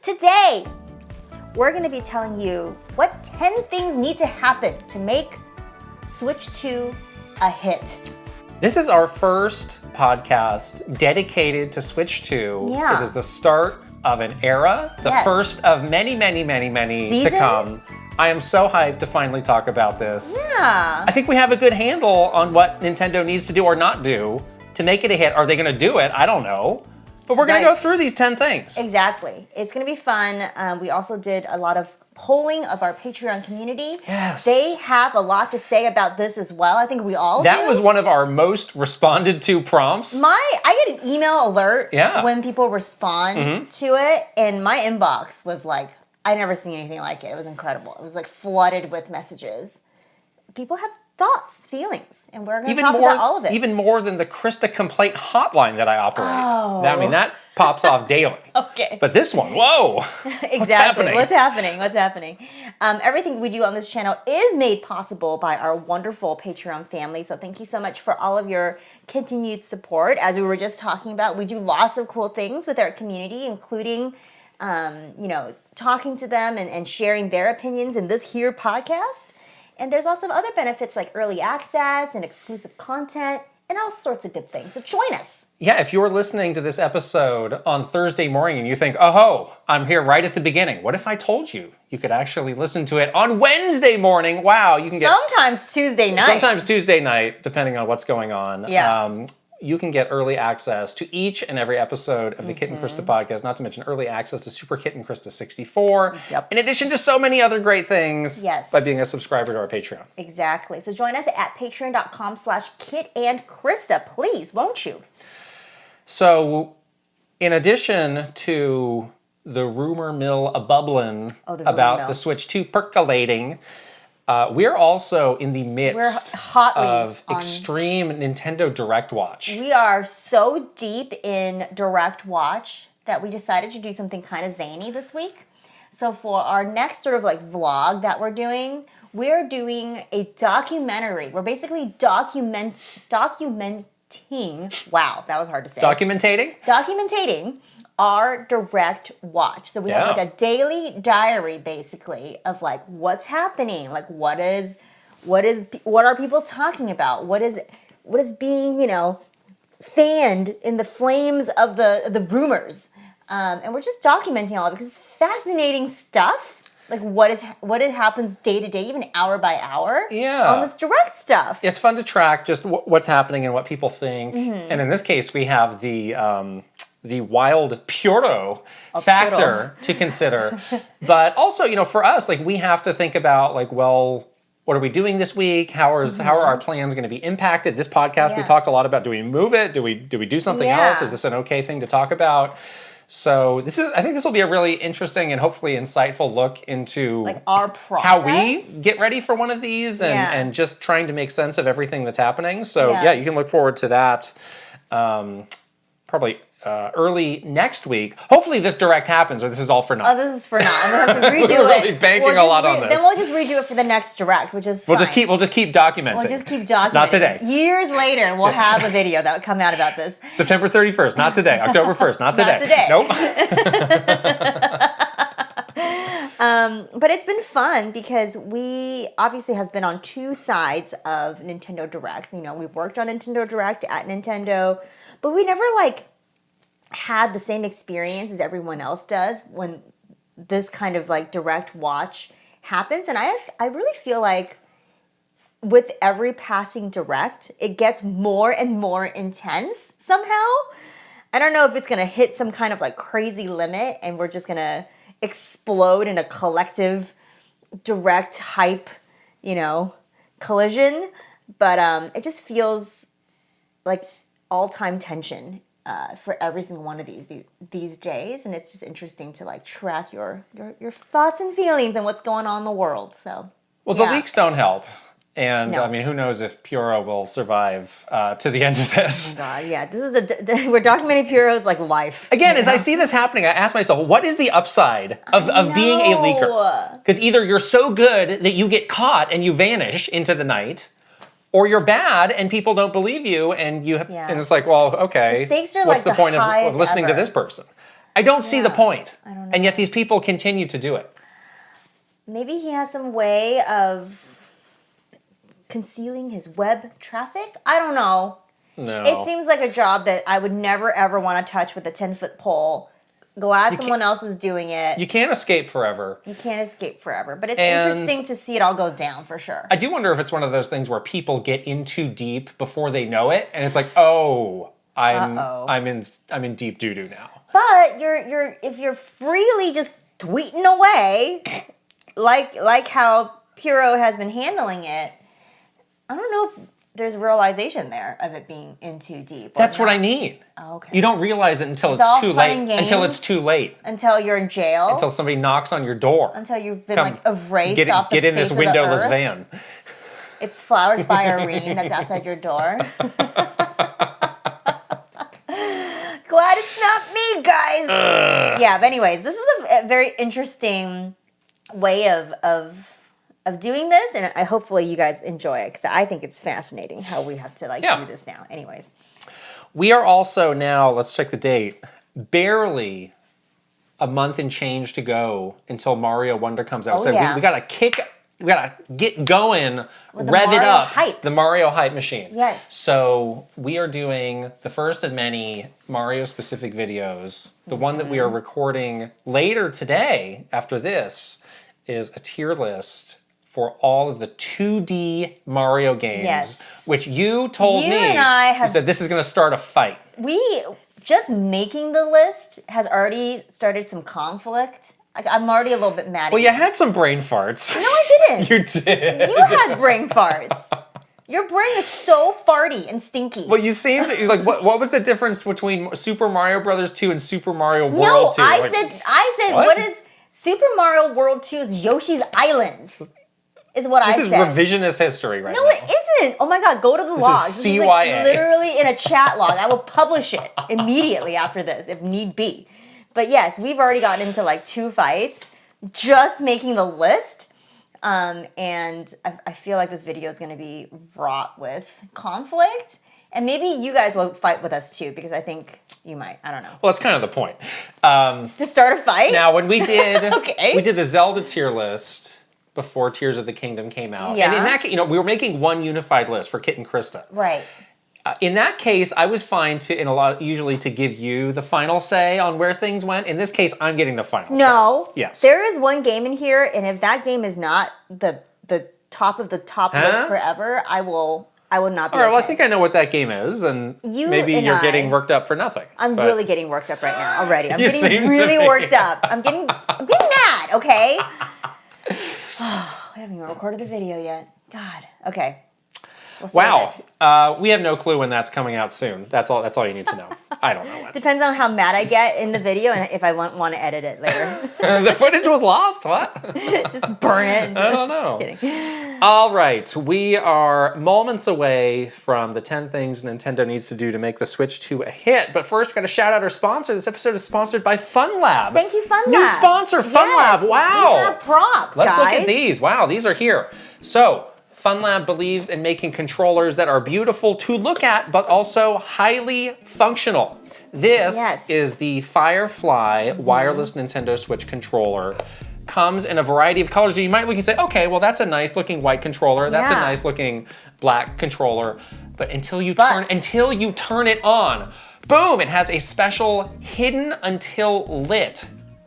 Today, we're going to be telling you what 10 things need to happen to make Switch 2 a hit. This is our first podcast dedicated to Switch 2. Yeah. It is the start of an era, the first of many to come. I am so hyped to finally talk about this. Yeah. I think we have a good handle on what Nintendo needs to do or not do to make it a hit. Are they going to do it? I don't know. But we're going to go through these 10 things. Exactly. It's going to be fun. We also did a lot of polling of our Patreon community. Yes. They have a lot to say about this as well. I think we all do. That was one of our most responded to prompts. I get an email alert when people respond to it, and my inbox was like, I never seen anything like it. It was incredible. It was like flooded with messages. People have thoughts, feelings, and we're going to talk about all of it. Even more than the Krysta complaint hotline that I operate. Oh. I mean, that pops off daily. Okay. But this one, whoa. Exactly. What's happening? Everything we do on this channel is made possible by our wonderful Patreon family. So thank you so much for all of your continued support. As we were just talking about, we do lots of cool things with our community, including, talking to them and sharing their opinions in this here podcast. And there's lots of other benefits like early access and exclusive content and all sorts of good things. So join us. Yeah, if you're listening to this episode on Thursday morning and you think, oh, I'm here right at the beginning. What if I told you you could actually listen to it on Wednesday morning? Wow, you can get... Sometimes Tuesday night, depending on what's going on. Yeah. You can get early access to each and every episode of the Kit and Krysta podcast, not to mention early access to Super Kit and Krysta 64, in addition to so many other great things by being a subscriber to our Patreon. Exactly. So join us at patreon.com/KitandKrysta, please, won't you? So, in addition to the rumor mill a-bubbling about the Switch 2 percolating, we're also in the midst of extreme Nintendo Direct Watch. We are so deep in Direct Watch that we decided to do something kind of zany this week. So for our next sort of like vlog that we're doing a documentary. We're basically documenting. Wow, that was hard to say. Documenting our Direct Watch. So we have like a daily diary basically of like what's happening, like what are people talking about? What is being, fanned in the flames of the rumors. And we're just documenting all of it because it's fascinating stuff. Like what happens day to day, even hour by hour on this Direct stuff. It's fun to track just what's happening and what people think. And in this case, we have the wild Puro factor to consider. But also, for us, like we have to think about like, well, what are we doing this week? How are our plans going to be impacted? This podcast, we talked a lot about, do we move it? Do we do something else? Is this an okay thing to talk about? So I think this will be a really interesting and hopefully insightful look into like our process, how we get ready for one of these and just trying to make sense of everything that's happening. So you can look forward to that probably early next week. Hopefully this Direct happens or this is all for naught. Oh, this is for naught. I'm gonna have to redo We're really banking a lot on this. Then we'll just redo it for the next Direct, which is fine. We'll just keep documenting. We'll just keep documenting. Not today. Years later, we'll have a video that will come out about this. September 31st, not today. October 1st, not today. Not today. Nope. But it's been fun because we obviously have been on two sides of Nintendo Directs. We've worked on Nintendo Direct at Nintendo, but we never had the same experience as everyone else does when this kind of like Direct Watch happens. And I really feel like with every passing Direct, it gets more and more intense somehow. I don't know if it's going to hit some kind of like crazy limit and we're just going to explode in a collective Direct hype, collision. But it just feels like all-time tension for every single one of these days, and it's just interesting to like track your thoughts and feelings and what's going on in the world. So, the leaks don't help, and I mean, who knows if Puro will survive to the end of this? Oh my God, yeah, this is we're documenting Puro's like life. Again, as I see this happening, I ask myself, what is the upside of being a leaker? Because either you're so good that you get caught and you vanish into the night, or you're bad and people don't believe you, and and it's like, well, okay, the stakes are what's like the point of listening ever. to this person? I don't see the point. I don't know. And yet these people continue to do it. Maybe he has some way of concealing his web traffic? I don't know. No. It seems like a job that I would never, ever want to touch with a 10-foot pole. Glad someone else is doing it. You can't escape forever. You can't escape forever. But it's interesting to see it all go down, for sure. I do wonder if it's one of those things where people get in too deep before they know it, and it's like, oh, I'm in deep doo-doo now. But if you're freely just tweeting away, like how Puro has been handling it, I don't know if there's realization there of it being in too deep. That's what I mean. Oh, okay. You don't realize it until It's all too fun late. and games. Until it's too late. Until you're in jail. Until somebody knocks on your door. Until you've been erased off the Get in face this of windowless the earth. van. It's Flowers by Irene that's outside your door. Glad it's not me, guys. Yeah, but anyways, this is a very interesting way of doing this, and hopefully you guys enjoy it, because I think it's fascinating how we have to do this now. Anyways. We are also now, let's check the date, barely a month and change to go until Mario Wonder comes out. Oh, So yeah. we gotta get going, With the rev it Mario up. hype. The Mario hype machine. Yes. So we are doing the first of many Mario specific videos. The one that we are recording later today after this is a tier list for all of the 2D Mario games. Yes. Which you told You me. and I have- You said this is gonna start a fight. Just making the list has already started some conflict. I'm already a little bit mad at Well, you. you had some brain farts. No, I didn't. You did. You had brain farts. Your brain is so farty and stinky. Well, you seemed like what was the difference between Super Mario Brothers 2 and Super Mario World no, 2? I said, what? what is Super Mario World 2 is Yoshi's Island, is what I This is said. revisionist history right No, now. it isn't. Oh my God, go to the logs. This is CYA. literally in a chat log. I will publish it immediately after this, if need be. But yes, we've already gotten into 2 fights just making the list. And I feel like this video is going to be fraught with conflict. And maybe you guys will fight with us too, because I think you might. I don't know. Well, that's kind of the point. To start a fight? Now, when we did Okay. we did the Zelda tier list before Tears of the Kingdom came out. Yeah. And in that case, we were making one unified list for Kit and Krysta. Right. In that case, I was fine usually to give you the final say on where things went. In this case, I'm getting the final say. No. Yes. There is one game in here, and if that game is not the top of the top list forever, I will not be All right, well, I okay. think I know what that game is, and You maybe and you're I- getting worked up for nothing. I'm but- really getting worked up right now already. I'm You seem getting to really be. worked up. I'm getting mad, okay? I haven't even recorded the video yet. God. Okay. We'll save Wow, it. we have no clue when that's coming out soon. That's all you need to know. I don't know when. Depends on how mad I get in the video and if I want to edit it later. The footage was lost. What? Just burn it. I don't know. Just kidding. All right, we are moments away from the 10 things Nintendo needs to do to make the Switch 2 a hit. But first, we've got to shout out our sponsor. This episode is sponsored by FunLab. Thank you, FunLab. New sponsor, FunLab. Yes, Wow. We have props, Let's guys. look at these. Wow, these are here. So, FunLab believes in making controllers that are beautiful to look at, but also highly functional. This is the Firefly wireless Nintendo Switch controller. Comes in a variety of colors. So you might look and say, okay, well, that's a nice looking white controller. That's a nice looking black controller. But until you turn it on, boom, it has a special hidden until lit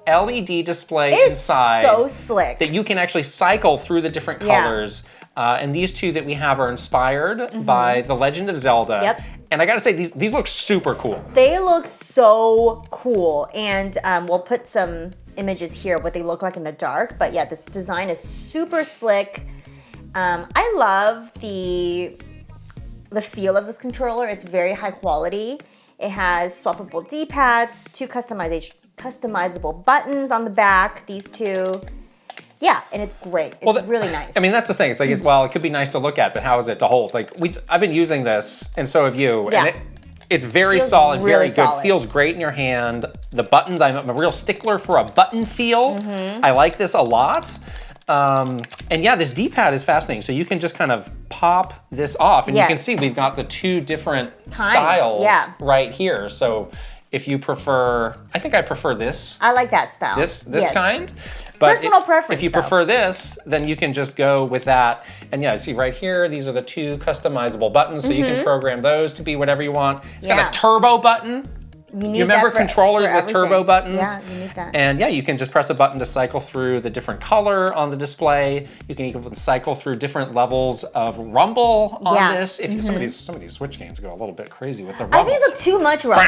LED display inside. It is so slick. That you can actually cycle through the different colors. And these two that we have are inspired by The Legend of Zelda. Yep. And I gotta say, these look super cool. They look so cool. And we'll put some images here of what they look like in the dark. But yeah, this design is super slick. I love the feel of this controller. It's very high quality. It has swappable D-pads, 2 customizable buttons on the back, these 2. Yeah, and it's great. It's really nice. I mean, that's the thing. It's like, it could be nice to look at, but how is it to hold? Like, I've been using this, and so have you. Yeah. And it's very Feels solid, really very good. solid. Feels great in your hand. The buttons, I'm a real stickler for a button feel. I like this a lot. And yeah, this D-pad is fascinating. So you can just kind of pop this off, and you can see we've got the 2 different styles right here. So If you prefer, I think I prefer this. I like that style. This Yes. kind. But Personal preference, if you though. prefer this, then you can just go with that. And yeah, see right here, these are the 2 customizable buttons, so you can program those to be whatever you want. It's got Yeah. a turbo button. You need remember that for, controllers for with turbo everything. buttons? Yeah, you need that. And yeah, you can just press a button to cycle through the different color on the display. You can even cycle through different levels of rumble on Yeah. this. If some of these Switch games go a little bit crazy with the rumble. I think it's too much rumble.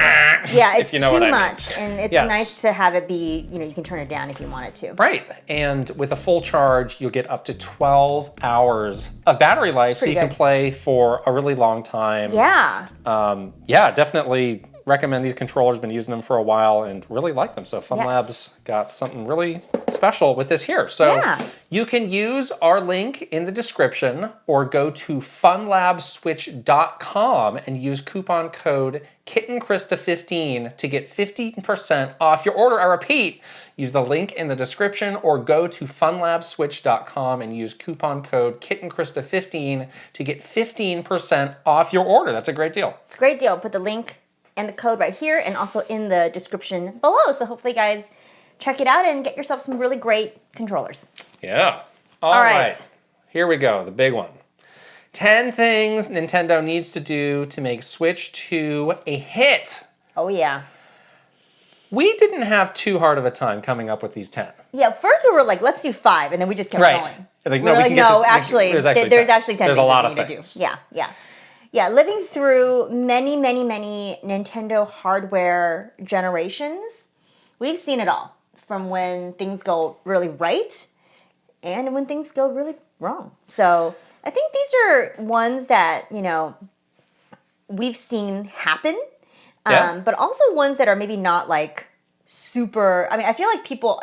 Yeah, it's you know what I too mean. much, and it's Yes. nice to have it be. You can turn it down if you want it to. Right, and with a full charge, you'll get up to 12 hours of battery life, so you pretty can play for a really long time. Yeah. Yeah, definitely recommend these controllers. Been using them for a while and really like them. So Fun Yes. Labs got something really special with this here. So Yeah. you can use our link in the description or go to funlabswitch.com and use coupon code KittenKrysta15 to get 15% off your order. I repeat, use the link in the description or go to funlabswitch.com and use coupon code KittenKrysta15 to get 15% off your order. That's a great deal. It's a great deal. Put the link and the code right here and also in the description below. So hopefully, guys, check it out and get yourself some really great controllers. Yeah. All right. right. Here we go, the big one. 10 things Nintendo needs to do to make Switch 2 a hit. Oh, yeah. We didn't have too hard of a time coming up with these 10. Yeah, first we were like, let's do 5, and then we just kept Right. going. Like, We no, were we like, can get no, to- actually, there's actually there's 10. actually 10 There's things a lot that of we need to do. things. Yeah. Yeah, living through many, many, many Nintendo hardware generations, we've seen it all. From when things go really right and when things go really wrong. So I think these are ones that, we've seen happen, Yeah. but also ones that are maybe not like super. I mean, I feel like people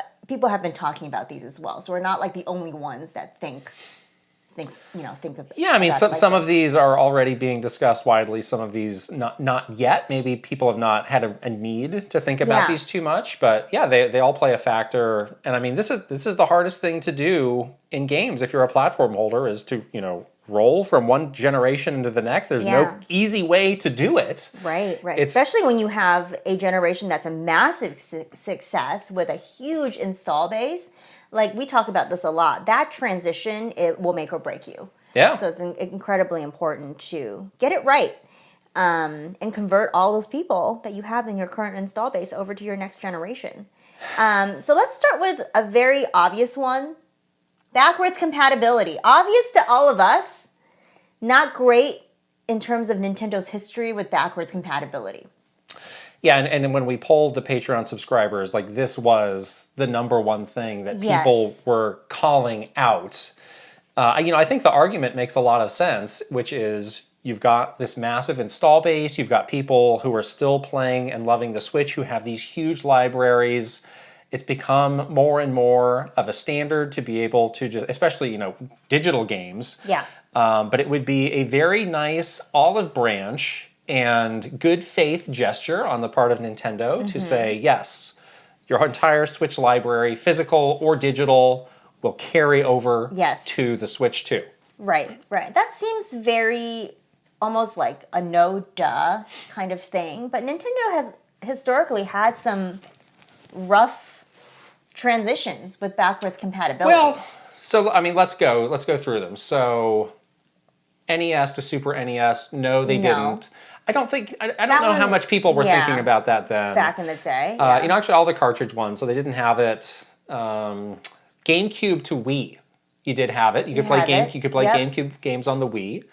have been talking about these as well. So we're not like the only ones that think of. Yeah, I mean, about it some, like some of this. these are already being discussed widely. Some of these not yet. Maybe people have not had a need to think about Yeah. these too much. But yeah, they all play a factor. And I mean, this is the hardest thing to do in games if you're a platform holder is to roll from one generation into the next. There's Yeah. no easy way to do it. Right. It's- Especially when you have a generation that's a massive success with a huge install base. Like we talk about this a lot. That transition, it will make or break you. Yeah. So it's incredibly important to get it right and convert all those people that you have in your current install base over to your next generation. So let's start with a very obvious one. Backwards compatibility. Obvious to all of us. Not great in terms of Nintendo's history with backwards compatibility. Yeah, and when we polled the Patreon subscribers, like this was the number one thing that people Yes. were calling out. I think the argument makes a lot of sense, which is you've got this massive install base, you've got people who are still playing and loving the Switch who have these huge libraries. It's become more and more of a standard to be able to just, especially, digital games. Yeah. But it would be a very nice olive branch and good faith gesture on the part of Nintendo to say, yes, your entire Switch library, physical or digital, will carry over Yes. to the Switch 2. Right. That seems very almost like a no duh kind of thing. But Nintendo has historically had some rough transitions with backwards compatibility. Well, so I mean, let's go through them. So NES to Super NES, no, they No. didn't. I don't know That how one- much people were yeah. thinking about that then. Back in the day. Actually, all the cartridge ones, so they didn't have it. GameCube to Wii, you did have it. You could play have it. You could play Yep. GameCube games on the Wii.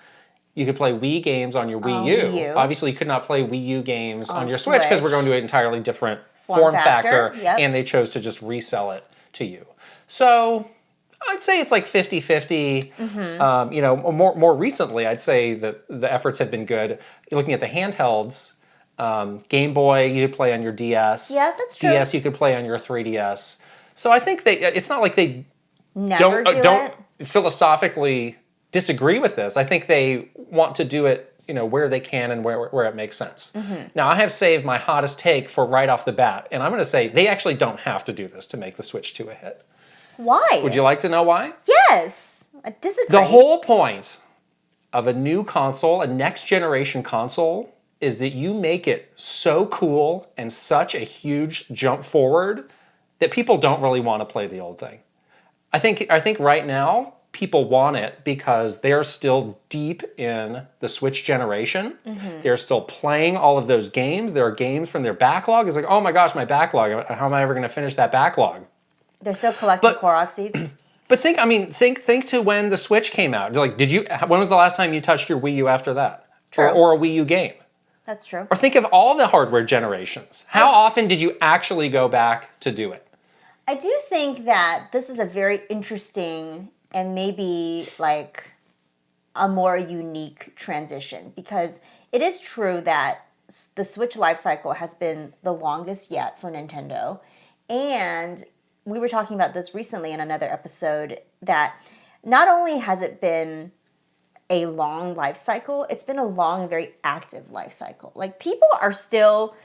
You could play Wii games on your Wii On U. Wii U. Obviously, you could not play Wii U games on On your Switch because we're Switch. going to an entirely different Form form factor, factor, yep. and they chose to just resell it to you. So I'd say it's like 50-50. More recently, I'd say that the efforts have been good. You're looking at the handhelds. Game Boy, you could play on your DS. Yeah, that's true. DS, you could play on your 3DS. So I think it's not like they Never don't it. philosophically disagree with this. I think they want to do it, where they can and where it makes sense. Now, I have saved my hottest take for right off the bat, and I'm going to say they actually don't have to do this to make the Switch 2 a hit. Why? Would you like to know why? Yes. I disagree. The whole point of a new console, a next generation console, is that you make it so cool and such a huge jump forward that people don't really want to play the old thing. I think right now people want it because they're still deep in the Switch generation. They're still playing all of those games. There are games from their backlog. It's like, oh my gosh, my backlog. How am I ever going to finish that backlog? They're still collecting Korok seeds. But think to when the Switch came out. Like, when was the last time you touched your Wii U after that? True. Or a Wii U game? That's true. Or think of all the hardware generations. How often did you actually go back to do it? I do think that this is a very interesting and maybe like a more unique transition, because it is true that the Switch life cycle has been the longest yet for Nintendo. And we were talking about this recently in another episode, that not only has it been a long life cycle, it's been a long and very active life cycle. Like, people are still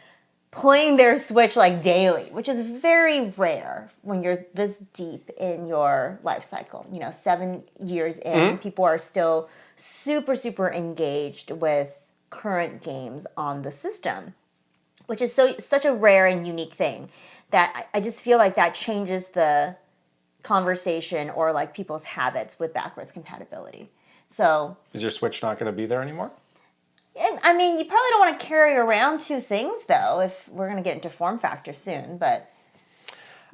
playing their Switch like daily, which is very rare when you're this deep in your life cycle. 7 years in, people are still super, super engaged with current games on the system, which is such a rare and unique thing that I just feel like that changes the conversation or like people's habits with backwards compatibility. So, is your Switch not going to be there anymore? I mean, you probably don't want to carry around two things, though, if we're going to get into form factor soon. But,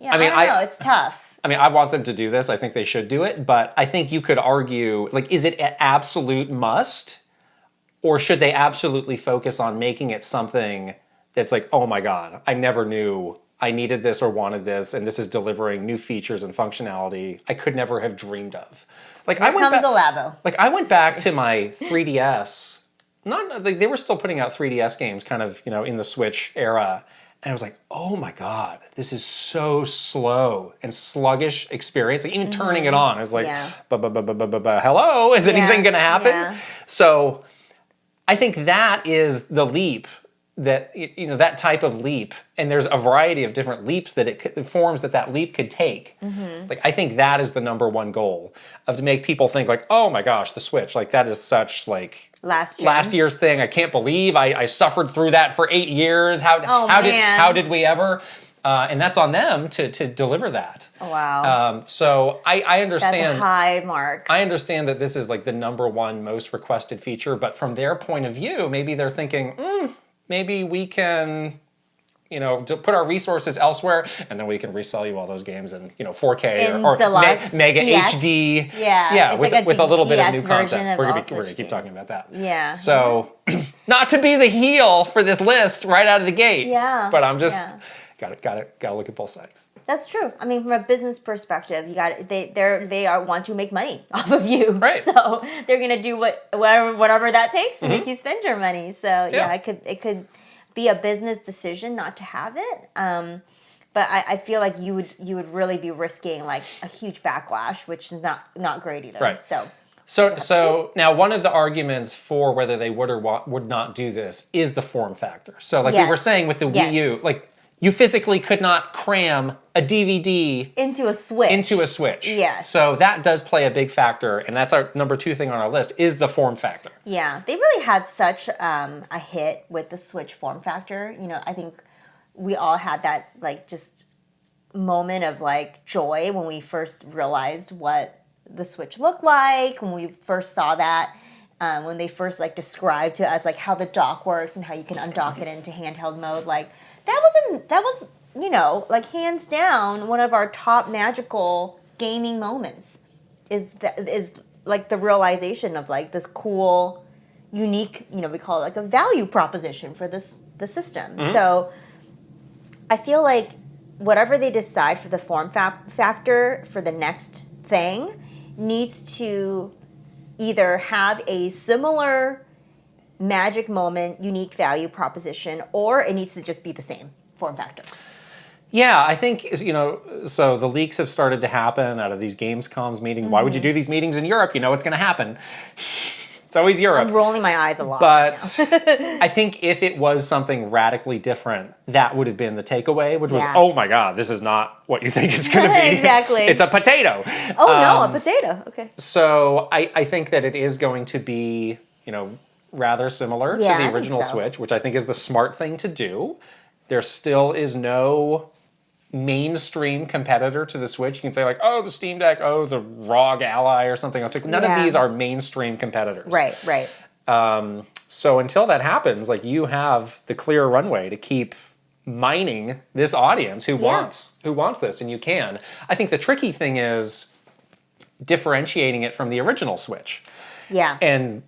yeah, I don't know. It's tough. I mean, I want them to do this. I think they should do it. But I think you could argue, like, is it an absolute must? Or should they absolutely focus on making it something that's like, oh, my God, I never knew I needed this or wanted this, and this is delivering new features and functionality I could never have dreamed of. Like, Here comes a Labo. Like, I went back to my 3DS. They were still putting out 3DS games kind of, in the Switch era. And I was like, oh my God, this is so slow and sluggish experience. Like, even turning it on, I was like, hello, is anything going to happen? Yeah. So I think that is the leap that, that type of leap. And there's a variety of different leaps forms that leap could take. Like, I think that is the number one goal, of to make people think like, oh my gosh, the Switch, like, that is such like last year's thing. I can't believe I suffered through that for 8 years. How did we ever? And that's on them to deliver that. Oh, wow. So I understand. That's a high mark. I understand that this is like the number one most requested feature, but from their point of view, maybe they're thinking, maybe we can, to put our resources elsewhere, and then we can resell you all those games in, 4K or Mega DX. HD. Yeah, with a little bit of new DX content. We're gonna keep games. talking about that. Yeah. So, not to be the heel for this list right out of the gate. Yeah. But I'm just gotta look at both sides. That's true. I mean, from a business perspective, they want to make money off of you, right? So they're gonna do whatever that takes to make you spend your money. So yeah, it could be a business decision not to have it. But I feel like you would really be risking like a huge backlash, which is not great either. Right. So now one of the arguments for whether they would or would not do this is the form factor. So like we were saying with the Wii U, like, you physically could not cram a DVD into a Switch. Yes. So that does play a big factor, and that's our number 2 thing on our list, is the form factor. Yeah, they really had such a hit with the Switch form factor. I think we all had that like just moment of like joy when we first realized what the Switch looked like, when we first saw that. When they first like described to us like how the dock works and how you can undock it into handheld mode, like that was like hands down one of our top magical gaming moments. Is like the realization of like this cool, unique, we call it like a value proposition for the system. So I feel like whatever they decide for the form factor for the next thing needs to either have a similar magic moment, unique value proposition, or it needs to just be the same form factor. Yeah, I think, so the leaks have started to happen out of these Gamescoms meetings. Why would you do these meetings in Europe? You know what's going to happen. It's always Europe. I'm rolling my eyes a lot. But I think if it was something radically different, that would have been the takeaway, which was, oh my God, this is not what you think it's going to be. Exactly. It's a potato. Oh no, a potato. Okay. So I think that it is going to be, rather similar to Yeah, I the think original so. Switch, which I think is the smart thing to do. There still is no mainstream competitor to the Switch. You can say like, oh, the Steam Deck, oh, the ROG Ally or something. It's like none of Yeah. these are mainstream competitors. Right, right. So until that happens, like you have the clear runway to keep mining this audience who wants this, and you can. I think the tricky thing is differentiating it from the original Switch. Yeah. And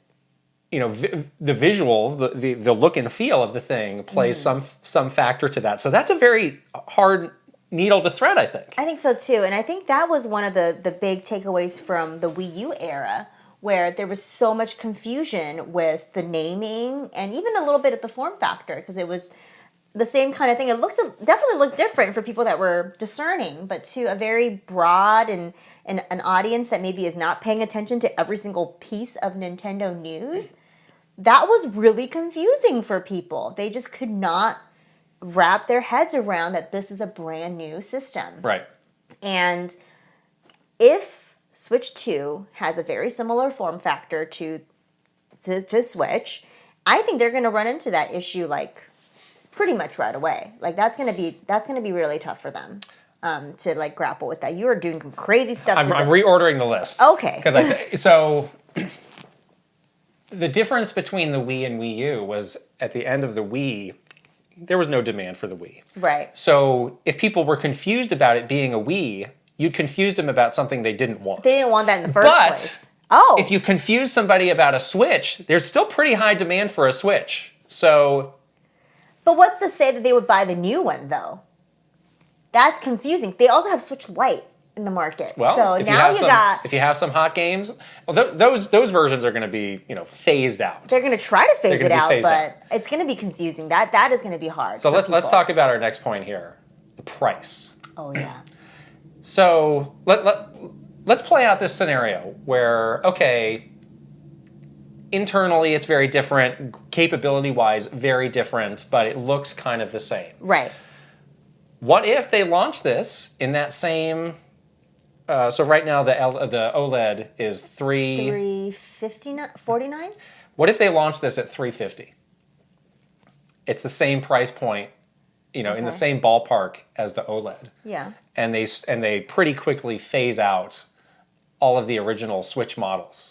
you know, the visuals, the look and feel of the thing plays some factor to that. So that's a very hard needle to thread, I think. I think so too. And I think that was one of the big takeaways from the Wii U era, where there was so much confusion with the naming and even a little bit of the form factor, because it was the same kind of thing. It definitely looked different for people that were discerning, but to a very broad and an audience that maybe is not paying attention to every single piece of Nintendo news, that was really confusing for people. They just could not wrap their heads around that this is a brand new system. Right. And if Switch 2 has a very similar form factor to Switch, I think they're going to run into that issue like pretty much right away. Like that's going to be really tough for them to like grapple with that. You are doing some crazy stuff. I'm reordering the list. Okay. Because so the difference between the Wii and Wii U was at the end of the Wii, there was no demand for the Wii. Right. So if people were confused about it being a Wii, you'd confuse them about something they didn't want. They didn't want that in the first place. But if you confuse somebody about a Switch, there's still pretty high demand for a Switch. So. But what's to say that they would buy the new one, though? That's confusing. They also have Switch Lite in the market. Well, so if you have some hot games, well, those versions are going to be phased out. They're going to try to phase it out, but it's going to be confusing. That is going to be hard. So let's talk about our next point here, the price. Oh yeah. So let's play out this scenario where internally it's very different, capability-wise very different, but it looks kind of the same. Right. What if they launch this in that same? So right now the OLED is $349. What if they launch this at $350? It's the same price point, in the same ballpark as the OLED. Yeah. And they pretty quickly phase out all of the original Switch models.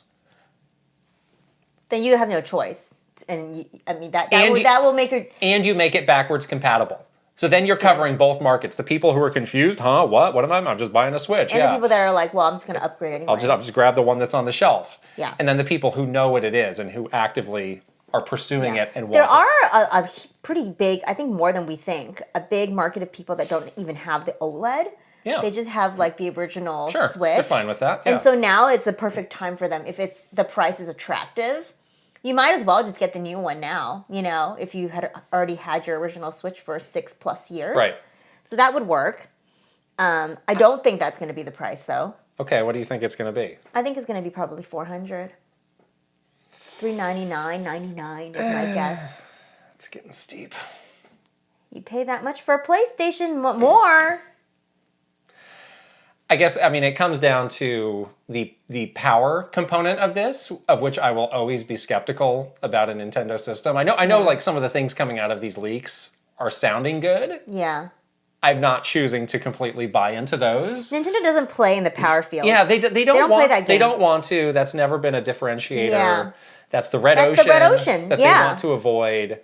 Then you have no choice, and that will make your. And you make it backwards compatible. So then you're covering both markets. The people who are confused, what? What am I? I'm just buying a Switch. And the people that are like, well, I'm just going to upgrade anyway. I'll just grab the one that's on the shelf. Yeah. And then the people who know what it is and who actively are pursuing it and want there it. are a pretty big, I think more than we think, a big market of people that don't even have the OLED. Yeah. They just have like the original Switch. They're fine with that. Yeah. And so now it's the perfect time for them. If the price is attractive, you might as well just get the new one now, if you had already had your original Switch for 6+ years. Right. So that would work. I don't think that's going to be the price, though. Okay, what do you think it's going to be? I think it's going to be probably $400. $399.99 is my guess. It's getting steep. You pay that much for a PlayStation more. I guess, it comes down to the power component of this, of which I will always be skeptical about a Nintendo system. I know like some of the things coming out of these leaks are sounding good. Yeah. I'm not choosing to completely buy into those. Nintendo doesn't play in the power field. Yeah, they don't play that game. They don't want to. That's never been a differentiator. Yeah. That's the red ocean. That's the red ocean. That they want to avoid.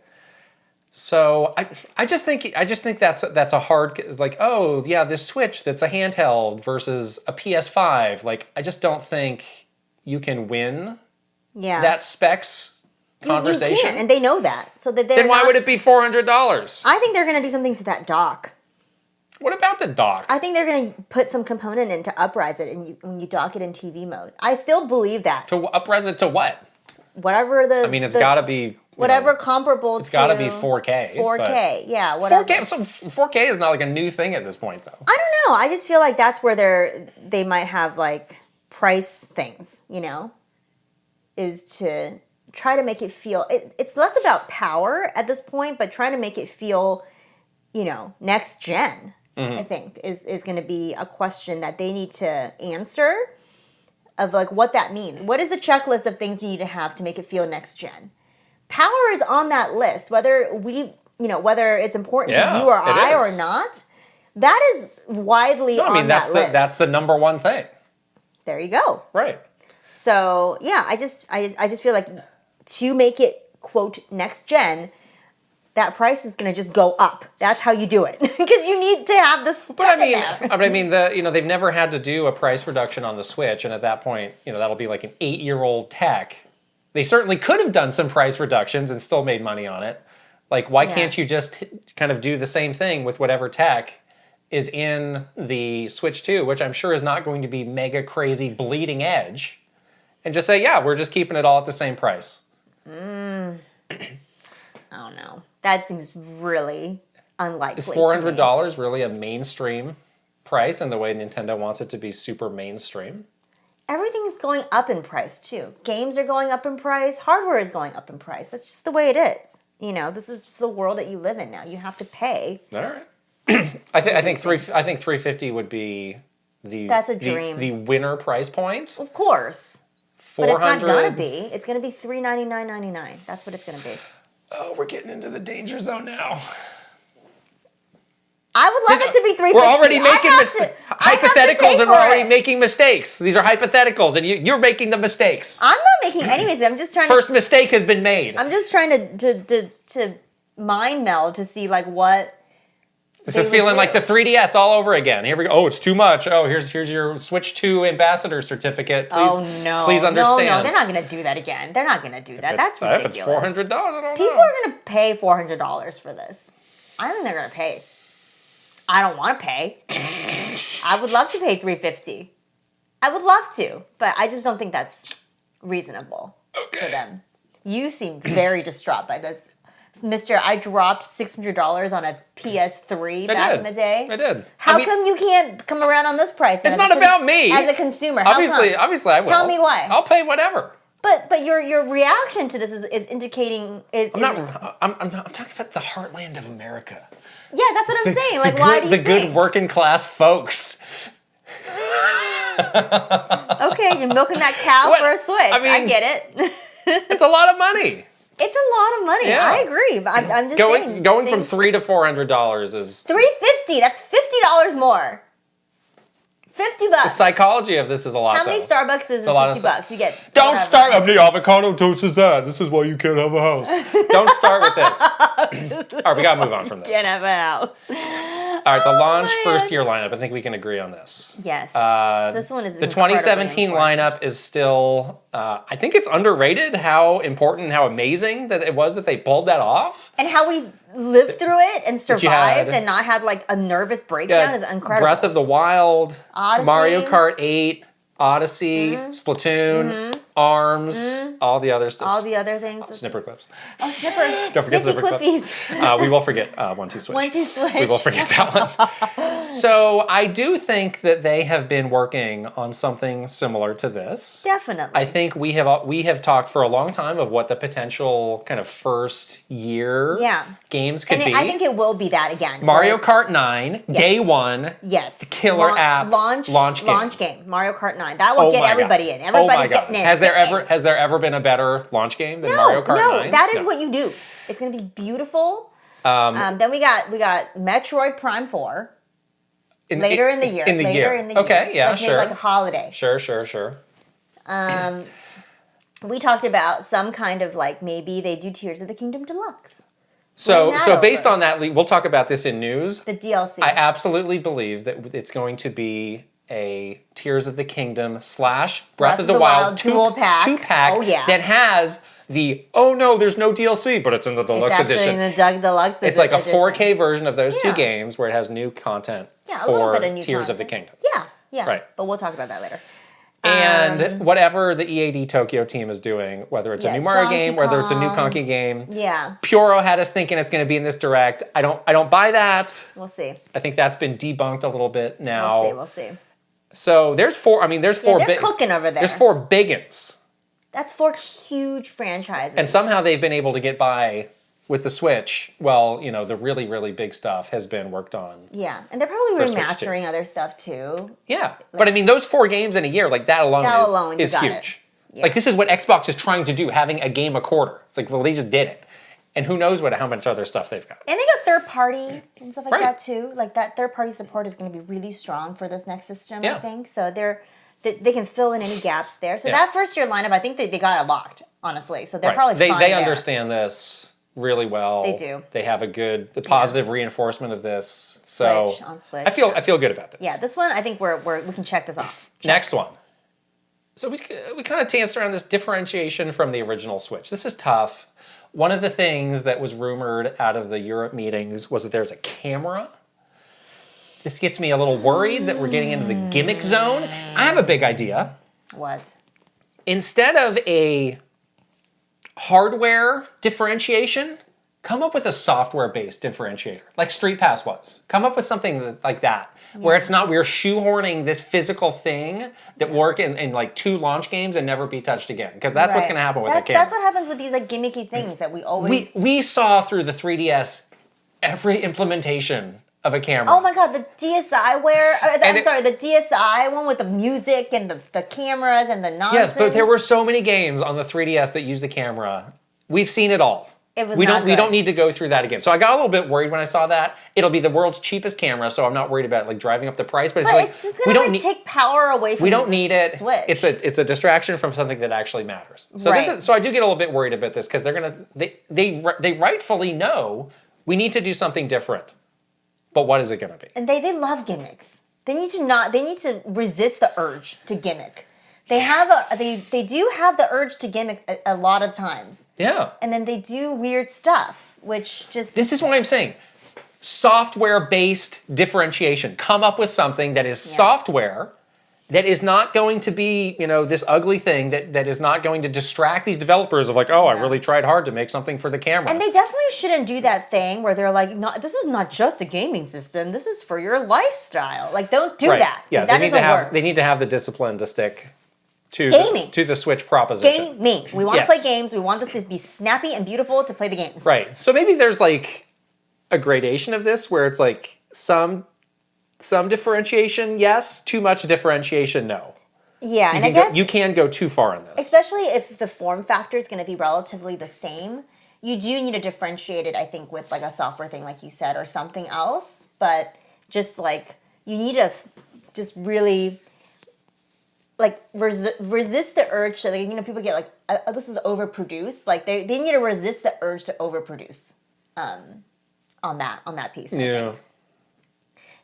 So I just think that's a hard, like, oh yeah, this Switch that's a handheld versus a PS5. Like, I just don't think you can win that specs conversation. You can't, and they know that. So that then why would it be $400? I think they're going to do something to that dock. What about the dock? I think they're going to put some component in to uprise it, and when you dock it in TV mode. I still believe that. To uprise it to what? Whatever it's got to be whatever comparable to. It's got to be 4K. 4K, yeah, whatever. 4K. So 4K is not like a new thing at this point, though. I don't know. I just feel like that's where they might have like price things. Is to try to make it feel. It's less about power at this point, but trying to make it feel, next gen. I think is going to be a question that they need to answer. Of like what that means. What is the checklist of things you need to have to make it feel next gen? Power is on that list, whether whether it's important to Yeah, you or it I is. or not. That is widely No, I mean, on that list. that's the number one thing. There you go. Right. So yeah, I just feel like to make it quote next gen, that price is going to just go up. That's how you do it because you need to have the stuff in there. But I mean, they've never had to do a price reduction on the Switch, and at that point, that'll be like an 8-year-old tech. They certainly could have done some price reductions and still made money on it. Like, why can't you just kind of do the same thing with whatever tech is in the Switch 2, which I'm sure is not going to be mega crazy bleeding edge, and just say, yeah, we're just keeping it all at the same price. I don't know. That seems really unlikely. Is $400 really a mainstream price in the way Nintendo wants it to be super mainstream? Everything is going up in price too. Games are going up in price. Hardware is going up in price. That's just the way it is. This is just the world that you live in now. You have to pay. All right. I think 350 would be That's a dream. The winner price point. Of course. 400. But it's not gonna be. It's gonna be $399.99. That's what it's gonna be. Oh, we're getting into the danger zone now. I would love it to be $350. We're already making hypotheticals, and we're already it. making mistakes. These are hypotheticals, and you're making the mistakes. I'm not making any mistakes. I'm just trying First mistake has been made. I'm just trying to mind meld to see like what. This is feeling like the 3DS all over again. Here we go. Oh, it's too much. Oh, here's your Switch 2 ambassador certificate. Please, please understand. No, they're not going to do that again. They're not going to do that. That's ridiculous. If it's $400, I don't know. People are going to pay $400 for this. I think they're going to pay. I don't want to pay. I would love to pay $350. I would love to, but I just don't think that's reasonable for them. You seem very distraught by this. Mister, I dropped $600 on a PS3 back in the day. I did. How come you can't come around on this price? It's not about me. As a consuber, obviously I will. Tell me why. I'll pay whatever. But your reaction to this is indicating I'm talking about the heartland of America. Yeah, that's what I'm saying. Like, why do you think? The good working class folks. Okay, you're milking that cow for a Switch. I get it. It's a lot of money. It's a lot of money. Yeah. I agree, but I'm just saying. Going from $300 to $400 is $350. That's $50 more. $50. The psychology of this is a lot. How many Starbucks is $50? You get. Don't start. How many avocado toast is that? This is why you can't have a house. Don't start with this. All right, we gotta move on from this. Can't have a house. All right, the launch first year lineup. I think we can agree on this. Yes. This one is the 2017 lineup is still. I think it's underrated how important, how amazing that it was that they pulled that off, and how we lived through it and survived and not had like a nervous breakdown is incredible. Breath of the Wild, Odyssey. Mario Kart 8, Odyssey, Splatoon, ARMS, all the other stuff. All the other things. Snipper clips. Oh, Snipper. Don't forget Snipper clips. We will forget 1-2 Switch. 1-2 Switch. We will forget that one. So I do think that they have been working on something similar to this. Definitely. I think we have talked for a long time of what the potential kind of first year games could be. I think it will be that again. Mario Kart 9, day one. Yes. The killer app. Launch game. Mario Kart 9. That will get everybody in. Everybody's getting in. Has there ever been a better launch game than Mario Kart 9? No, that is what you do. It's going to be beautiful. Then we got Metroid Prime 4 later in the year. Okay, yeah, sure. Like a holiday. Sure. We talked about some kind of like maybe they do Tears of the Kingdom Deluxe. So based on that, we'll talk about this in news. The DLC. I absolutely believe that it's going to be a Tears of the Kingdom / Breath of the Wild dual pack. 2-pack that has there's no DLC, but it's in the deluxe edition. It's actually in the deluxe edition. It's like a 4K version of those two games where it has new content for Tears of the Kingdom. Yeah. Right. But we'll talk about that later. And whatever the EAD Tokyo team is doing, whether it's a new Mario game, whether it's a new Conky game, Puro had us thinking it's going to be in this direct. I don't buy that. We'll see. I think that's been debunked a little bit now. We'll see. So there's four. I mean, there's four. They're cooking over there. There's 4 big uns. That's 4 huge franchises. And somehow they've been able to get by with the Switch. Well, the really, really big stuff has been worked on. Yeah, and they're probably remastering other stuff too. Yeah, but I mean, those 4 games in a year, like that alone is huge. Yeah. Like, this is what Xbox is trying to do, having a game a quarter. It's like, well, they just did it. And who knows how much other stuff they've got. And they got third party and stuff like Right. that too. Like that third party support is going to be really strong for this next system, Yeah. I think. So they can fill in any gaps there. So Yeah. that first year lineup, I think they got it locked, honestly. So they're Right. probably fine They there. understand this really well. They do. They have the positive reinforcement of this. So Switch, on Switch, I feel good about this. Yeah, this one I think we can check this off. Check. Next one. So we kind of danced around this differentiation from the original Switch. This is tough. One of the things that was rumored out of the Europe meetings was that there's a camera. This gets me a little worried that we're getting into the gimmick zone. I have a big idea. What? Instead of a hardware differentiation, come up with a software-based differentiator, like Street Pass was. Come up with something like that, where it's not we're shoehorning this physical thing that work in like 2 launch games and never be touched again, because that's what's going to happen with the camera. That's what happens with these like gimmicky things that we always. We saw through the 3DS every implementation of a camera. Oh my god, the DSi the DSi one with the music and the cameras and the nonsense. Yes, but there were so many games on the 3DS that used the camera. We've seen it all. It was we not don't good. need to go through that again. So I got a little bit worried when I saw that. It'll be the world's cheapest camera, so I'm not worried about like driving up the price. But it's like it's just gonna take power away from. We don't need it. Switch. It's a distraction from something that actually matters. So Right. so I do get a little bit worried about this because they rightfully know we need to do something different. But what is it going to be? And they love gimmicks. They need to resist the urge to gimmick. They do have the urge to gimmick a lot of times. Yeah. And then they do weird stuff, which just This is what I'm saying. Software-based differentiation. Come up with something that is software that is not going to be, this ugly thing that is not going to distract these developers of like, oh, I really tried hard to make something for the camera. And they definitely shouldn't do that thing where they're like, no, this is not just a gaming system. This is for your lifestyle. Like, don't do that. Yeah, that doesn't work. They need to have the discipline to stick to Gaming. to the Switch proposition. Gaming. We want to play games. We want this to be snappy and beautiful to play the games. Right. So maybe there's like a gradation of this where it's like some differentiation, yes. Too much differentiation, no. Yeah, and I guess you can go too far in this. especially if the form factor is going to be relatively the same, you do need to differentiate it, I think, with like a software thing, like you said, or something else. But just like you need to just really like resist the urge to like, people get like this is overproduced. Like they need to resist the urge to overproduce on that piece. I think.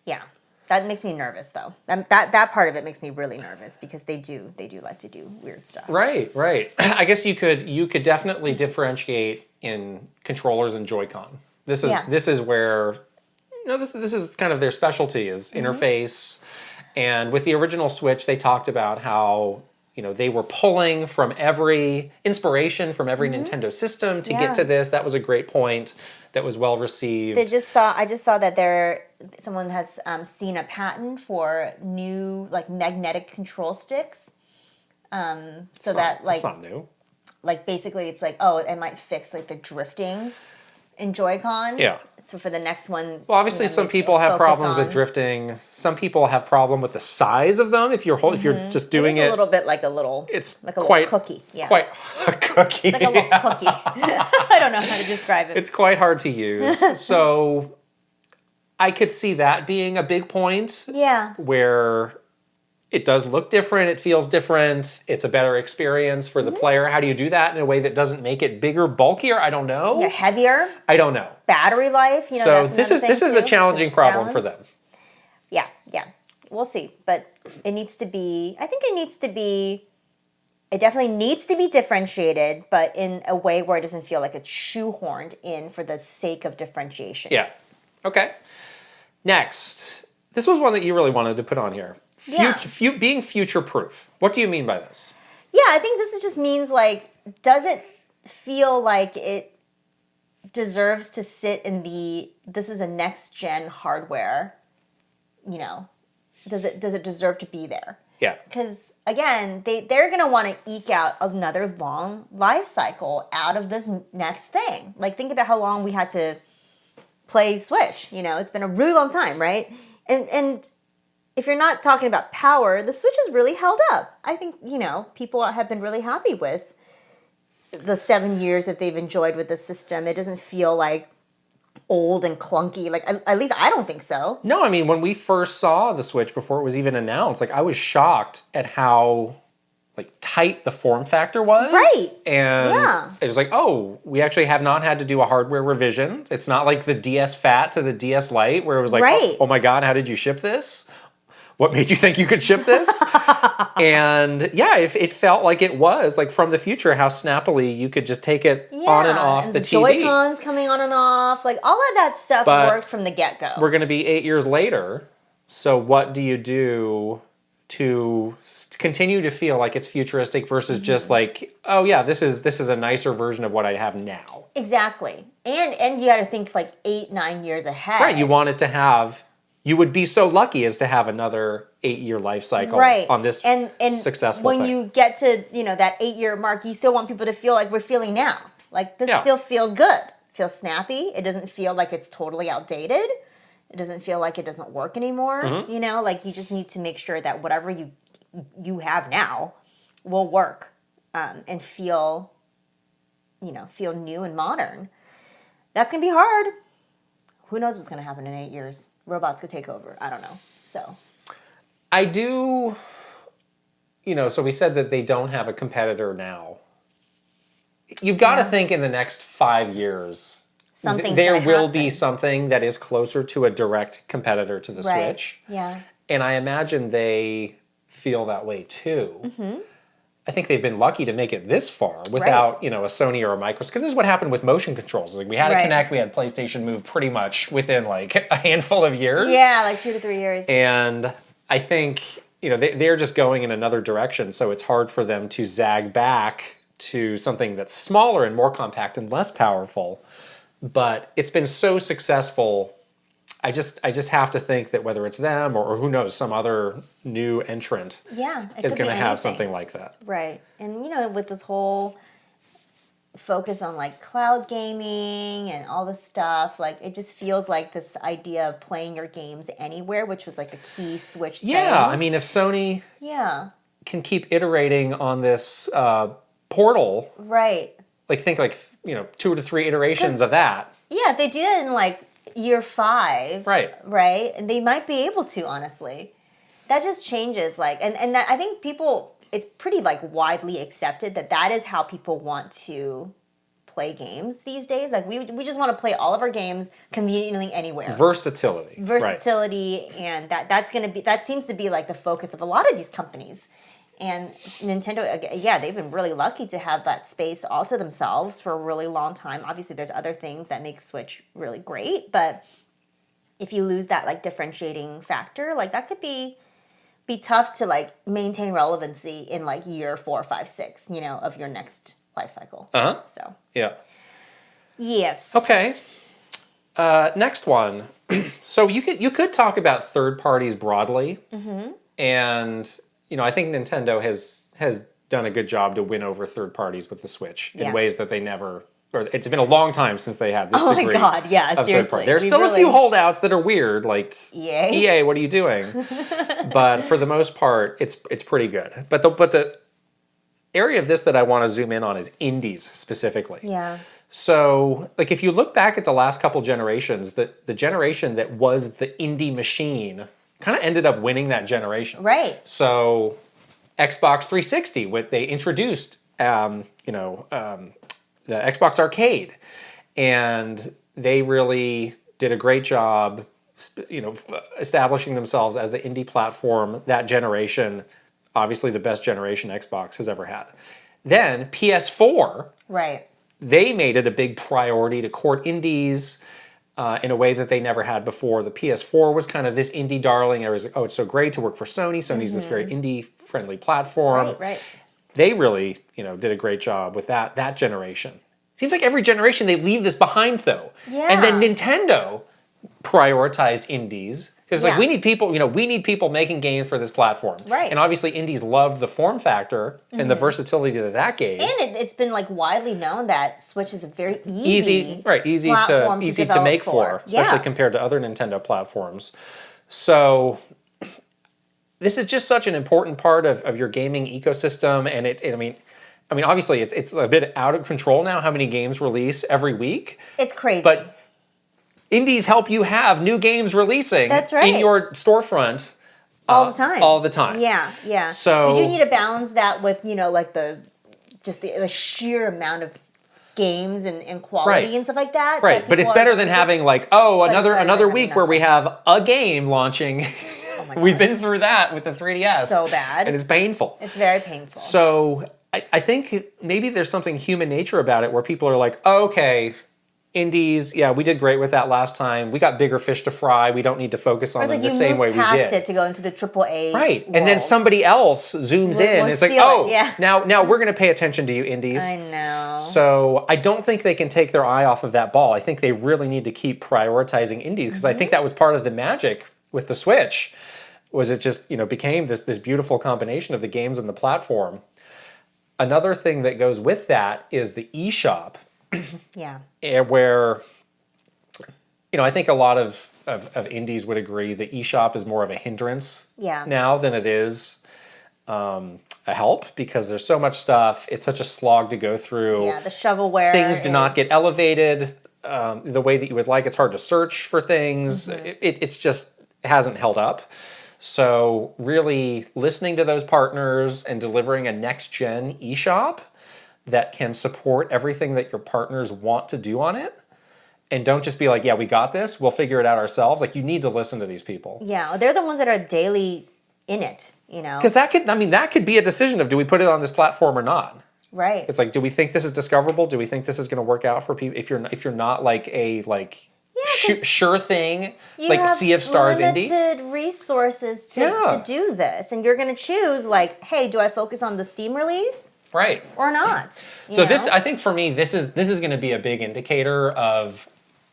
Yeah. That makes me nervous, though. That part of it makes me really nervous because they do like to do weird stuff. Right. I guess you could definitely differentiate in controllers and Joy-Con. This is where this is kind of their specialty is interface. And with the original Switch, they talked about how they were pulling from every inspiration from every Nintendo system to get to this. That was a great point. That was well received. I just saw that someone has seen a patent for new like magnetic control sticks. That's not new. Like basically it's like, oh, it might fix like the drifting in Joy-Con. Yeah. So for the next one, well, obviously some people have problems with drifting. Some people have problem with the size of them. If you're just doing it's a little bit like a little. It's like a quite, little cookie. Yeah. Quite a cookie. It's like a little cookie. I don't know how to describe it. It's quite hard to use. So I could see that being a big point. Yeah. Where it does look different, it feels different, it's a better experience for the player. How do you do that in a way that doesn't make it bigger, bulkier? I don't know. Yeah, heavier. I don't know. Battery life, so this is a challenging problem for them. Yeah. We'll see. But it needs to be, I think it definitely needs to be differentiated, but in a way where it doesn't feel like it's shoehorned in for the sake of differentiation. Yeah. Okay. Next. This was one that you really wanted to put on here. Being future-proof. What do you mean by this? Yeah, I think this just means like, does it feel like it deserves to sit in this is a next-gen hardware, does it deserve to be there? Yeah. Because, again, they're going to want to eke out another long life cycle out of this next thing. Like, think about how long we had to play Switch. It's been a really long time, right? And if you're not talking about power, the Switch has really held up. I think, people have been really happy with the 7 years that they've enjoyed with the system. It doesn't feel like old and clunky. Like, at least I don't think so. No, I mean, when we first saw the Switch before it was even announced, like, I was shocked at how like tight the form factor was. Right. And it was like, oh, we actually have not had to do a hardware revision. It's not like the DS Fat to the DS Lite where it was like, oh my God, how did you ship this? What made you think you could ship this? And yeah, it felt like it was like from the future, how snappily you could just take it on and off the TV. Joy-Cons coming on and off, like all of that stuff worked from the get-go. We're going to be 8 years later. So what do you do to continue to feel like it's futuristic versus just like, oh yeah, this is a nicer version of what I have now. Exactly. And you got to think like 8-9 years ahead. Right, you want it to have, you would be so lucky as to have another 8-year life cycle on this successful when thing. you get to, that 8-year mark, you still want people to feel like we're feeling now. Like this still feels good. Feels snappy. It doesn't feel like it's totally outdated. It doesn't feel like it doesn't work anymore. Like you just need to make sure that whatever you have now will work and feel new and modern. That's going to be hard. Who knows what's going to happen in 8 years? Robots could take over. I don't know. So I do, so we said that they don't have a competitor now. You've got to think in the next 5 years, there will be something that is closer to a direct competitor to the Switch. Yeah. And I imagine they feel that way too. I think they've been lucky to make it this far without, a Sony or a Microsoft. Because this is what happened with motion controls. Like we had a Kinect, we had PlayStation Move pretty much within like a handful of years. Yeah, like 2 to 3 years. And I think, they're just going in another direction. So it's hard for them to zag back to something that's smaller and more compact and less powerful. But it's been so successful. I just have to think that whether it's them or who knows, some other new entrant is going to have something like that. Right. And, with this whole focus on like cloud gaming and all this stuff, like it just feels like this idea of playing your games anywhere, which was like a key Switch thing. Yeah. I mean, if Sony can keep iterating on this portal. Right. Like think like, 2 to 3 iterations of that. Yeah, if they do it in like year 5. Right. Right? And they might be able to, honestly. That just changes like and that I think it's pretty like widely accepted that is how people want to play games these days. Like we just want to play all of our games conveniently anywhere. Versatility. And that seems to be like the focus of a lot of these companies. And Nintendo, they've been really lucky to have that space all to themselves for a really long time. Obviously, there's other things that make Switch really great, but if you lose that like differentiating factor, like that could be tough to like maintain relevancy in like year 4, 5, 6, of your next life cycle. So yeah. Yes. Okay. Next one. So you could talk about third parties broadly, and I think Nintendo has done a good job to win over third parties with the Switch in ways that they never. Or it's been a long time since they had this degree. Oh my God! Yeah, seriously. There's still a few holdouts that are weird, like EA. EA, what are you doing? But for the most part, it's pretty good. But the area of this that I want to zoom in on is indies specifically. Yeah. So, like, if you look back at the last couple generations, the generation that was the indie machine kind of ended up winning that generation. Right. So, Xbox 360, they introduced, the Xbox Arcade, and they really did a great job, establishing themselves as the indie platform that generation. Obviously, the best generation Xbox has ever had. Then PS4, right? They made it a big priority to court indies in a way that they never had before. The PS4 was kind of this indie darling. It was like, oh, it's so great to work for Sony. Sony's this very indie-friendly platform. Right. They really, did a great job with that generation. Seems like every generation they leave this behind, though. Yeah. And then Nintendo prioritized indies. Because we need people making games for this platform. Right. And obviously indies loved the form factor and the versatility that gave. And it's been like widely known that Switch is a very easy to make for, especially compared to other Nintendo platforms. So this is just such an important part of your gaming ecosystem, and I mean, obviously it's a bit out of control now how many games release every week. It's crazy. But indies help you have new games releasing That's right. in your storefront all the time. All the time. Yeah, yeah. So you do need to balance that with, like the sheer amount of games and quality and stuff like that. Right, that but it's better than having like, another week where we have a game launching. Oh my We've been through that with the 3DS. So bad. And it's painful. It's very painful. So I think maybe there's something human nature about it where people are like, oh, okay, indies, yeah, we did great with that last time. We got bigger fish to fry. We don't need to focus on them the same way we did. You move past it to go into the AAA Right. world. And then somebody else zooms in. And it's like, now we're going to pay attention to you, indies. I know. So I don't think they can take their eye off of that ball. I think they really need to keep prioritizing indies because I think that was part of the magic with the Switch, was it just, became this beautiful combination of the games and the platform. Another thing that goes with that is the eShop. Yeah. Where, I think a lot of indies would agree the eShop is more of a hindrance now than it is a help, because there's so much stuff. It's such a slog to go through. Yeah, the shovelware. Things do not get elevated the way that you would like. It's hard to search for things. It's just hasn't held up. So really listening to those partners and delivering a next-gen eShop that can support everything that your partners want to do on it, and don't just be like, yeah, we got this, we'll figure it out ourselves. Like, you need to listen to these people. Yeah, they're the ones that are daily in it, Because that could be a decision of, do we put it on this platform or not? Right. It's like, do we think this is discoverable? Do we think this is going to work out for people? If you're not like a sure thing, like Sea of Stars indie. You have limited resources to do this, and you're going to choose like, hey, do I focus on the Steam release? Right. Or not. So this, I think for me, this is going to be a big indicator of,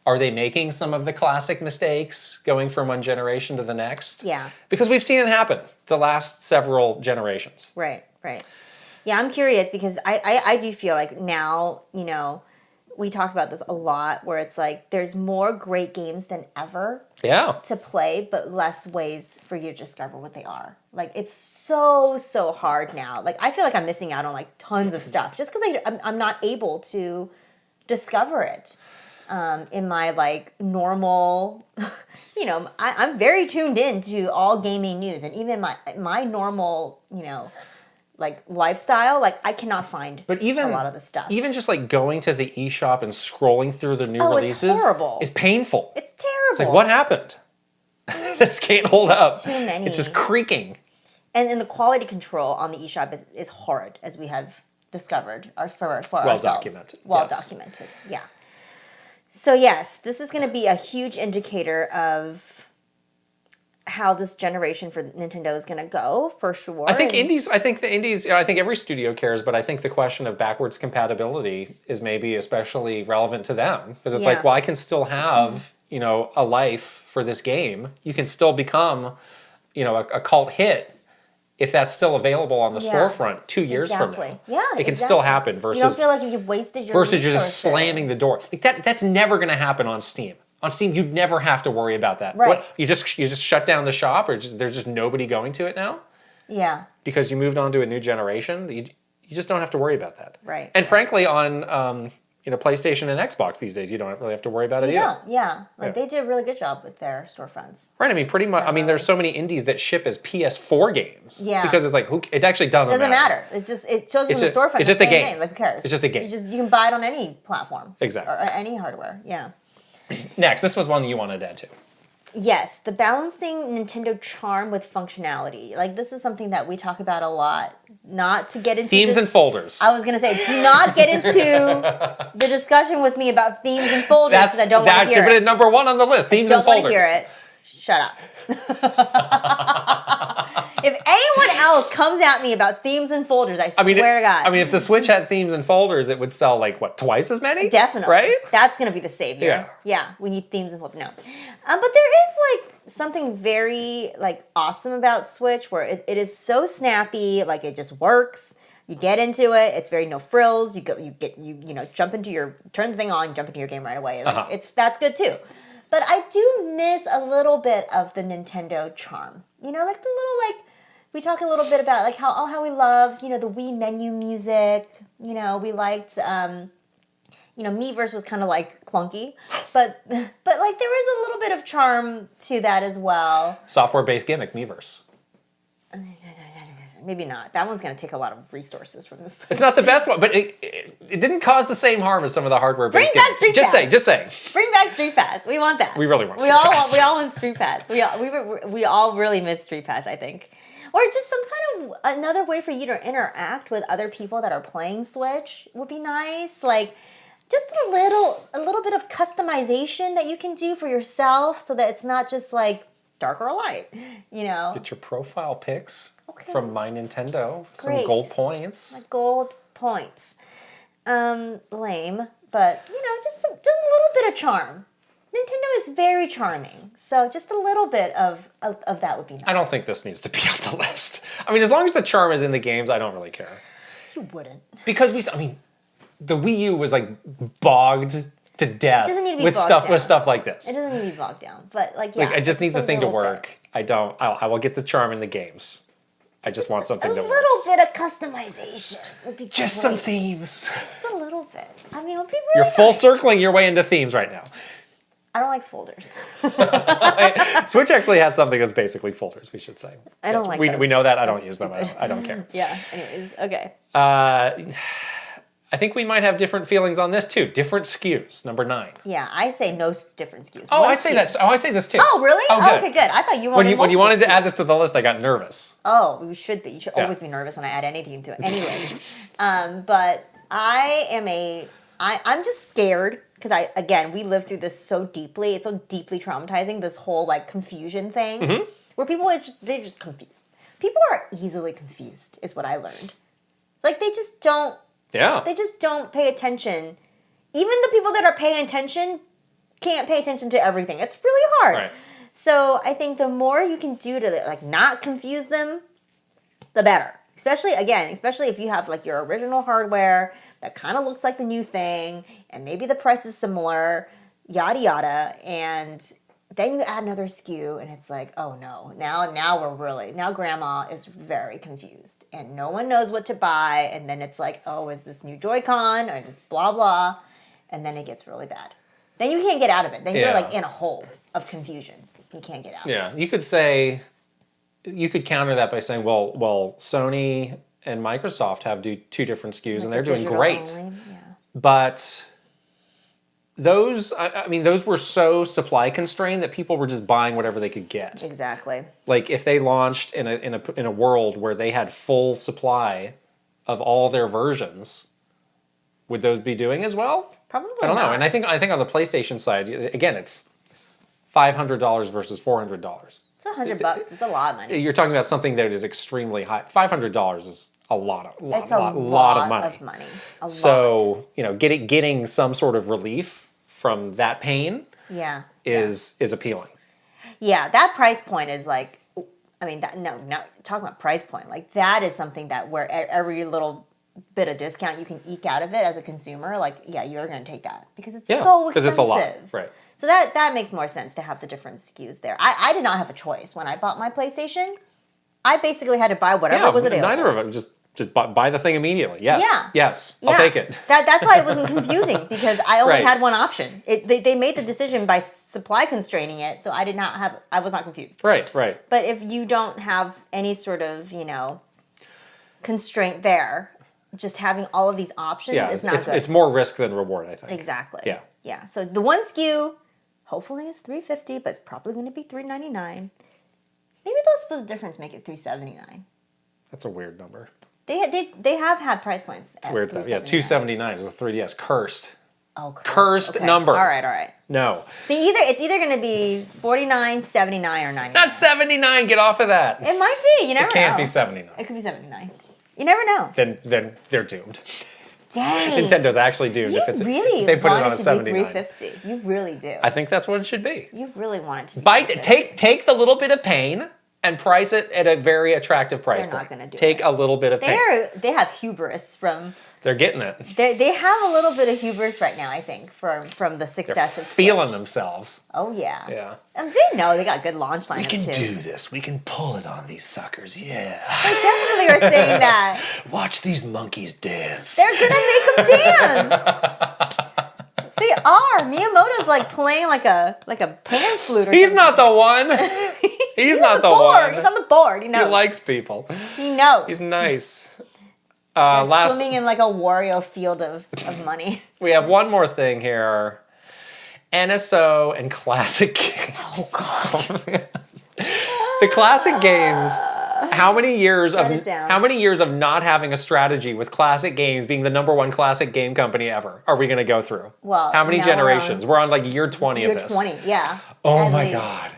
are they making some of the classic mistakes going from one generation to the next? Yeah. Because we've seen it happen the last several generations. Right, right. Yeah, I'm curious because I do feel like now, we talk about this a lot, where it's like there's more great games than ever to play, but less ways for you to discover what they are. Like, it's so hard now. Like, I feel like I'm missing out on like tons of stuff just because I'm not able to discover it in my like normal, I'm very tuned in to all gaming news, and even my normal, like lifestyle, like I cannot find a lot of the stuff. Even just like going to the eShop and scrolling through the new releases it's horrible. Is painful. It's terrible. It's like, what happened? This can't hold up. Too many. It's just creaking. And the quality control on the eShop is horrid, as we have discovered for ourselves. Documented. Well documented, yeah. So yes, this is going to be a huge indicator of how this generation for Nintendo is going to go, for sure. I think every studio cares, but I think the question of backwards compatibility is maybe especially relevant to them. Because it's like, well, I can still have, a life for this game. You can still become, a cult hit if that's still available on the storefront 2 years from now. Yeah, it can still happen versus... You don't feel like you've wasted your versus resources. You're just slamming the door. Like that's never going to happen on Steam. On Steam, you'd never have to worry about that. Right. What, you just shut down the shop, or there's just nobody going to it now? Yeah. Because you moved on to a new generation? You just don't have to worry about that. Right. And frankly, on PlayStation and Xbox these days, you don't really have to worry about it either. You don't, yeah. They did a really good job with their storefronts. Right, I mean, pretty much, there's so many indies that ship as PS4 games. Yeah. Because it's like, it actually doesn't matter. It's just, it shows up in the storefront. It's just a game. Like, who cares? It's just a game. You can buy it on any platform. Exactly. Or any hardware, yeah. Next, this was one that you wanted to add to. Yes, the balancing Nintendo charm with functionality. Like, this is something that we talk about a lot. Not to get into themes and folders. I was going to say, do not get into the discussion with me about themes and folders because I don't want to hear it. That's number one on the list, themes and folders. I don't want to hear it. Shut up. If anyone else comes at me about themes and folders, I swear to God. If the Switch had themes and folders, it would sell like, what, twice as many? Definitely. Right? That's going to be the savior. Yeah, we need themes and folders. No. But there is like something very like awesome about Switch where it is so snappy, like it just works. You get into it, it's very no frills. You jump into turn the thing on, jump into your game right away. Like, that's good too. But I do miss a little bit of the Nintendo charm. Like the little we talk a little bit about like how we love, the Wii menu music. We liked, Miiverse was kind of like clunky, but like there was a little bit of charm to that as well. Software-based gimmick, Miiverse. Maybe not. That one's going to take a lot of resources from the Switch. It's not the best one, but it didn't cause the same harm as some of the hardware-based Bring back Street Pass. Just saying. Bring back Street Pass. We want that. We really want Street Pass. We all want Street Pass. We all really miss Street Pass, I think. Or just some kind of another way for you to interact with other people that are playing Switch would be nice. Like just a little bit of customization that you can do for yourself so that it's not just like dark or light, Get your profile pics from My Nintendo. Great. Some gold points. Like gold points. Lame, but just a little bit of charm. Nintendo is very charming, so just a little bit of that would be nice. I don't think this needs to be on the list. I mean, as long as the charm is in the games, I don't really care. You wouldn't. Because the Wii U was like bogged to death with stuff like this. It doesn't need to be bogged down, but I just need the thing to work. I will get the charm in the games. I just want something that works. A little bit of customization would be just great. some themes. Just a little bit. I mean, it would be really You're full nice. circling your way into themes right now. I don't like folders. Switch actually has something that's basically folders, we should say. I don't like we, those. we know that. I don't That's use them. stupid. I don't care. Yeah, anyways, okay. I think we might have different feelings on this too. Different SKUs, number 9. Yeah, I say no different SKUs. Oh, One I say SKU. that. Oh, I say this too. Oh, really? Oh, good. Okay, good. I thought you wanted When you wanted to multiple add this to the list, I got nervous. Oh, you should be. You should Yeah. always be nervous when I add anything to any list. But I'm just scared because we lived through this so deeply. It's so deeply traumatizing, this whole like confusion thing where people they're just confused. People are easily confused is what I learned. Like they just don't pay attention. Even the people that are paying attention can't pay attention to everything. It's really hard. Right. So I think the more you can do to like not confuse them, the better. Especially if you have like your original hardware that kind of looks like the new thing, and maybe the price is similar, yada yada, and then you add another SKU, and it's like, oh no, now grandma is very confused, and no one knows what to buy, and then it's like, oh, is this new Joy-Con, or just blah blah, and then it gets really bad. Then you can't get out of it. Then you're like in a hole of confusion. You can't get out. Yeah, you could counter that by saying, well, Sony and Microsoft have two different SKUs, like and they're doing great. Only? Yeah. But those were so supply constrained that people were just buying whatever they could get. Exactly. Like if they launched in a world where they had full supply of all their versions, would those be doing as well? Probably I don't know. not. And I think on the PlayStation side, again, it's $500 versus $400. It's $100. It's a lot of money. You're talking about something that is extremely high. $500 is a lot of money. So getting some sort of relief from that pain is appealing. Yeah, that price point is like, talking about price point, like that is something that where every little bit of discount you can eke out of it as a consumer, like, yeah, you're going to take that because it's so expensive. Because it's a lot, right. So that makes more sense to have the different SKUs there. I did not have a choice when I bought my PlayStation. I basically had to buy whatever was available. Neither of them. Just buy the thing immediately. Yes. Yeah. Yes. I'll take it. That's why it wasn't confusing because I only had one option. They made the decision by supply constraining it, so I was not confused. Right. But if you don't have any sort of, constraint there, just having all of these options is not good. It's more risk than reward, I think. Exactly. Yeah. Yeah. So the one SKU, hopefully is $350, but it's probably going to be $399. Maybe they'll split the difference, make it $379. That's a weird number. They have had price points. It's weird though. Yeah, $279 is a 3DS. Cursed. Oh, cursed okay. number. All right. No. It's either going to be $49, $79, or $99. Not $79. Get off of that. It might be. You never know. It can't be $79. It could be $79. You never know. Then they're doomed. Dang. Nintendo's actually doomed if they put it on a $79. $350. You really do. I think that's what it should be. You really want it to be. Take the little bit of pain and price it at a very attractive price They're not point. gonna do Take it. a little bit of pain. They have hubris from. They're getting it. They have a little bit of hubris right now, I think, from the success of Switch. Feeling themselves. Oh yeah. Yeah. And they know they got good launch lineup too. this. We can pull it on these suckers. Yeah. They definitely are saying that. Watch these monkeys dance. They're gonna make them dance. They are. Miyamoto's like playing like a pan flute or He's something. not the one. He's not the one. He's on the board. He knows. He likes people. He knows. He's nice. They're swimming in like a Wario field of money. We have one more thing here. NSO and classic games. Oh God. The classic games. How many years of not having a strategy with classic games being the #1 classic game company ever are we going to go through? Well, how many now generations? We're on like year 20 of Year this. 20, yeah. Oh At my least. God.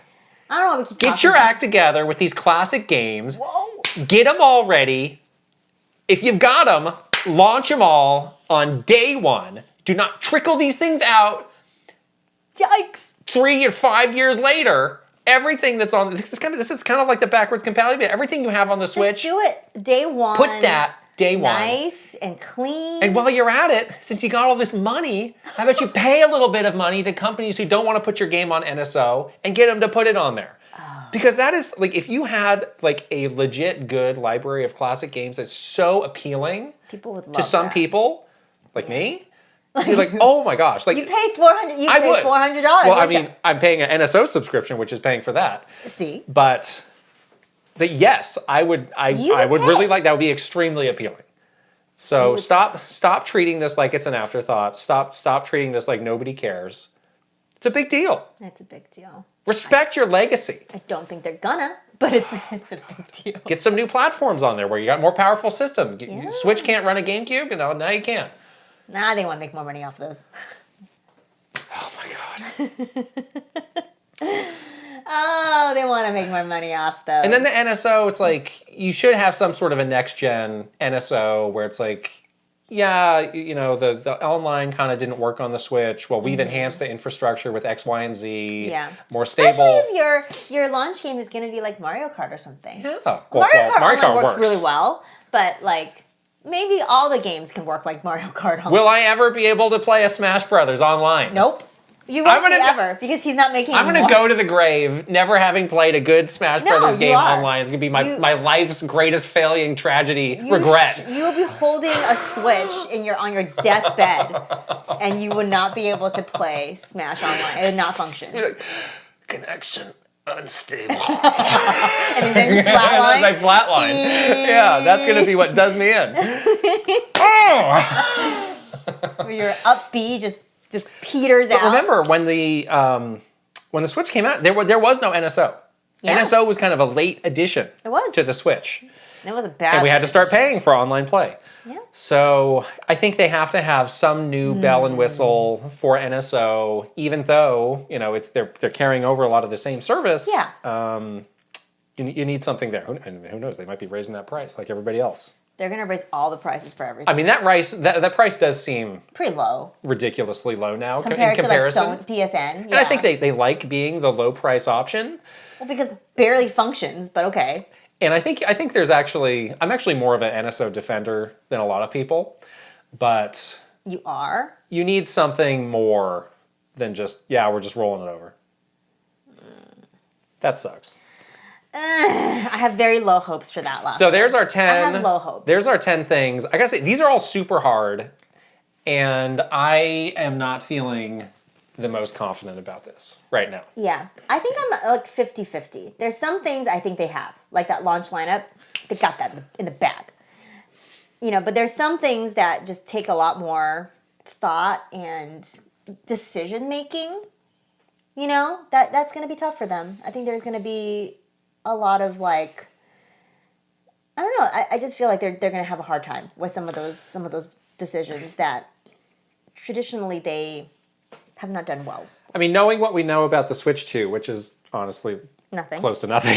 I don't know what we keep Get talking your about. act together with these classic games. Whoa. Get them all ready. If you've got them, launch them all on day one. Do not trickle these things out Yikes. 3 or 5 years later. Everything that's on this is kind of like the backwards compatibility. Everything you have on the Switch, Just do it day one. put that day one. Nice and clean. And while you're at it, since you got all this money, how about you pay a little bit of money to companies who don't want to put your game on NSO and get them to put it on there. Because that is, like, if you had, like, a legit good library of classic games that's so appealing people would love to some that. people, like me, you're like, oh my gosh. Like, You pay $400. You I pay would. $400. Well, I which mean, I'm paying an NSO subscription, which is paying for that. see, But yes, I would You would pay. really like that. Would be extremely appealing. So would stop treating this like it's an afterthought. Stop treating this like nobody cares. It's a big deal. it's a big deal. Respect your legacy. I don't think they're gonna, but it's a big deal. Get some new platforms on there where you got more powerful system. Yeah. Switch can't run a GameCube, now you can. Nah, they want to make more money off those. Oh my God. Oh, they want to make more money off those. And then the NSO, it's like you should have some sort of a next gen NSO where it's like, yeah, the online kind of didn't work on the Switch. Well, we've enhanced the infrastructure with X, Y, and Z. Yeah. More stable. Especially if your launch game is going to be like Mario Kart or something. Yeah. Mario Kart Mario online Kart works really well, but like maybe all the games can work like Mario Kart online. Will I ever be able to play a Smash Brothers online? Nope. You won't gonna be go- ever because he's not making. I'm going to go to the grave never having played a good Smash No, Brothers you game are. online. It's going to be my life's greatest failing tragedy, You regret. You will be holding a Switch on your deathbed, and you would not be able to play Smash online. It would not function. You're like, connection unstable. And then you flatline. I flatline. Yeah, that's going to be what does me in. Oh! Where your up B just peters out. Remember when the Switch came out, there was no NSO. Yeah. NSO was kind of a late addition It was. to the Switch. It was a bad. And we had to start paying for online play. Yeah. So I think they have to have some new bell and whistle for NSO, even though they're carrying over a lot of the same service. Yeah. You need something there. Who knows? They might be raising that price like everybody else. They're gonna raise all the prices for everything. I mean, that price does seem Pretty low ridiculously low now compared in comparison. to like PSN. Yeah. And I think they like being the low price option. well, because barely functions, but okay. And I think I'm actually more of an NSO defender than a lot of people, but You are. you need something more than just we're just rolling it over. That sucks. I have very low hopes for that last. So there's our 10. I have low hopes. There's our 10 things. I gotta say, these are all super hard, and I am not feeling the most confident about this right now. Yeah, I think I'm like 50-50. There's some things I think they have, like that launch lineup. They got that in the bag. But there's some things that just take a lot more thought and decision making. That's going to be tough for them. I think there's going to be a lot of like, I don't know. I just feel like they're going to have a hard time with some of those decisions that traditionally they have not done well. I mean, knowing what we know about the Switch 2, which is honestly Nothing. close to nothing,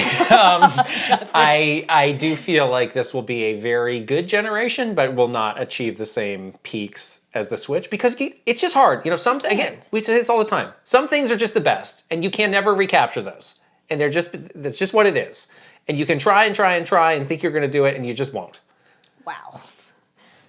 I do feel like this will be a very good generation, but will not achieve the same peaks as the Switch because it's just hard. Again, we say this all the time. Some things are just the best, and you can never recapture those. And that's just what it is. And you can try and try and try and think you're going to do it, and you just won't. Wow.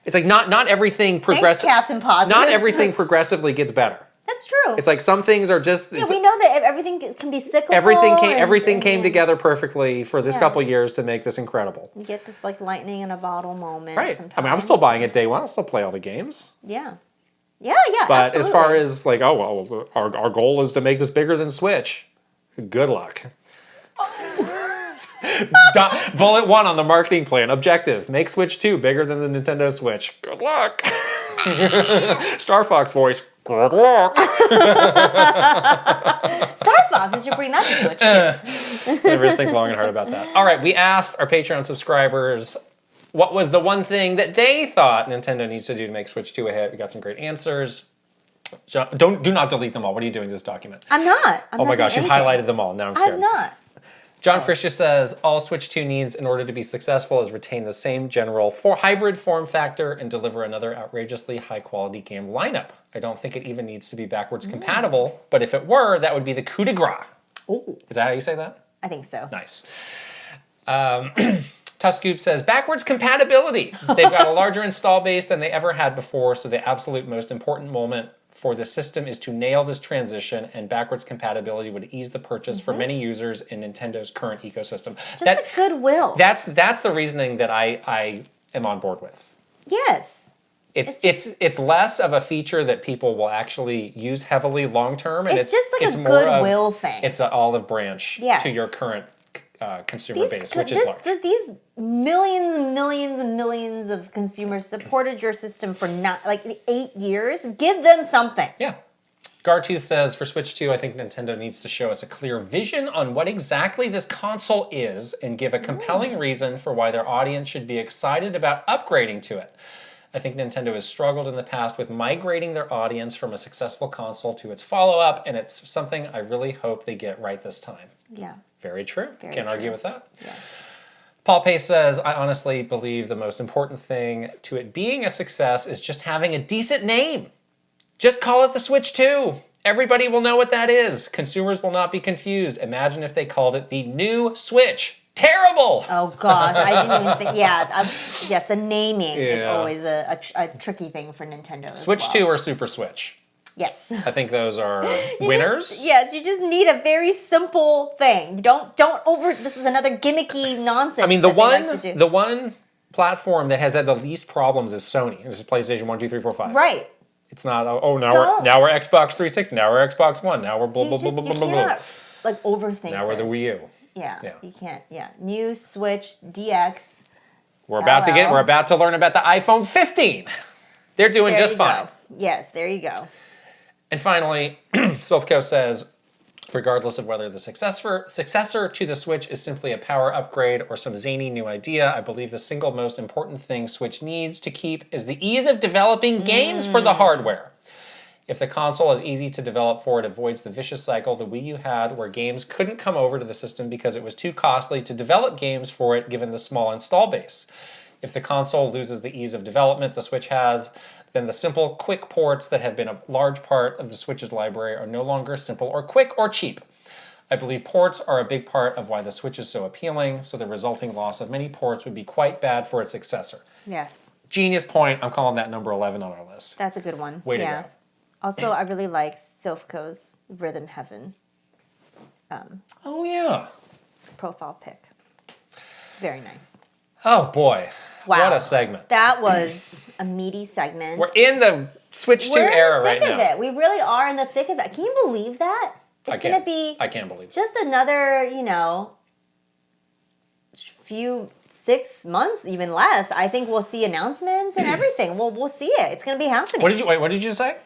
It's like not everything Thanks, Captain Positive. Not everything progressively gets better. That's true. It's like some things are just. Yeah, we know that everything can be cyclical. Everything came together perfectly for this couple years to make this incredible. You get this like lightning in a bottle moment. Right. Sometimes. I mean, I'm still buying it day one. I'll still play all the games. Yeah. Yeah. But absolutely. as far as like, oh well, our goal is to make this bigger than Switch. Good luck. Bullet 1 on the marketing plan. Objective: make Switch 2 bigger than the Nintendo Switch. Good luck. Star Fox voice. Good luck. Star Fox, you bring that to Switch too. Never think long and hard about that. All right, we asked our Patreon subscribers what was the one thing that they thought Nintendo needs to do to make Switch 2 a hit. We got some great answers. John, do not delete them all. What are you doing to this document? I'm not. Oh my gosh, you've highlighted them all. Now I'm scared. I'm not. John Krysta says, all Switch 2 needs in order to be successful is retain the same general hybrid form factor and deliver another outrageously high-quality game lineup. I don't think it even needs to be backwards compatible, but if it were, that would be the coup de grace. Ooh. Is that how you say that? I think so. Nice. Tuscoop says, backwards compatibility. They've got a larger install base than they ever had before, so the absolute most important moment for the system is to nail this transition, and backwards compatibility would ease the purchase for many users in Nintendo's current ecosystem. Just a goodwill. That's the reasoning that I am on board with. Yes. It's less of a feature that people will actually use heavily long term, and it's just like a goodwill thing. It's an olive branch to your current consumer base, which is large. These millions and millions and millions of consumers supported your system for 8 years. Give them something. Yeah. Gartooth says, for Switch 2, I think Nintendo needs to show us a clear vision on what exactly this console is and give a compelling reason for why their audience should be excited about upgrading to it. I think Nintendo has struggled in the past with migrating their audience from a successful console to its follow-up, and it's something I really hope they get right this time. Yeah. Very true. Can't argue with that. Yes. Paul Pace says, I honestly believe the most important thing to it being a success is just having a decent name. Just call it the Switch 2. Everybody will know what that is. Consumers will not be confused. Imagine if they called it the new Switch. Terrible! Oh, gosh. I didn't even think. Yeah. Yes, the naming is always a tricky thing for Nintendo. Switch 2 or Super Switch? Yes. I think those are winners. Yes, you just need a very simple thing. Don't this is another gimmicky nonsense. I mean, the one platform that has had the least problems is Sony. This is PlayStation 1, 2, 3, 4, 5. Right. It's not, now we're Xbox 360, now we're Xbox One, now we're blah, blah, blah, blah, blah, blah. You cannot, overthink Now we're the Wii U. Yeah, you can't, New Switch, DX. We're about to learn about the iPhone 15. They're doing just fine. Go. Yes, there you go. And finally, Silfco says, regardless of whether the successor to the Switch is simply a power upgrade or some zany new idea, I believe the single most important thing Switch needs to keep is the ease of developing games for the hardware. If the console is easy to develop for, it avoids the vicious cycle the Wii U had where games couldn't come over to the system because it was too costly to develop games for it given the small install base. If the console loses the ease of development the Switch has, then the simple, quick ports that have been a large part of the Switch's library are no longer simple or quick or cheap. I believe ports are a big part of why the Switch is so appealing, so the resulting loss of many ports would be quite bad for its successor. Yes. Genius point. I'm calling that number 11 on our list. That's a good one. Way to go. Also, I really like Silphco's Rhythm Heaven profile pic. Very nice. Oh, boy. Wow. What a segment. That was a meaty segment. We're in the Switch 2 era right now. We're in the thick of it. We really are in the thick of it. Can you believe that? It's going to be... I can't believe it. Just another, few 6 months, even less. I think we'll see announcements and everything. We'll see it. It's going to be happening. What did you say?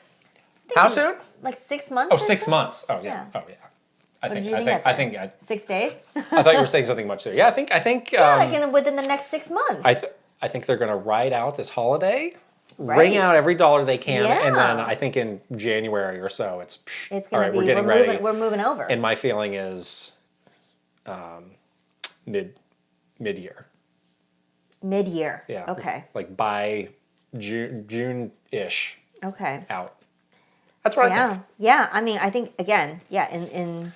How soon? Like 6 months. Oh, 6 months. Oh, yeah. Oh, yeah. I think 6 days. I thought you were saying something much sooner. Yeah, I think. Within the next 6 months. I think they're going to ride out this holiday, wring out every dollar they can, and then I think in January or so it's going to be. We're getting ready. We're moving over. And my feeling is, mid-year. Mid-year. Yeah. Okay. Like by June-ish. Okay. Out. That's what I think. Yeah. I mean, I think again, in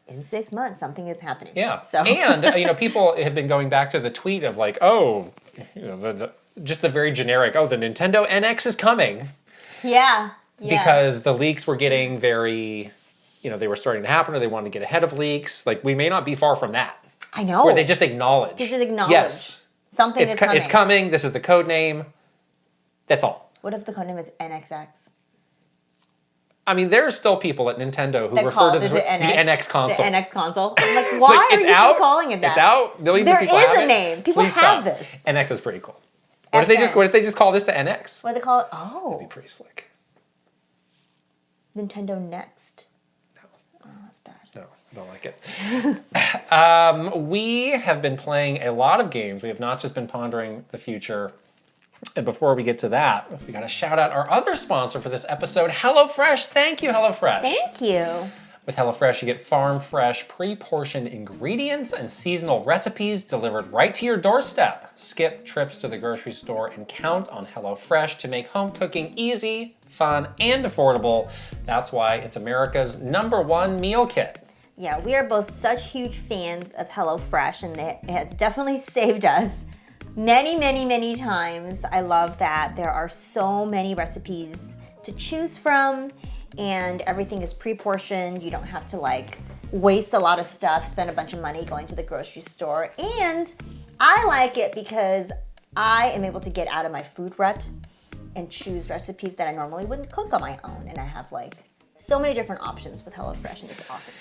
in 6 months, something is happening. Yeah. So And, people have been going back to the tweet of like, oh, just the very generic, oh, the Nintendo NX is coming. yeah. Because the leaks were getting very, they were starting to happen or they wanted to get ahead of leaks. Like, we may not be far from that. I know. Where they just acknowledge. Yes. Something is coming. It's coming. This is the code name. That's all. What if the code name is NXX? I mean, there are still people at Nintendo who That refer call to it the NX console. The NX console. I'm like, why are you still calling it that? It's out. Millions There of people is have a it. name. People Please have stop. this. NX is pretty cool. What if they just call this the NX? What do they call it? Oh. That'd be pretty slick. Nintendo Next. No. Oh, that's bad. No, I don't like it. We have been playing a lot of games. We have not just been pondering the future. And before we get to that, we got to shout out our other sponsor for this episode, HelloFresh. Thank you, HelloFresh. Thank you. With HelloFresh, you get farm-fresh, pre-portioned ingredients and seasonal recipes delivered right to your doorstep. Skip trips to the grocery store and count on HelloFresh to make home cooking easy, fun, and affordable. That's why it's America's #1 meal kit. Yeah, we are both such huge fans of HelloFresh, and it has definitely saved us many, many, many times. I love that there are so many recipes to choose from, and everything is pre-portioned. You don't have to waste a lot of stuff, spend a bunch of money going to the grocery store. And I like it because I am able to get out of my food rut and choose recipes that I normally wouldn't cook on my own. And I have so many different options with HelloFresh, and it's awesome.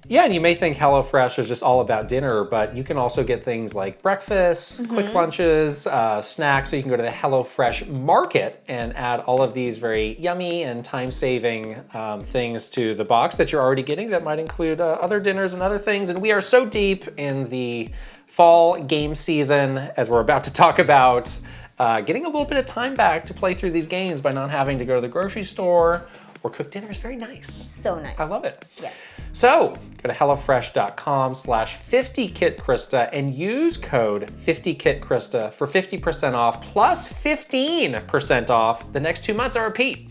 Yeah, and you may think HelloFresh is just all about dinner, but you can also get things like breakfast, quick lunches, snacks. So you can go to the HelloFresh Market and add all of these very yummy and time-saving things to the box that you're already getting that might include other dinners and other things. And we are so deep in the fall game season, as we're about to talk about, getting a little bit of time back to play through these games by not having to go to the grocery store or cook dinner is very nice. So nice. I love it. Yes. So go to HelloFresh.com/50KitKrysta and use code 50KitKrysta for 50% off plus 15% off the next 2 months. I repeat,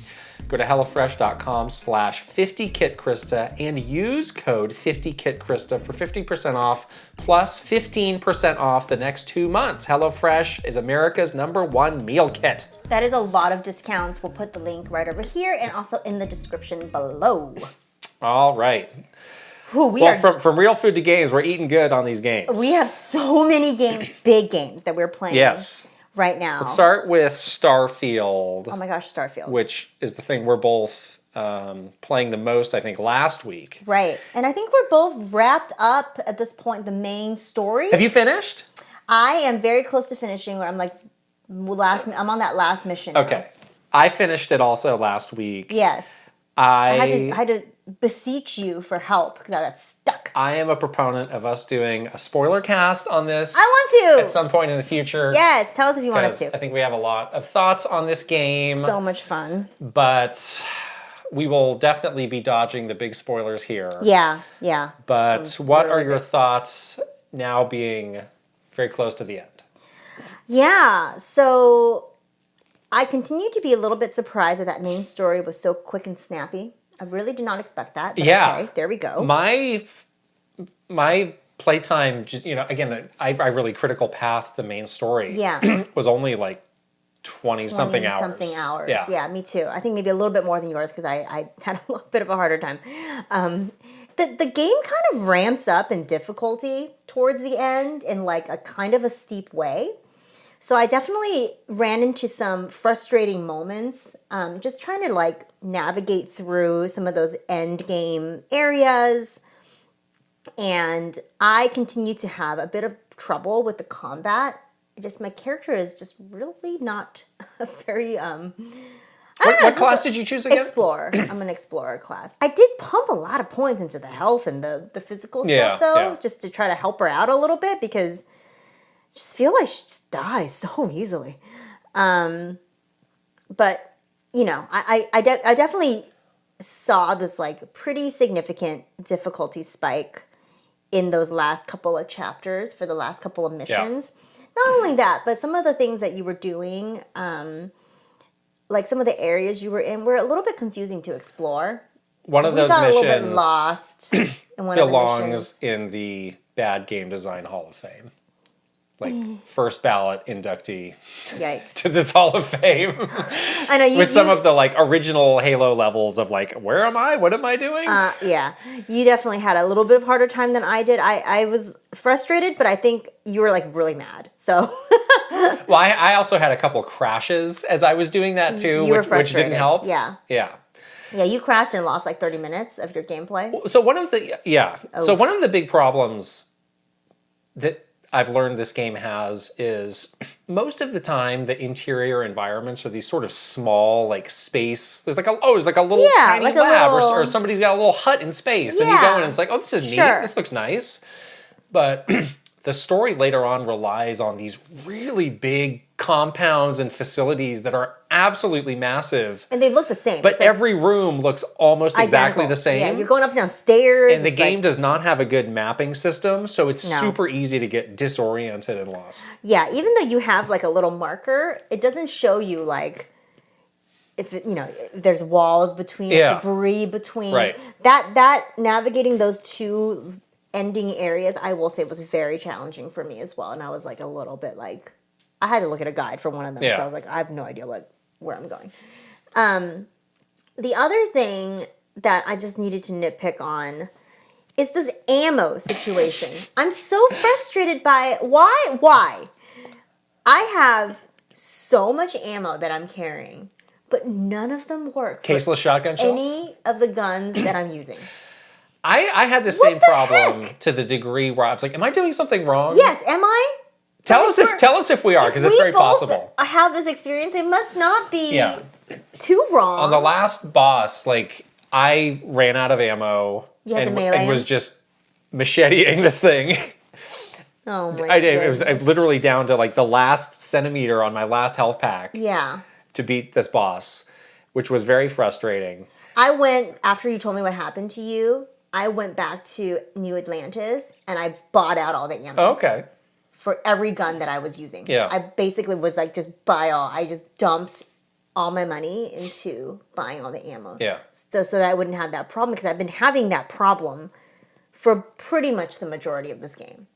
go to HelloFresh.com/50KitKrysta and use code 50KitKrysta for 50% off plus 15% off the next 2 months. HelloFresh is America's #1 meal kit. That is a lot of discounts. We'll put the link right over here and also in the description below. All right. Ooh, from real food to games, we're eating good on these games. We have so many games, big games that we're playing right now. Let's start with Starfield. Oh my gosh, Starfield. Which is the thing we're both playing the most, I think, last week. Right. And I think we're both wrapped up at this point, the main story. Have you finished? I am very close to finishing where I'm I'm on that last mission. Okay. Now. I finished it also last week. Yes. I had to beseech you for help because I got stuck. I am a proponent of us doing a spoiler cast on this. I want to. At some point in the future. Yes, tell us if you want us to. I think we have a lot of thoughts on this game. So much fun. But we will definitely be dodging the big spoilers here. Yeah. But what are your thoughts now being very close to the end? Yeah, so I continue to be a little bit surprised that main story was so quick and snappy. I really did not expect that. But okay, there we go. My playtime, again, I really critical path the main story. Yeah. Was only 20-something hours. Yeah, me too. I think maybe a little bit more than yours because I had a little bit of a harder time. The game kind of ramps up in difficulty towards the end in a kind of a steep way. So I definitely ran into some frustrating moments, just trying to navigate through some of those end game areas. And I continue to have a bit of trouble with the combat. My character is just really not a very, What class did you choose again? Explorer. I'm an explorer class. I did pump a lot of points into the health and the physical stuff though, just to try to help her out a little bit because I just feel like she just dies so easily. But I definitely saw this pretty significant difficulty spike in those last couple of chapters for the last couple of missions. Not only that, but some of the things that you were doing, some of the areas you were in were a little bit confusing to explore. one of We those got missions a little bit lost in one of the belongs missions. in the Bad Game Design Hall of Fame. Like, first ballot inductee Yikes. to this Hall of Fame. I know With some of the, like, original Halo levels of, like, where am I? What am I doing? Yeah, you definitely had a little bit of harder time than I did. I was frustrated, but I think you were like really mad. So Well, I also had a couple crashes as I was doing that too, you were which frustrated. didn't help. Yeah. Yeah. Yeah, you crashed and lost like 30 minutes of your gameplay. So one of the So Oof. one of the big problems that I've learned this game has is most of the time the interior environments are these sort of small, like, space. There's like a little Yeah, tiny like a lab, little- or somebody's got a little hut in space, and you go in and it's like, oh, this is Sure. neat. This looks nice. But the story later on relies on these really big compounds and facilities that are absolutely massive. And they look the same. But It's like every room looks almost exactly identical. the same. Yeah, you're going up and down stairs. And the It's game like, does not have a good mapping system, so it's No. super easy to get disoriented and lost. yeah, even though you have like a little marker, it doesn't show you like if it, if there's walls between, Yeah. debris between. Right. That navigating those two ending areas, I will say, was very challenging for me as well. And I was like a little bit like, I had to look at a guide for one of them because Yeah. I was like, I have no idea where I'm going. The other thing that I just needed to nitpick on is this ammo situation. I'm so frustrated by why? I have so much ammo that I'm carrying, but none of them work for Caseless shotgun shells? any of the guns that I'm using. I had the What same the problem heck? to the degree where I was like, am I doing something wrong? Yes, am I? Tell us if we are, because it's very possible. I have this experience. It must not be Yeah. too wrong. On the last boss, like, I ran out of ammo You had to and melee was him? just macheteing this thing. Oh my I did. It was goodness. literally down to like the last centimeter on my last health pack Yeah. to beat this boss, which was very frustrating. I went, after you told me what happened to you, I went back to New Atlantis and I bought out all the ammo. Okay. For every gun that I was using. Yeah. I basically was like, just buy all. I just dumped all my money into buying all the ammo. Yeah. So that I wouldn't have that problem, because I've been having that problem for pretty much the majority of this game.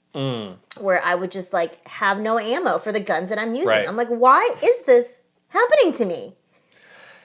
Where I would just like have no ammo for the guns that I'm using. Right. I'm like, why is this happening to me?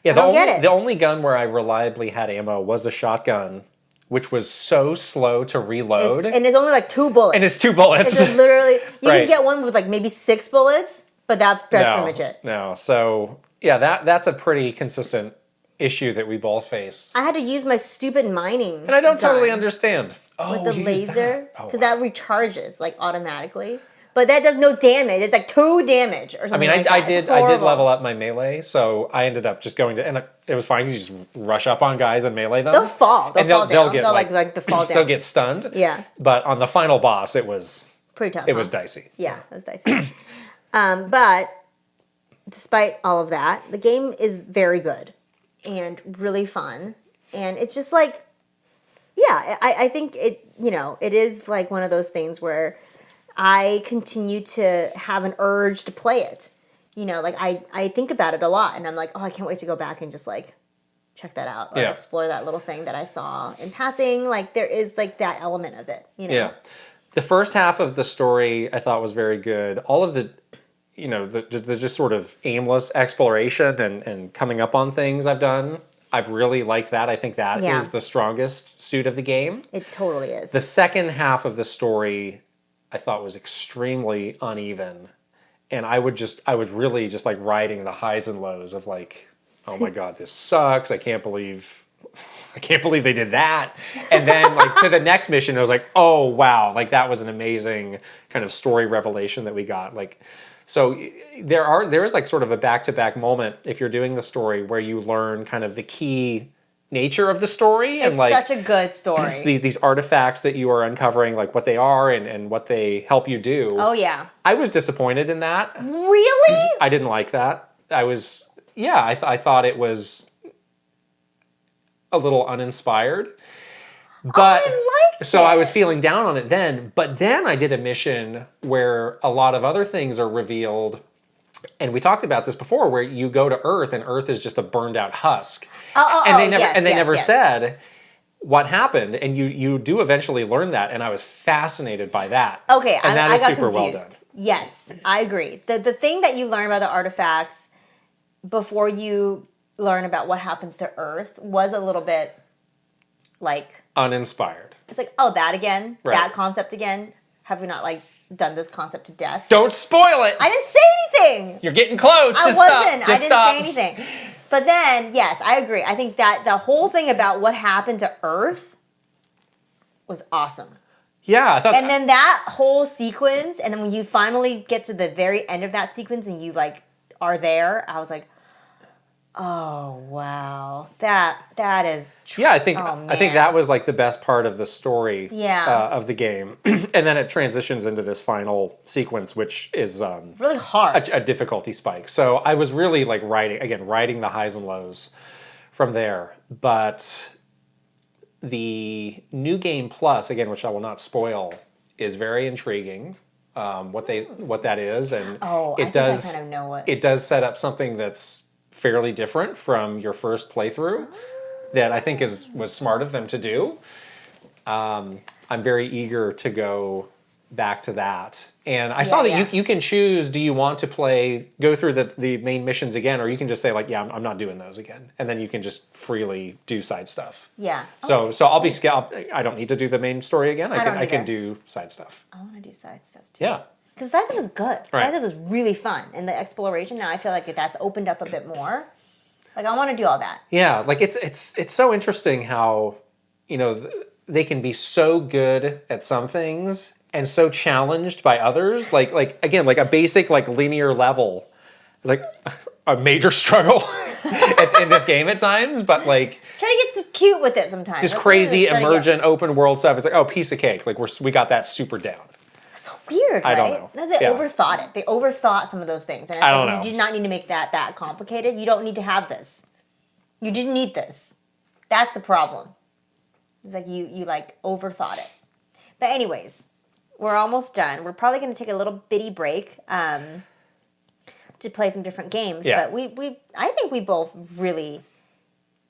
Yeah, don't get it. the only gun where I reliably had ammo was a shotgun, which was so slow to reload. And it's only like 2 bullets. And it's 2 bullets. It's literally, you Right. can get one with like maybe 6 bullets, but that's pretty much it. No. So, yeah, that's a pretty consistent issue that we both face. I had to use my stupid mining. And I don't totally gun understand. Oh, with the you used laser, that. Oh, because wow. that recharges like automatically. But that does no damage. It's like 2 damage or I something. mean, like I that. did It's I did horrible. level up my melee, so I ended up just going to, and it was fine. You just rush up on guys and melee them. They'll fall. They'll And fall down. get They'll like the fall down. They'll get stunned. Yeah. But on the final boss, it was Pretty tough. it was dicey. Yeah, it was dicey. But despite all of that, the game is very good and really fun. And it's just like, yeah, I think it is like one of those things where I continue to have an urge to play it. Like I think about it a lot, and I'm like, oh, I can't wait to go back and just like check that out or Yeah. explore that little thing that I saw in passing. Like there is like that element of it, Yeah. The first half of the story I thought was very good. All of the the just sort of aimless exploration and coming up on things I've done, I've really liked that. I think that is Yeah. the strongest suit of the game. It totally is. The second half of the story I thought was extremely uneven. And I was really just like riding the highs and lows of like, oh my God, this sucks. I can't believe they did that. And then like to the next mission, I was like, oh wow, like that was an amazing kind of story revelation that we got. Like, so there is like sort of a back-to-back moment if you're doing the story where you learn kind of the key nature of the story. And It's like such a good story. these artifacts that you are uncovering, like what they are and what they help you do. Oh yeah. I was disappointed in that. Really? I didn't like that. I thought it was a little uninspired. But I liked so I was it. feeling down on it then. But then I did a mission where a lot of other things are revealed And we talked about this before, where you go to Earth and Earth is just a burned out husk. And They never said what happened, and you do eventually learn that, and I was fascinated by that. Okay, and that I is got super confused. well done. Yes, I agree. The thing that you learn about the artifacts before you learn about what happens to Earth was a little bit like Uninspired. it's like, oh, that again, Right. that concept again. Have we not like done this concept to death? Don't spoil it. I didn't say anything. You're getting close. I Just wasn't. stop. I Just didn't stop. say anything. But then, yes, I agree. I think that the whole thing about what happened to Earth was awesome. Yeah, I thought. And then that whole sequence, and then when you finally get to the very end of that sequence and you like are there, I was like, oh wow, that is. Yeah, I think oh, I think man. that was like the best part of the story Yeah. of the game, and then it transitions into this final sequence, which is really hard. a difficulty spike. So I was really like riding the highs and lows from there. But the new game plus, again, which I will not spoil, is very intriguing. What that is, and Oh, I think I kind of know what. it does set up something that's fairly different from your first playthrough that I think was smart of them to do. I'm very eager to go back to that. And I saw that you can choose, do you want to go through the main missions again, or you can just say like, yeah, I'm not doing those again. And then you can just freely do side stuff. Yeah. So I'll be I don't need to do the main story again. I can do side stuff. I want to do side stuff too. Yeah. Because side stuff was good. Right. Side stuff was really fun. And the exploration, now I feel like that's opened up a bit more. Like, I want to do all that. Yeah, like it's so interesting how, they can be so good at some things and so challenged by others. Like again, like a basic like linear level is like a major struggle in this game at times, but like Try to get so cute with it sometimes. this That's crazy what I'm trying to get. emergent open world stuff. It's like, oh, piece of cake. Like we got that super down. So weird, right? I don't know. They Yeah. overthought it. They overthought some of those things. And it's I like, don't know. you did not need to make that complicated. You don't need to have this. You didn't need this. That's the problem. It's like you like overthought it. But anyways, we're almost done. We're probably going to take a little bitty break to play some different games. Yeah. But I think we both really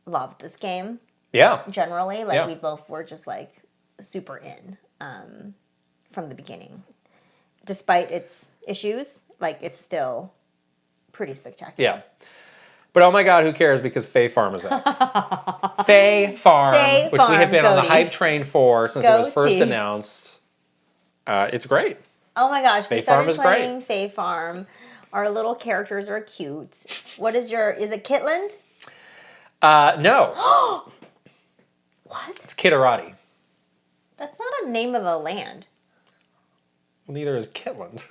loved this game Yeah. generally. Like Yeah. we both were just like super in from the beginning. Despite its issues, like it's still pretty spectacular. Yeah. But oh my God, who cares? Because Fae Farm is out. Fae Farm, Fae which we have been on the Goaty. hype train for since it was first Goatee. announced. It's great. Oh my gosh, we Fae Farm started is great. playing Fae Farm. Our little characters are cute. What is is it Kitland? No, What? it's Kitterati. That's not a name of a land. Well, neither is Kitland.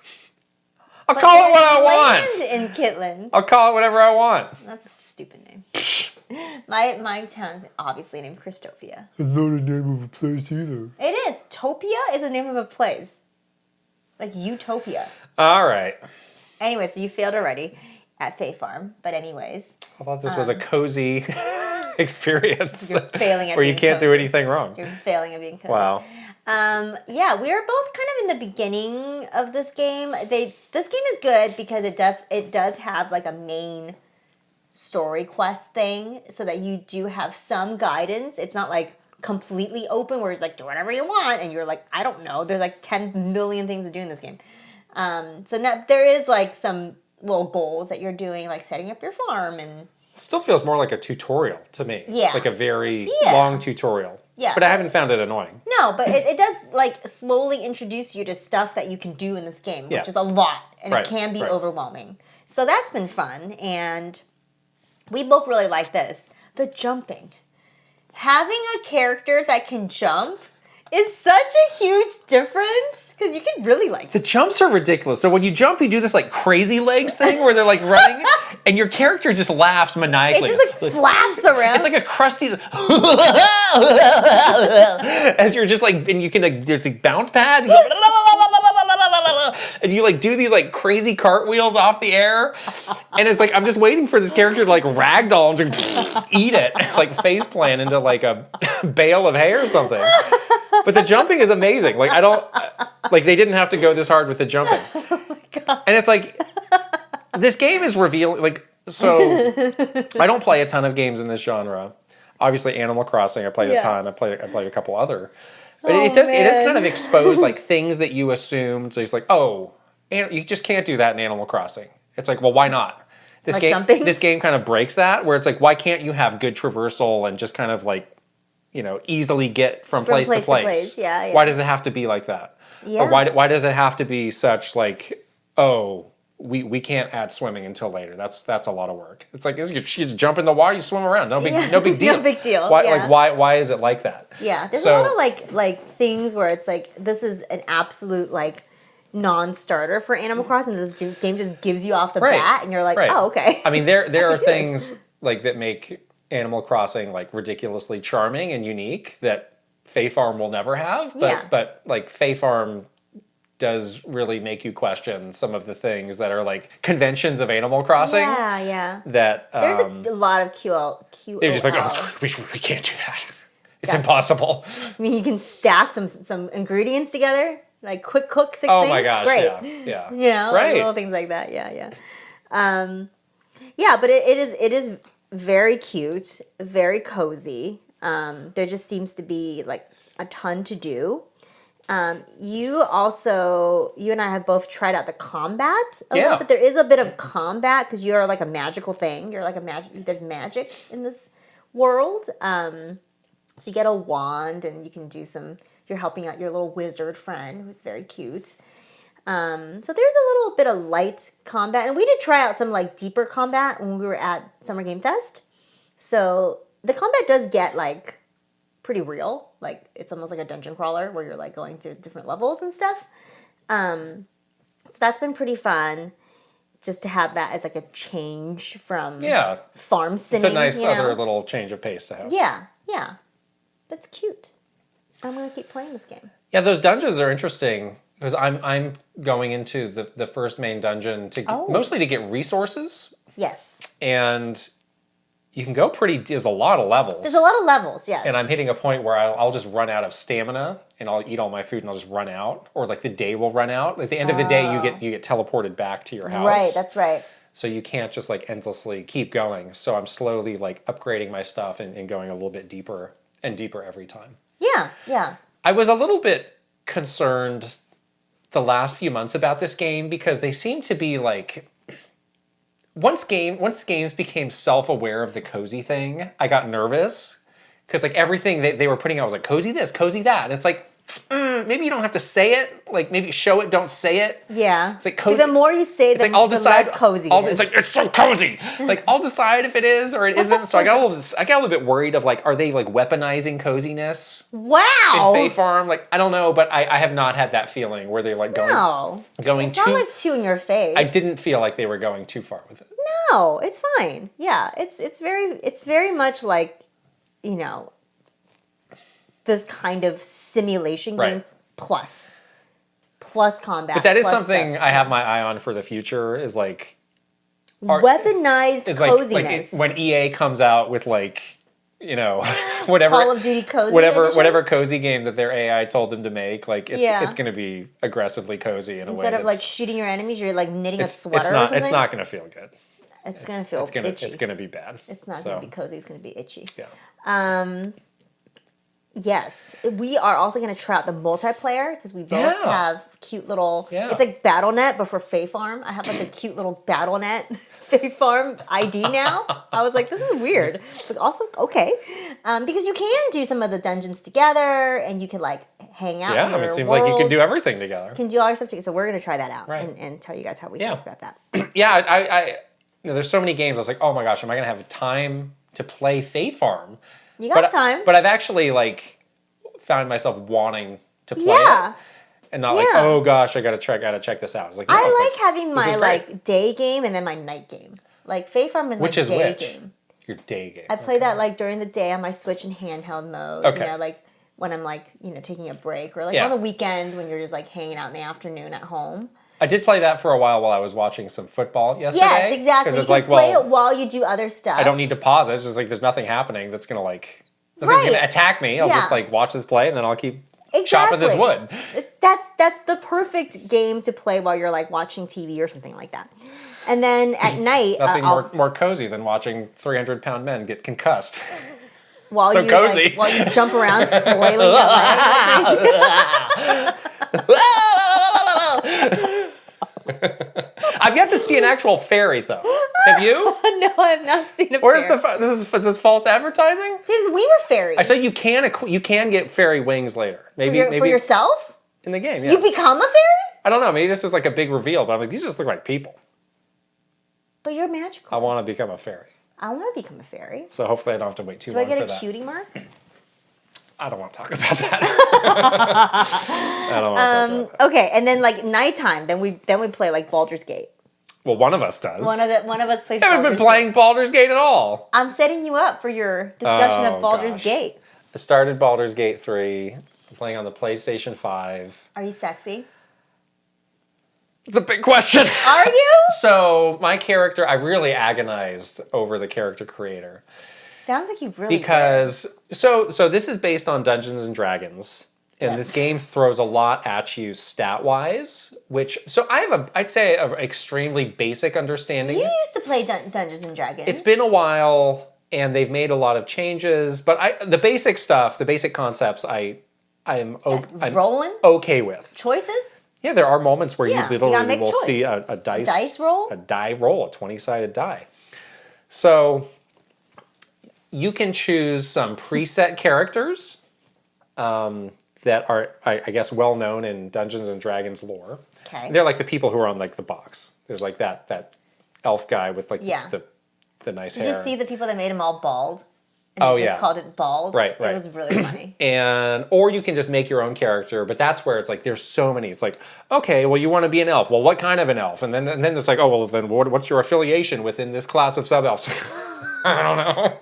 I'll call it what I want. Land in Kitland. I'll call it whatever I want. That's a stupid name. my town's obviously named Christopia. It's not a name of a place either. It is. Topia is the name of a place. Like Utopia. All right. Anyway, so you failed already at Fae Farm. But anyways, I thought this was a cozy experience You're failing at where you being can't do cozy. anything wrong. you're failing at being cozy. Wow. Yeah, we are both kind of in the beginning of this game. This game is good because it does have like a main story quest thing, so that you do have some guidance. It's not like completely open where it's like do whatever you want and you're like, I don't know. There's like 10 million things to do in this game. So now there is like some little goals that you're doing, like setting up your farm and It still feels more like a tutorial to me. Yeah. Like a very Yeah. long tutorial. Yeah. But I haven't found it annoying. no, but it does like slowly introduce you to stuff that you can do in this game, which Yeah. is a lot, and Right, it can be right. overwhelming. So that's been fun, and we both really like this. The jumping. Having a character that can jump is such a huge difference, because you can really like The jumps are ridiculous. So when you jump, you do this like crazy legs thing where they're like running, and your character just laughs it maniacally. just like flaps around. It's like a crusty, as you're just like, and you can like, there's like bounce pads, you go, and you like do these like crazy cartwheels off the air, and it's like I'm just waiting for this character to like ragdoll and just eat it, like face plant into like a bale of hay or something. But the jumping is amazing. Like they didn't have to go this hard with the jumping. Oh my God. And it's like, This game is revealing, like, so I don't play a ton of games in this genre. Obviously, Animal Crossing, I played a ton. I played a couple other. But it is kind of exposed, like, things that you assumed. So it's like, oh, you just can't do that in Animal Crossing. It's like, well, why not? Jumping? This game kind of breaks that, where it's like, why can't you have good traversal and just kind of like, easily get from place to place? Yeah. Why does it have to be like that? Yeah. Or why does it have to be such like, oh, we can't add swimming until later. That's a lot of work. It's like, you just jump in the water, you swim around. No big deal. No big deal. Why, yeah. why is it like that? Yeah, there's a lot of like things where it's like, this is an absolute like non-starter for Animal Crossing. This game just gives you off the bat, and you're like, oh, okay. I mean, there are things like that make Animal Crossing like ridiculously charming and unique that Fae Farm will never have. But like Fae Farm does really make you question some of the things that are like conventions of Animal Crossing. Yeah. That there's a lot of QL. They're just like, oh, we can't do that. It's impossible. I mean, you can stack some ingredients together, like quick cook 6 things. Oh my gosh, great. Yeah. Like little things like that. Yeah. But it is very cute, very cozy. There just seems to be like a ton to do. You and I have both tried out the combat a little bit. There is a bit of combat because you're like a magical thing. You're like there's magic in this world. So you get a wand and you can do you're helping out your little wizard friend who's very cute. So there's a little bit of light combat. And we did try out some like deeper combat when we were at Summer Game Fest. So the combat does get like pretty real. Like it's almost like a dungeon crawler where you're like going through different levels and stuff. So that's been pretty fun just to have that as like a change from farm simming. It's a nice other little change of pace to have. Yeah. That's cute. I'm going to keep playing this game. Yeah, those dungeons are interesting because I'm going into the first main dungeon mostly to get resources. Yes. And you can go there's a lot of levels. There's a lot of levels, yes. And I'm hitting a point where I'll just run out of stamina and I'll eat all my food and I'll just run out. Or like the day will run out. Like the end of the day you get teleported back to your house. Right, that's right. So you can't just like endlessly keep going. So I'm slowly like upgrading my stuff and going a little bit deeper and deeper every time. Yeah. I was a little bit concerned the last few months about this game because they seem to be like... Once the games became self-aware of the cozy thing, I got nervous because like everything they were putting out was like cozy this, cozy that. And it's like, maybe you don't have to say it. Like maybe show it, don't say it. Yeah. It's like cozy. See, the more you say, the less cozy it is. It's like, it's so cozy. It's like, I'll decide if it is or it isn't. So I got a little bit worried of like, are they like weaponizing coziness? Wow. In Fae Farm? Like, I don't know, but I have not had that feeling where they're like going it's not like too in your face. I didn't feel like they were going too far with it. No, it's fine. Yeah, it's very much like, this kind of simulation game plus combat. But that is something I have my eye on for the future is like weaponized coziness. Like when EA comes out with like, whatever Call of Duty cozy whatever cozy game that their AI told them to make, like it's going to be aggressively cozy in a way. Instead of like shooting your enemies, you're like knitting a sweater or something. It's not going to feel good. It's going to feel itchy. It's going to be bad. It's not going to be cozy. It's going to be itchy. Yeah. Yes, we are also going to try out the multiplayer because we both have cute little. Yeah. It's like BattleNet, but for Fae Farm. I have like a cute little BattleNet Fae Farm ID now. I was like, this is weird, but also okay, because you can do some of the dungeons together, and you can like hang out. Yeah, it seems like you can do everything together. You can do all your stuff together. So we're going to try that out and tell you guys how we think about that. Yeah, I there's so many games. I was like, oh my gosh, am I going to have time to play Fae Farm? You got time. But I've actually like found myself wanting to play it. And not like, oh gosh, I gotta check this out. I was like, no, I like having my like day game and then my night game. Like Fae Farm is my day game. Your day game. I play that like during the day on my Switch in handheld mode. Okay. Like when I'm like, taking a break or like on the weekends when you're just like hanging out in the afternoon at home. I did play that for a while I was watching some football yesterday. Yes, exactly. You can play it while you do other stuff. I don't need to pause it. It's just like there's nothing happening that's gonna like nothing's gonna attack me. I'll just like watch this play and then I'll keep chopping this wood. That's the perfect game to play while you're like watching TV or something like that. And then at night, Nothing more cozy than watching 300-pound men get concussed. While so you cozy. Like, while you jump around flailing your legs like crazy. I've yet to see an actual fairy, though. Have you? No, I have not seen a Where's fairy. Is this false advertising? Because we were fairies. I said you can get fairy wings later. Maybe for yourself? In the game, yeah. You become a fairy? I don't know. Maybe this is like a big reveal, but I'm like, these just look like people. But you're magical. I want to become a fairy. I want to become a fairy. So hopefully I don't have to wait too long for that. Do I get a cutie mark? I don't want to talk about that. I don't want to talk about that. Okay, and then like nighttime, then we play like Baldur's Gate. Well, one of us does. One of us plays. I haven't been playing Baldur's Gate at all. I'm setting you up for your discussion of Baldur's Gate. I started Baldur's Gate 3. I'm playing on the PlayStation 5. Are you sexy? It's a big question. Are you? So my character, I really agonized over the character creator. Sounds like you really because so this is based on Dungeons and Dragons, and this game throws a lot at you stat wise. So I have I'd say an extremely basic understanding. You used to play Dungeons and Dragons. It's been a while, and they've made a lot of changes, but the basic stuff, the basic concepts, I'm rolling okay with. Choices. Yeah, there are moments where you literally will choice. see a dice roll, a die roll, a 20-sided die. So you can choose some preset characters that are, I guess, well known in Dungeons and Dragons lore. Okay, they're like the people who are on like the box. There's like that elf guy with like the nice hair. Did you see the people that made him all bald? And they just called it Bald. Right. It was really funny. Or you can just make your own character, but that's where it's like there's so many. It's like, okay, well, you want to be an elf. Well, what kind of an elf? And then it's like, oh, well, then what's your affiliation within this class of sub-elves? I don't know.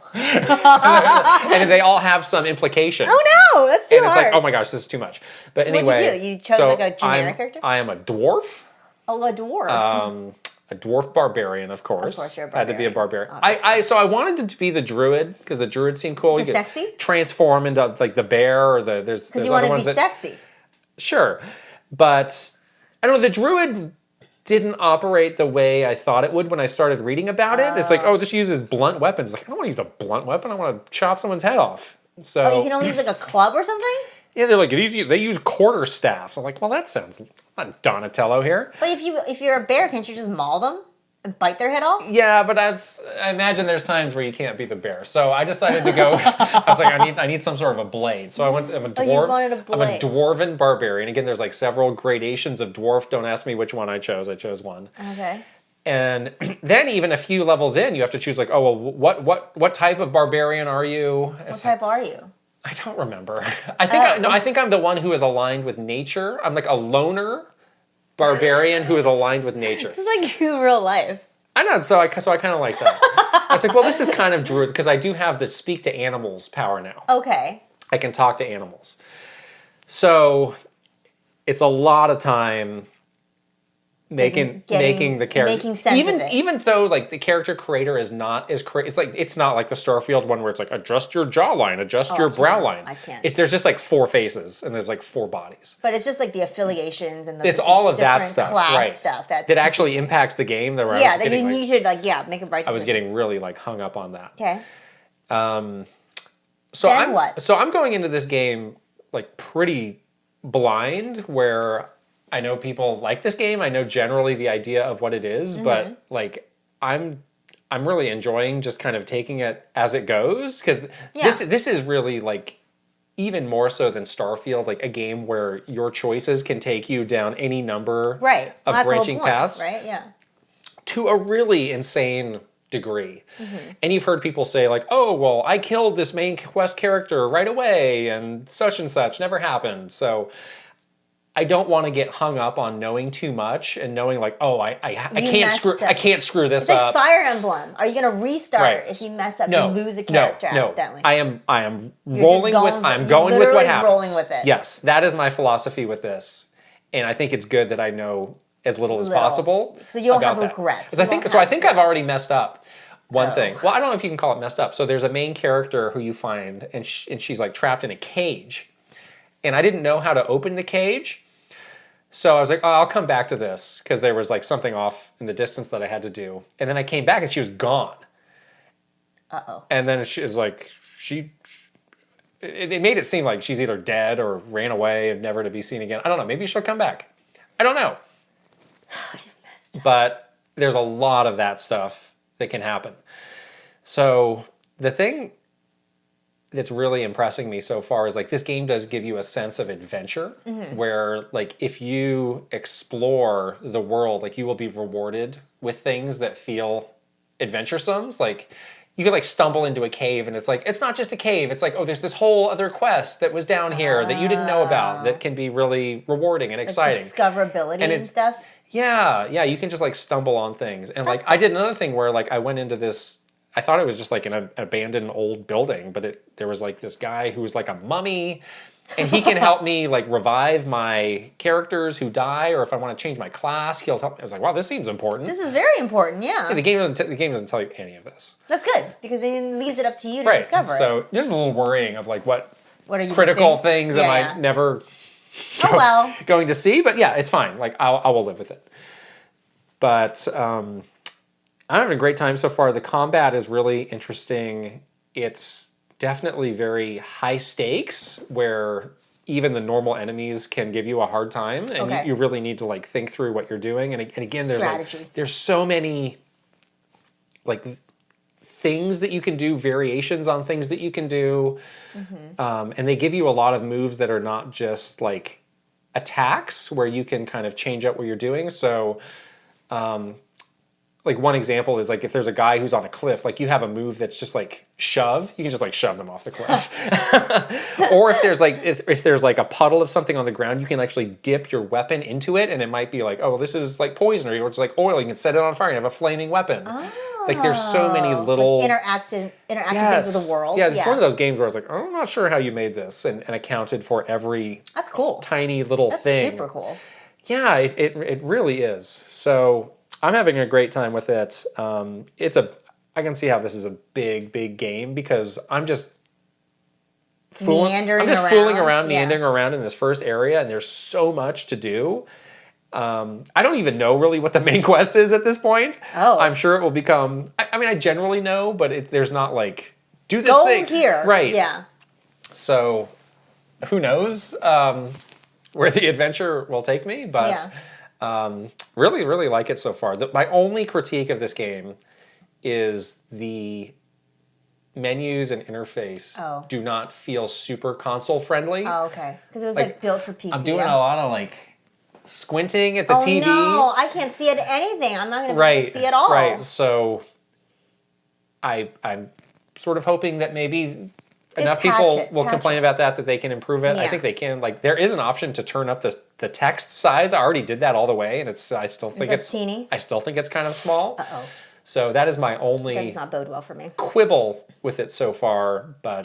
And they all have some implication. Oh no, that's too hard. And it's like, oh my gosh, this is too much. But so anyway, what'd you do? You chose like a generic character? I am a dwarf. Oh, a dwarf. A dwarf barbarian, of course. Of course, you're a I barbarian. had to be a barbarian. So I wanted to be the druid because the druid seemed cool. Sexy? Transform into like the bear or there's because you wanted to be sexy. Sure, but I don't know. The druid didn't operate the way I thought it would when I started reading about it. It's like, oh, this uses blunt weapons. Like, I don't want to use a blunt weapon. I want to chop someone's head off. So you can only use like a club or something. Yeah, they're like, they use quarter staffs. I'm like, well, that sounds not Donatello here. But if you're a bear, can't you just maul them and bite their head off? Yeah, but I imagine there's times where you can't be the bear. So I decided to go. I was like, I need some sort of a blade. So I'm a dwarf. You wanted a blade. I'm a dwarven barbarian. Again, there's like several gradations of dwarf. Don't ask me which one I chose. I chose one. Okay. And then even a few levels in, you have to choose like, oh well, what type of barbarian are you? What type are you? I don't remember. I think I'm the one who is aligned with nature. I'm like a loner barbarian who is aligned with nature. This is like you in real life. I know, so I kind of like that. I was like, well, this is kind of druid because I do have the speak to animals power now. Okay. I can talk to animals. So it's a lot of time making the character, making sense of it. Even though like the character creator is not as it's not like the Starfield one where it's like adjust your jawline, adjust your brow line. I can't. There's just like 4 faces and there's like 4 bodies. But it's just like the affiliations and it's all of that stuff, class right? Stuff that actually impacts the game. That you should make a right decision. I was getting really like hung up on that. Okay. So what? So I'm going into this game like pretty blind, where I know people like this game. I know generally the idea of what it is, but like I'm really enjoying just kind of taking it as it goes because this is really like even more so than Starfield, like a game where your choices can take you down any number of branching paths, right? Yeah, to a really insane degree. And you've heard people say like, oh, well, I killed this main quest character right away and such never happened. So I don't want to get hung up on knowing too much and knowing like, oh, I can't screw this it's like up. Fire Emblem. Are you going to restart if you mess up and lose a character accidentally? I am rolling with what happens. Rolling with it. Yes, that is my philosophy with this, and I think it's good that I know as little as possible. So you don't have regrets. I think I've already messed up one thing. Well, I don't know if you can call it messed up. So there's a main character who you find, and she's like trapped in a cage, and I didn't know how to open the cage. So I was like, oh, I'll come back to this because there was like something off in the distance that I had to do. And then I came back and she was gone. Uh-oh. And then she was like, they made it seem like she's either dead or ran away and never to be seen again. I don't know. Maybe she'll come back. I don't know. But there's a lot of that stuff that can happen. So the thing that's really impressing me so far is like this game does give you a sense of adventure where like if you explore the world, like you will be rewarded with things that feel adventuresome. Like you could like stumble into a cave and it's like, it's not just a cave. It's like, oh, there's this whole other quest that was down here that you didn't know about that can be really rewarding and exciting. Like discoverability and stuff. Yeah. You can just like stumble on things. And like, I did another thing where like I went into this, I thought it was just like an abandoned old building, but there was like this guy who was like a mummy and he can help me like revive my characters who die, or if I want to change my class, he'll help me. I was like, wow, this seems important. This is very important, yeah. The game doesn't tell you any of this. That's good, because it leaves it up to you to discover it. So there's a little worrying of like what are you critical missing? things am I never going to see, but yeah, it's fine. Like I will live with it. But I'm having a great time so far. The combat is really interesting. It's definitely very high stakes where even the normal enemies can give you a hard time, and you really need to like think through what you're doing. And again, there's so many like things that you can do, variations on things that you can do, and they give you a lot of moves that are not just like attacks where you can kind of change up what you're doing. So like one example is like if there's a guy who's on a cliff, like you have a move that's just like shove, you can just like shove them off the cliff. Or if there's like a puddle of something on the ground, you can actually dip your weapon into it, and it might be like, oh, well, this is like poison, or it's like oil, you can set it on fire and have a flaming weapon. Like there's so many little like interactive things with the world. Yeah, it's one of those games where I was like, oh, I'm not sure how you made this, and accounted for every that's cool tiny little thing. That's super cool. Yeah, it really is. So I'm having a great time with it. I can see how this is a big game because I'm just meandering around in this first area, and there's so much to do. I don't even know really what the main quest is at this point. Oh. I'm sure it will become, I mean, I generally know, but there's not like, do this Go thing. here. Right. Yeah. So who knows where the adventure will take me, but really, really like it so far. My only critique of this game is the menus and interface do not feel super console friendly. Oh, okay. Because it was like built for PC. I'm doing a lot of like squinting at the TV. No, I can't see it anything. I'm not going to be able to see it all. Right. So I'm sort of hoping that maybe enough people will complain about that they can improve it. Yeah. I think they can. Like there is an option to turn up the text size. I already did that all the way, and I still think it's teeny. I still think it's kind of small. Uh-oh. So that is my only that does not bode well for me. Quibble with it so far, but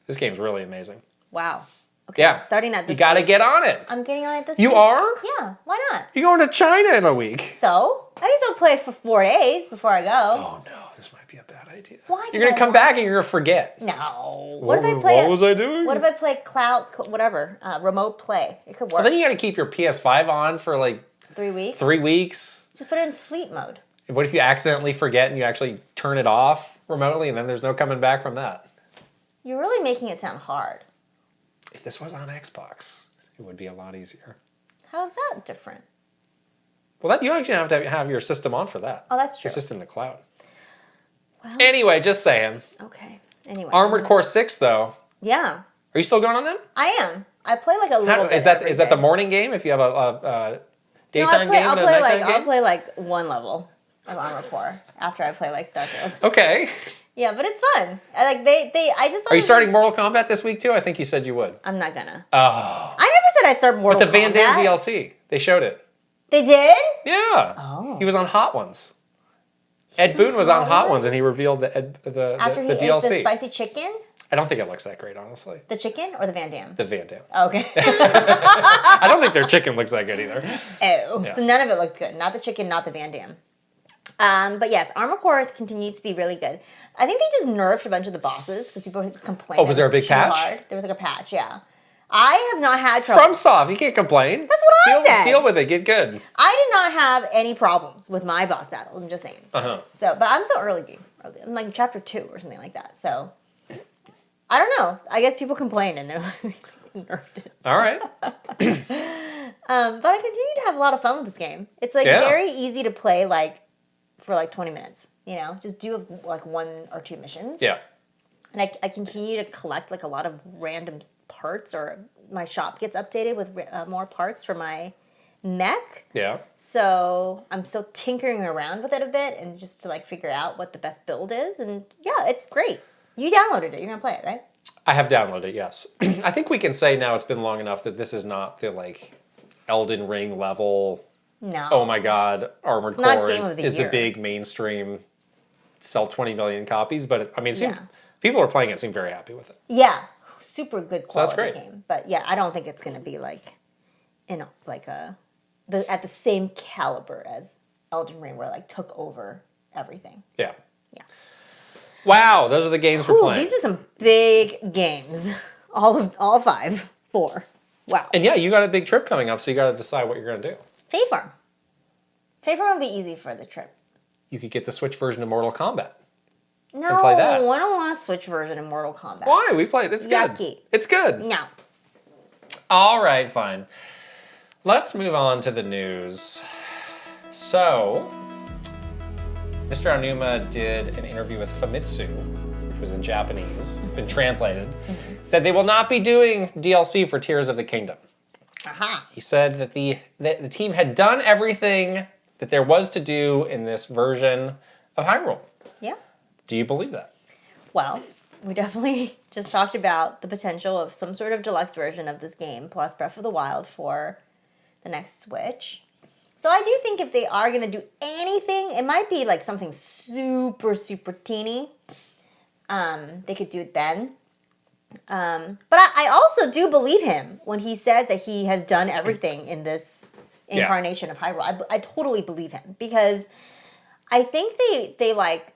this game's really amazing. Wow. Okay, yeah. Starting that this week. You got to get on it. I'm getting on it this week. You are? Yeah, why not? You're going to China in a week. So, I can still play for 4 days before I go. Oh, no. This might be a bad idea. Why? You're going to come back and you're going to forget. No. What was I doing? What if I play remote play? It could work. Well, then you got to keep your PS5 on for like 3 weeks. 3 weeks. Just put it in sleep mode. What if you accidentally forget and you actually turn it off remotely, and then there's no coming back from that? You're really making it sound hard. If this was on Xbox, it would be a lot easier. How's that different? Well, you actually have to have your system on for that. Oh, that's true. It's just in the cloud. Well, anyway, just saying. Okay. Anyway. Armored Core 6, though. Yeah. Are you still going on them? I am. I play like a little bit. Is that the morning game? If you have a daytime game and a nighttime game? I'll play like one level of Armored Core after I play like Starfield. Okay. Yeah, but it's fun. Are you starting Mortal Kombat this week too? I think you said you would. I'm not gonna. Oh. I never said I'd start Mortal Kombat. But the Van Damme DLC, they showed it. They did? Yeah. Oh. He was on Hot Ones. Ed Boon was on Hot Ones, and he revealed the After he DLC. ate the spicy chicken? I don't think it looks that great, honestly. The chicken or the Van Damme? The Van Damme. Oh, okay. I don't think their chicken looks that good either. Oh. Yeah. So none of it looked good. Not the chicken, not the Van Damme. But yes, Armored Core continues to be really good. I think they just nerfed a bunch of the bosses because people complained. Oh, was there a big patch? Hard. There was like a patch, yeah. I have not had trouble. FromSoft, you can't complain. That's what I said. Deal with it. Get good. I did not have any problems with my boss battle. I'm just saying. So, but I'm still early game. I'm like chapter 2 or something like that. So, I don't know. I guess people complain and they're like, nerfed it. All right. But I continue to have a lot of fun with this game. It's like very easy to play for 20 minutes. You know, just do like 1 or 2 missions. Yeah. And I continue to collect like a lot of random parts, or my shop gets updated with more parts for my mech. Yeah. So I'm still tinkering around with it a bit and just to like figure out what the best build is. And yeah, it's great. You downloaded it. You're going to play it, right? I have downloaded it, yes. I think we can say now it's been long enough that this is not the like Elden Ring level. No. Oh my God, Armored It's not Core Game of the is the Year. big mainstream, sell 20 million copies. But it seems, people are playing it, seem very happy with it. Yeah. Super good quality great. game. But yeah, I don't think it's going to be like, at the same caliber as Elden Ring, where it like took over everything. Yeah. Yeah. Wow, those are the games we're playing. These are some big games. All 5. 4. Wow. And yeah, you got a big trip coming up, so you got to decide what you're going to do. Fae Farm. Fae Farm will be easy for the trip. You could get the Switch version of Mortal Kombat. No, play that. I don't want a Switch version of Mortal Kombat. Why? We played. It's good. Yucky. It's good. No. All right, fine. Let's move on to the news. So, Mr. Aonuma did an interview with Famitsu, which was in Japanese, been translated. Said they will not be doing DLC for Tears of the Kingdom. Aha. He said that the team had done everything that there was to do in this version of Hyrule. Yeah. Do you believe that? Well, we definitely just talked about the potential of some sort of deluxe version of this game, plus Breath of the Wild for the next Switch. So I do think if they are going to do anything, it might be like something super, super teeny. They could do it then. But I also do believe him when he says that he has done everything in this incarnation of Hyrule. I totally believe him, because I think they like,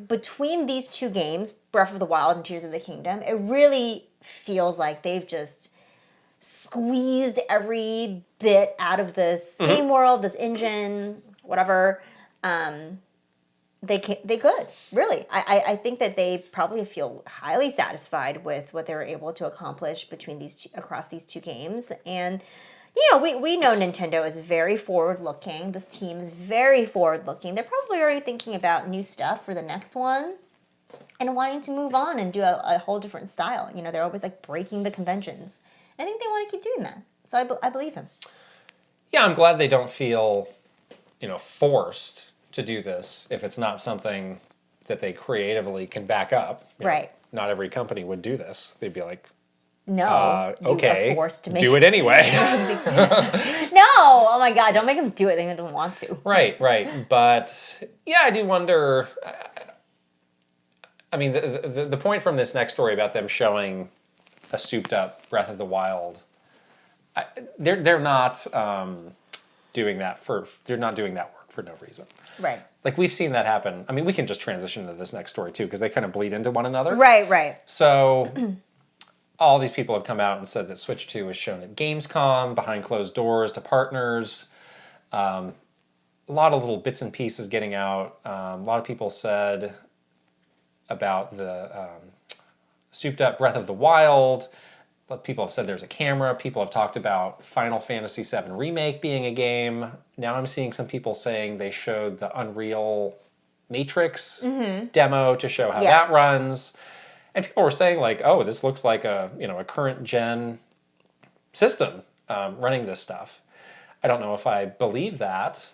between these 2 games, Breath of the Wild and Tears of the Kingdom, it really feels like they've just squeezed every bit out of this game world, this engine, whatever. They could, really. I think that they probably feel highly satisfied with what they were able to accomplish across these 2 games. And we know Nintendo is very forward-looking. This team is very forward-looking. They're probably already thinking about new stuff for the next one and wanting to move on and do a whole different style. They're always like breaking the conventions. I think they want to keep doing that. So I believe him. Yeah, I'm glad they don't feel, forced to do this if it's not something that they creatively can back up. Right. Not every company would do this. They'd be like, no, okay, you are forced to make do it anyway. No, oh my God, don't make them do it. They don't want to. Right. But yeah, I do wonder. I mean, the point from this next story about them showing a souped-up Breath of the Wild, they're not doing that work for no reason. Right. Like, we've seen that happen. I mean, we can just transition to this next story too, because they kind of bleed into one another. Right. So all these people have come out and said that Switch 2 was shown at Gamescom behind closed doors to partners. A lot of little bits and pieces getting out. A lot of people said about the souped up Breath of the Wild. People have said there's a camera. People have talked about Final Fantasy VII Remake being a game. Now I'm seeing some people saying they showed the Unreal Matrix demo to show how that runs. And people were saying like, oh, this looks like a current gen system running this stuff. I don't know if I believe that,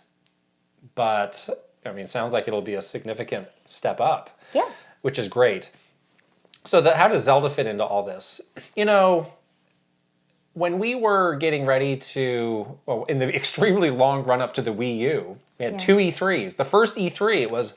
but I mean, it sounds like it'll be a significant step up. Yeah. Which is great. So how does Zelda fit into all this? When we were getting ready in the extremely long run up to the Wii U, we had 2 E3s. The first E3, it was,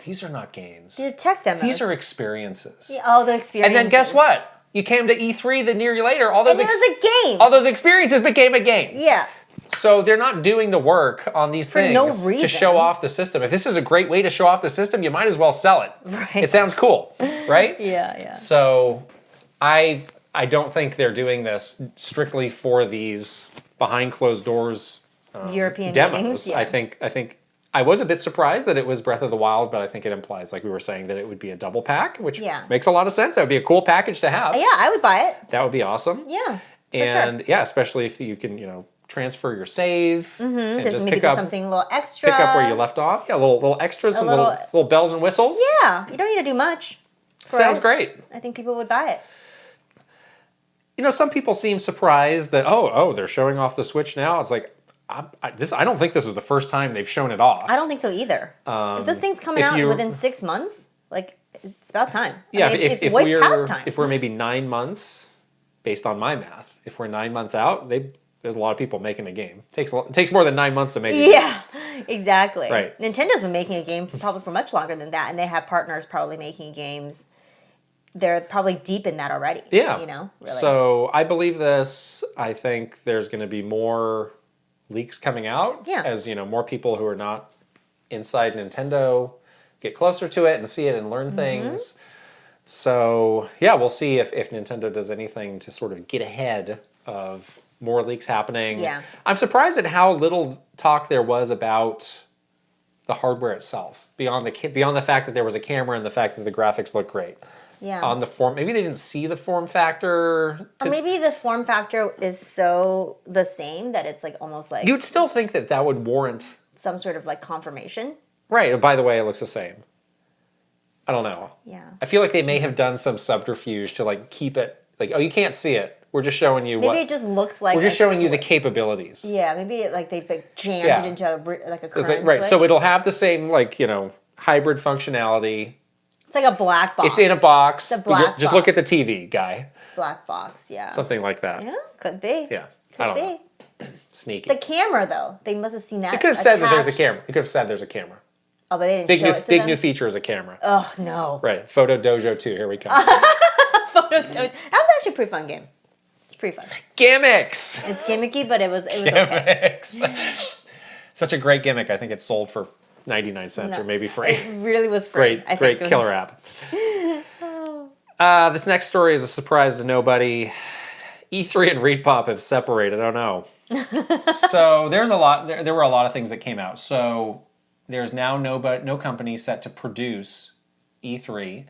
these are not games. They're tech demos. These are experiences. Yeah, the experiences. And then guess what? You came to E3 the year later. And it was a game. All those experiences became a game. Yeah. So they're not doing the work on these things no reason. to show off the system. If this is a great way to show off the system, you might as well sell it. Right. It sounds cool, right? Yeah. So I I don't think they're doing this strictly for these behind closed doors European demos. meetings. Yeah. I think I was a bit surprised that it was Breath of the Wild, but I think it implies, like we were saying, that it would be a double pack, which makes a lot of sense. That would be a cool package to have. Yeah, I would buy it. That would be awesome. Yeah. And yeah, especially if you can, transfer your save. And There's just maybe something a little extra. Pick up where you left off. Yeah, little extras, some little bells and whistles. Yeah, you don't need to do much. Sounds great. I think people would buy it. Some people seem surprised that they're showing off the Switch now. It's like I don't think this was the first time they've shown it off. I don't think so either. If this thing's coming out within 6 months, like it's about time. Yeah, it's way past time. If we're maybe 9 months, based on my math, if we're 9 months out, there's a lot of people making a game. It takes more than 9 months to make a game. Yeah, exactly. Right. Nintendo's been making a game probably for much longer than that, and they have partners probably making games. They're probably deep in that already. Yeah. Really. So I believe this. I think there's going to be more leaks coming out. Yeah. As, more people who are not inside Nintendo get closer to it and see it and learn things. So, yeah, we'll see if Nintendo does anything to sort of get ahead of more leaks happening. Yeah. I'm surprised at how little talk there was about the hardware itself, beyond the fact that there was a camera and the fact that the graphics look great. Yeah. On the form, maybe they didn't see the form factor. Or maybe the form factor is so the same that it's like almost like You'd still think that would warrant some sort of like confirmation. Right. And by the way, it looks the same. I don't know. Yeah. I feel like they may have done some subterfuge to like keep it like, you can't see it. We're just showing you maybe it just looks like we're just showing you the capabilities. Yeah, maybe they jammed it into a current right. switch. So it'll have the same hybrid functionality. It's like a black box. It's in a box. It's a black box. Just look at the TV, guy. Black box, yeah. Something like that. Yeah, could be. Yeah. Could be. Know. Sneaky. The camera, though, they must have seen that. They could have said that there's a camera. They could have said there's a camera. Oh, but they didn't show it to them? Big new feature is a camera. Oh, no. Right. Photo Dojo 2. Here we come. That was actually a pretty fun game. It's pretty fun. Gimmicks! It's gimmicky, but it was Gimmicks. Okay. Such a great gimmick. I think it sold for 99 cents or maybe free. It really was free. Great killer app. This next story is a surprise to nobody. E3 and ReedPop have separated. I don't know. So there's a lot. There were a lot of things that came out. So there's now no company set to produce E3.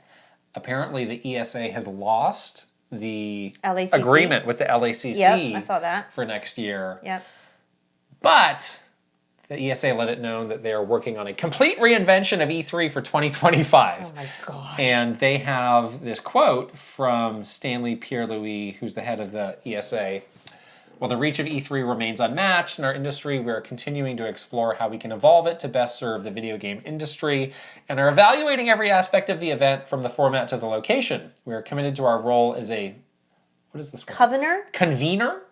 Apparently, the ESA has lost the LACC? agreement with the LACC. Yep, I saw that. For next year. Yep. But the ESA let it know that they are working on a complete reinvention of E3 for 2025. Oh my gosh. And they have this quote from Stanley Pierre-Louis, who's the head of the ESA. While the reach of E3 remains unmatched in our industry, we are continuing to explore how we can evolve it to best serve the video game industry and are evaluating every aspect of the event from the format to the location. We are committed to our role as what is this word? Convener?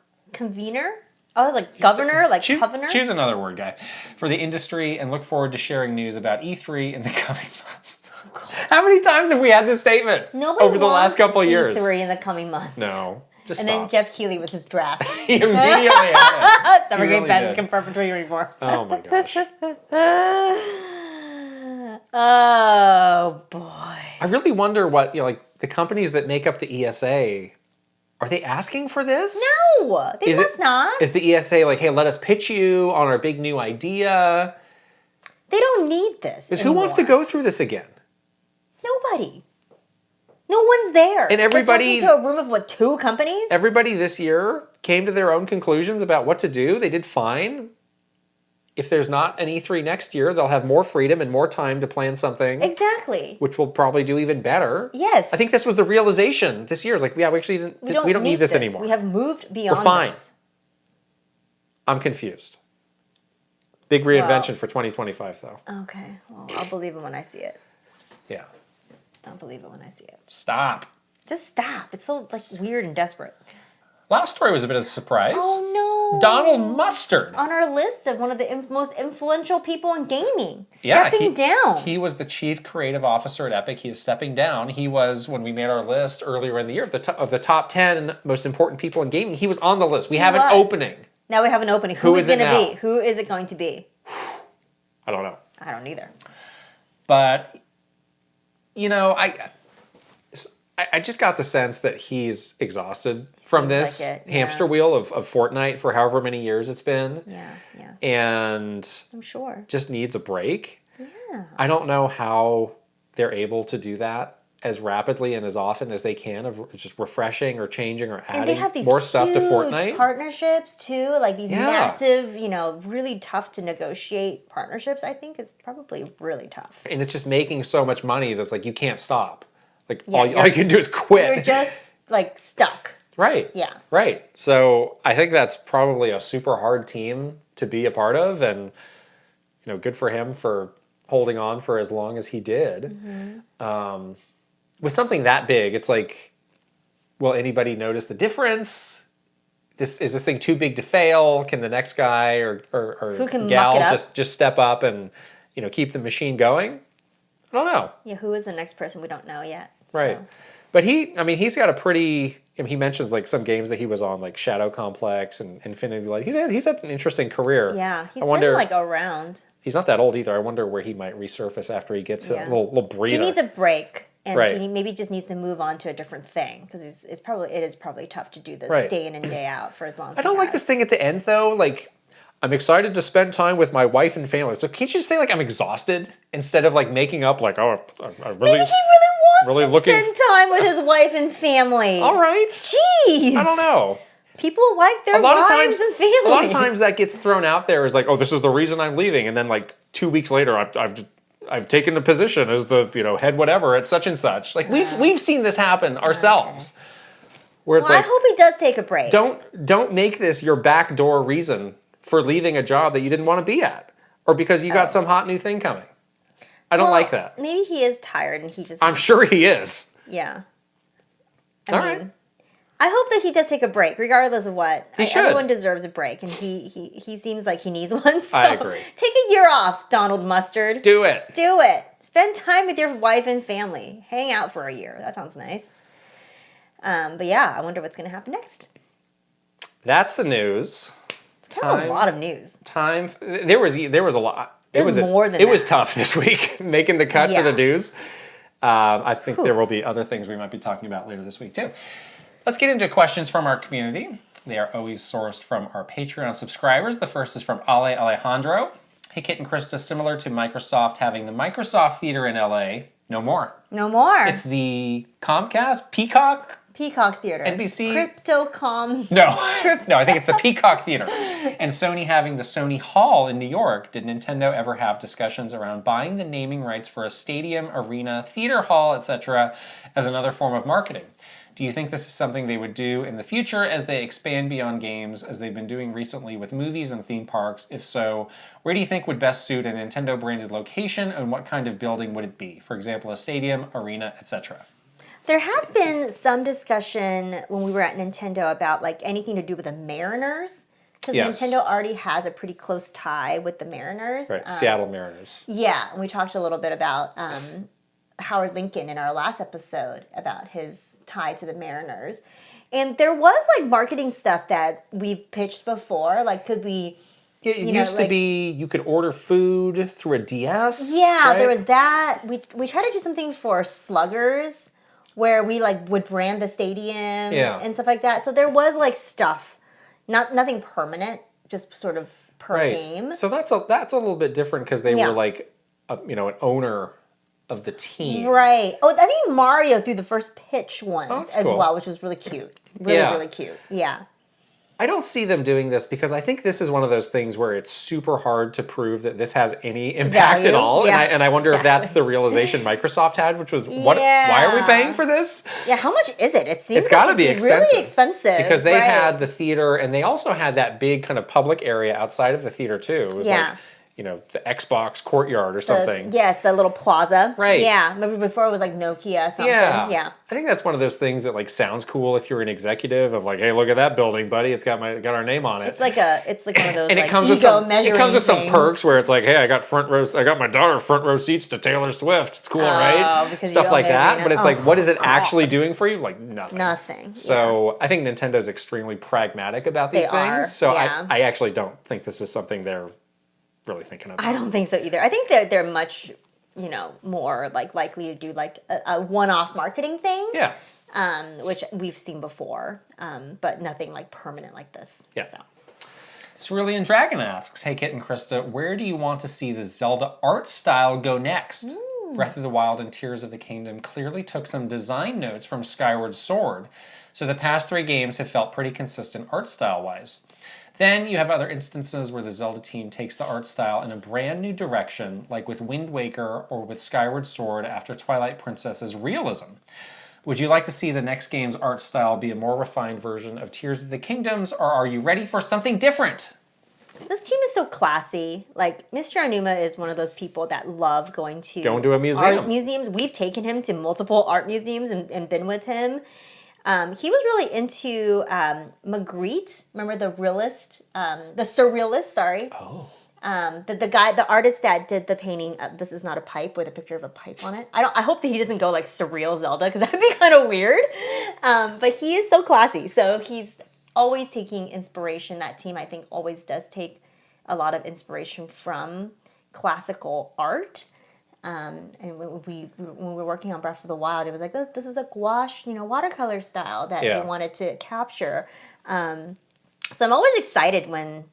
Oh, I was like governor, like governor? Choose another word, guy. For the industry and look forward to sharing news about E3 in the coming months. Oh, how many times have we had this statement over the last couple of years? E3 in the coming months. No. Just and stop. then Jeff Keighley with his draft. He immediately had it. Summer Game Pass is confirmed for 2024. Oh my gosh. Oh boy. I really wonder what, the companies that make up the ESA, are they asking for this? No, they must not. Is the ESA like, hey, let us pitch you on our big new idea? They don't need this. Who wants to go through this again? Nobody. No one's there. And everybody to a room of what, 2 companies? Everybody this year came to their own conclusions about what to do. They did fine. If there's not an E3 next year, they'll have more freedom and more time to plan something. Exactly. Which will probably do even better. Yes. I think this was the realization this year. It's like, yeah, we actually we don't need this anymore. We have moved beyond We're fine. this. I'm confused. Big reinvention for 2025, though. Okay. Well, I'll believe it when I see it. Yeah. I'll believe it when I see it. Stop. Just stop. It's so weird and desperate. Last story was a bit of a surprise. Oh no. Donald Mustard. On our list of one of the most influential people in gaming. Yeah, Stepping down. He was the chief creative officer at Epic. He is stepping down. He was, when we made our list earlier in the year, of the top 10 most important people in gaming, he was on the list. We have an opening. Now we have an opening. Who is it going to now? be? Who is it going to be? I don't know. I don't either. But, I just got the sense that he's exhausted from this like it, yeah. hamster wheel of Fortnite for however many years it's been. Yeah, yeah. And I'm sure. just needs a break. Yeah. I don't know how they're able to do that as rapidly and as often as they can, of just refreshing or changing or And they adding have these more stuff to huge Fortnite. partnerships too, like these Yeah. massive, really tough to negotiate partnerships. I think is probably really tough. And it's just making so much money that's like you can't stop. Like Yeah, all you can do is quit. You're just like stuck. Right. Yeah. Right. So I think that's probably a super hard team to be a part of, and good for him for holding on for as long as he did. Mm-hmm. With something that big, it's like, will anybody notice the difference? Is this thing too big to fail? Can the next guy or Who can gal muck it up? just step up and keep the machine going? I don't know. Yeah, who is the next person? We don't know yet. Right. So. But he's got a pretty. He mentions like some games that he was on, like Shadow Complex and Infinity Blade. He's had an interesting career. Yeah, he's I wonder, been like around. He's not that old either. I wonder where he might resurface after he gets a little breather. He needs a break, and Right. he maybe just needs to move on to a different thing because it is probably tough to do this Right. day in and day out for as long as I don't like this thing at the end though. Like, I'm excited to spend time with my wife and family. So can't you just say like I'm exhausted instead of like making up like, oh, I really. Maybe he really wants really to looking- spend time with his wife and family. All right. Jeez. I don't know. People like their A lot of wives times, and families. a lot of times that gets thrown out there as like, oh, this is the reason I'm leaving, and then like 2 weeks later, I've taken a position as the head whatever at such and such. Like we've seen this happen ourselves, where it's Well, like, I hope he does take a break. don't make this your backdoor reason for leaving a job that you didn't want to be at, or because you got some hot new thing coming. I don't like that. Maybe he is tired and he just. I'm sure he is. Yeah. All right. I hope that he does take a break, regardless of what. He should. Everyone deserves a break, and he seems like he needs one. So I agree. Take a year off, Donald Mustard. Do it. Do it. Spend time with your wife and family. Hang out for a year. That sounds nice. But yeah, I wonder what's going to happen next. That's the news. It's kind of a lot of news. There was a lot. There's more than It was that. tough this week making the cut for the Yeah. news. I think there will be other things we might be talking about later this week too. Let's get into questions from our community. They are always sourced from our Patreon subscribers. The first is from Ale Alejandro. Hey, Kit and Krysta, similar to Microsoft having the Microsoft Theater in LA, no more. No more. It's the Comcast, Peacock? Peacock Theater. NBC? Crypto.com. No, I think it's the Peacock Theater. And Sony having the Sony Hall in New York. Did Nintendo ever have discussions around buying the naming rights for a stadium, arena, theater hall, etc. as another form of marketing? Do you think this is something they would do in the future as they expand beyond games, as they've been doing recently with movies and theme parks? If so, where do you think would best suit a Nintendo-branded location, and what kind of building would it be? For example, a stadium, arena, etc. There has been some discussion when we were at Nintendo about like anything to do with the Mariners. Because Yes. Nintendo already has a pretty close tie with the Mariners. Right, Seattle Mariners. Yeah, and we talked a little bit about Howard Lincoln in our last episode about his tie to the Mariners. And there was like marketing stuff that we've pitched before. Like, could we... It used to be you could order food through a DS. Yeah, right? there was that. We tried to do something for Sluggers where we like would brand the stadium and stuff like that. So there was like stuff, nothing permanent, just sort of per game. So that's a little bit different because they were like an owner of the team. Right. Oh, I think Mario threw the first pitch once as cool. well, which was really cute. Really cute. Yeah. I don't see them doing this because I think this is one of those things where it's super hard to prove that this has any impact Value? at all. Yeah, And I wonder if that's the realization Microsoft had, which was, why are we paying for this? Yeah, how much is it? It seems It's got to be expensive. really expensive. Because they right. had the theater, and they also had that big kind of public area outside of the theater, too. It was like, the Xbox courtyard or something. Yes, the little plaza. Right. Yeah, remember before it was like Nokia something. Yeah. I think that's one of those things that like sounds cool if you're an executive of like, hey, look at that building, buddy. It's got our name on it. It's like one of those and like it comes ego with measuring it comes with some things. perks where it's like, hey, I got my daughter front row seats to Taylor Swift. It's cool, right? Because Stuff you like own the that. arena. But it's like, what is it actually doing for you? Like nothing. Nothing. So I think Nintendo's extremely pragmatic about these They things. are, So yeah. I actually don't think this is something they're really thinking about. I don't think so either. I think they're much more like likely to do like a one-off marketing thing. Yeah. Which we've seen before, but nothing like permanent like this. Yeah. So. Cerulean Dragon asks, hey Kit and Krista, where do you want to see the Zelda art style go next? Breath of the Wild and Tears of the Kingdom clearly took some design notes from Skyward Sword, so the past 3 games have felt pretty consistent art style-wise. Then you have other instances where the Zelda team takes the art style in a brand new direction, like with Wind Waker or with Skyward Sword after Twilight Princess's realism. Would you like to see the next game's art style be a more refined version of Tears of the Kingdoms, or are you ready for something different? This team is so classy. Like, Mr. Onuma is one of those people that love going to a museum. Art museums. We've taken him to multiple art museums and been with him. He was really into Magritte. Remember the surrealist, sorry. Oh. The artist that did the painting, This Is Not a Pipe, with a picture of a pipe on it. I hope that he doesn't go like surreal Zelda, because that'd be kind of weird. But he is so classy. So he's always taking inspiration. That team, I think, always does take a lot of inspiration from classical art. And when we were working on Breath of the Wild, it was like, this is a gouache, watercolor style that we wanted to capture. So I'm always excited when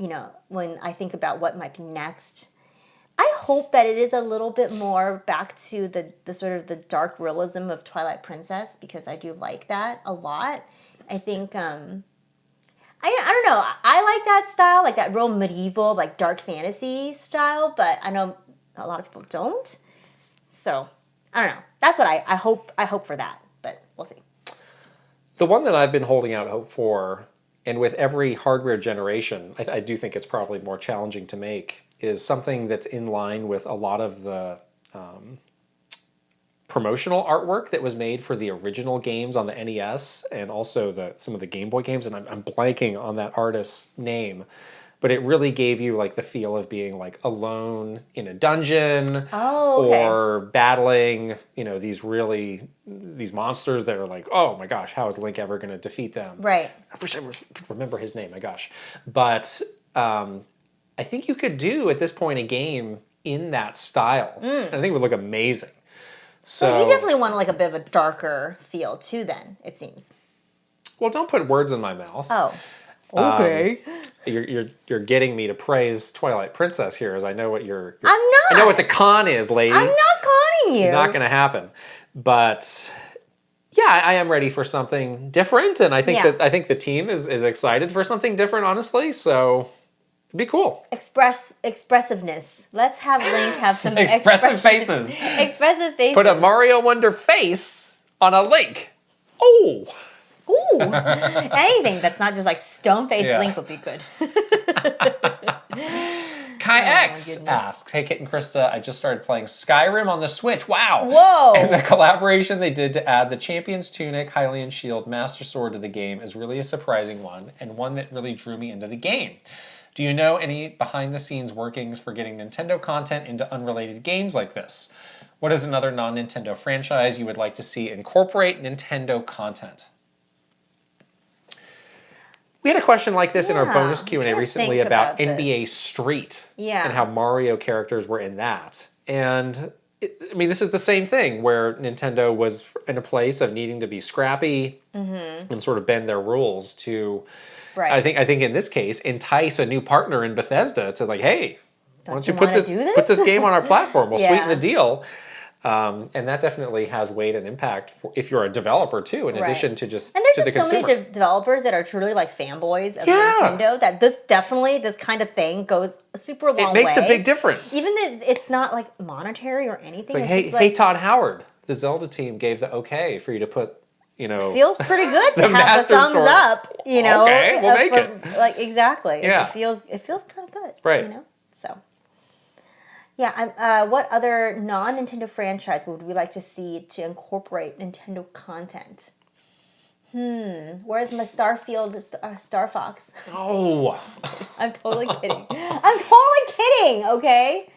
I think about what might be next. I hope that it is a little bit more back to the sort of the dark realism of Twilight Princess, because I do like that a lot. I think, I don't know, I like that style, like that real medieval, like dark fantasy style, but I know a lot of people don't. So, I don't know. That's what I hope for that, but we'll see. The one that I've been holding out hope for, and with every hardware generation, I do think it's probably more challenging to make, is something that's in line with a lot of the promotional artwork that was made for the original games on the NES, and also some of the Game Boy games, and I'm blanking on that artist's name, but it really gave you like the feel of being like alone in a dungeon, or battling, these monsters that are like, oh my gosh, how is Link ever going to defeat them? Right. I wish I could remember his name, my gosh. But I think you could do at this point a game in that style. And I think it would look amazing. So you definitely want like a bit of a darker feel too, then, it seems. Well, don't put words in my mouth. Oh. Okay. You're getting me to praise Twilight Princess here, as I know what I'm not. I know what the con is, lady. I'm not conning you. It's not going to happen. But yeah, I am ready for something different, and I think the team is excited for something different, honestly. So it'd be cool. Expressiveness. Let's have Link have some expressive faces. Expressive faces. Put a Mario Wonder face on a Link. Oh. Ooh, anything that's not just like stone-faced Link would be good. Kai X asks, hey Kit and Krista, I just started playing Skyrim on the Switch. Wow. Whoa. And the collaboration they did to add the Champion's Tunic, Hylian Shield, Master Sword to the game is really a surprising one, and one that really drew me into the game. Do you know any behind-the-scenes workings for getting Nintendo content into unrelated games like this? What is another non-Nintendo franchise you would like to see incorporate Nintendo content? We had a question like this in our bonus Q&A recently about NBA Street and how Mario characters were in that. And, this is the same thing where Nintendo was in a place of needing to be scrappy and sort of bend their rules to, I think in this case, entice a new partner in Bethesda to like, hey, why don't you put this game on our platform? We'll sweeten the deal. And that definitely has weight and impact if you're a developer too, in addition to just and there's just so many developers that are truly like fanboys of Nintendo that this kind of thing goes a super long way. It makes a big difference. Even if it's not like monetary or anything. It's like, hey, Todd Howard, the Zelda team gave the okay for you to put, feels pretty good to have the thumbs up, Okay, we'll make it. Like, exactly. Yeah. It feels kind of good. Right. So. Yeah, what other non-Nintendo franchise would we like to see to incorporate Nintendo content? Where's my Starfield Star Fox? Oh. I'm totally kidding. Okay?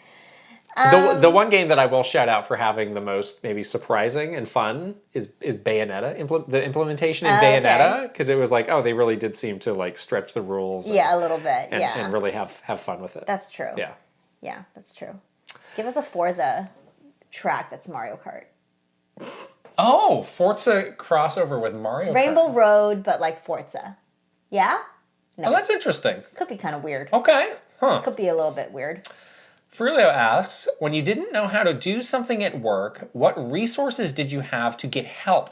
The one game that I will shout out for having the most maybe surprising and fun is Bayonetta. The implementation in Bayonetta, because it was like, they really did seem to like stretch the rules. A little bit, and really have fun with it. That's true. Yeah. Yeah, that's true. Give us a Forza track that's Mario Kart. Oh, Forza crossover with Mario Rainbow Kart. Road, but like Forza. Yeah? No. Oh, that's interesting. Could be kind of weird. Okay. Huh. Could be a little bit weird. Frilio asks, when you didn't know how to do something at work, what resources did you have to get help?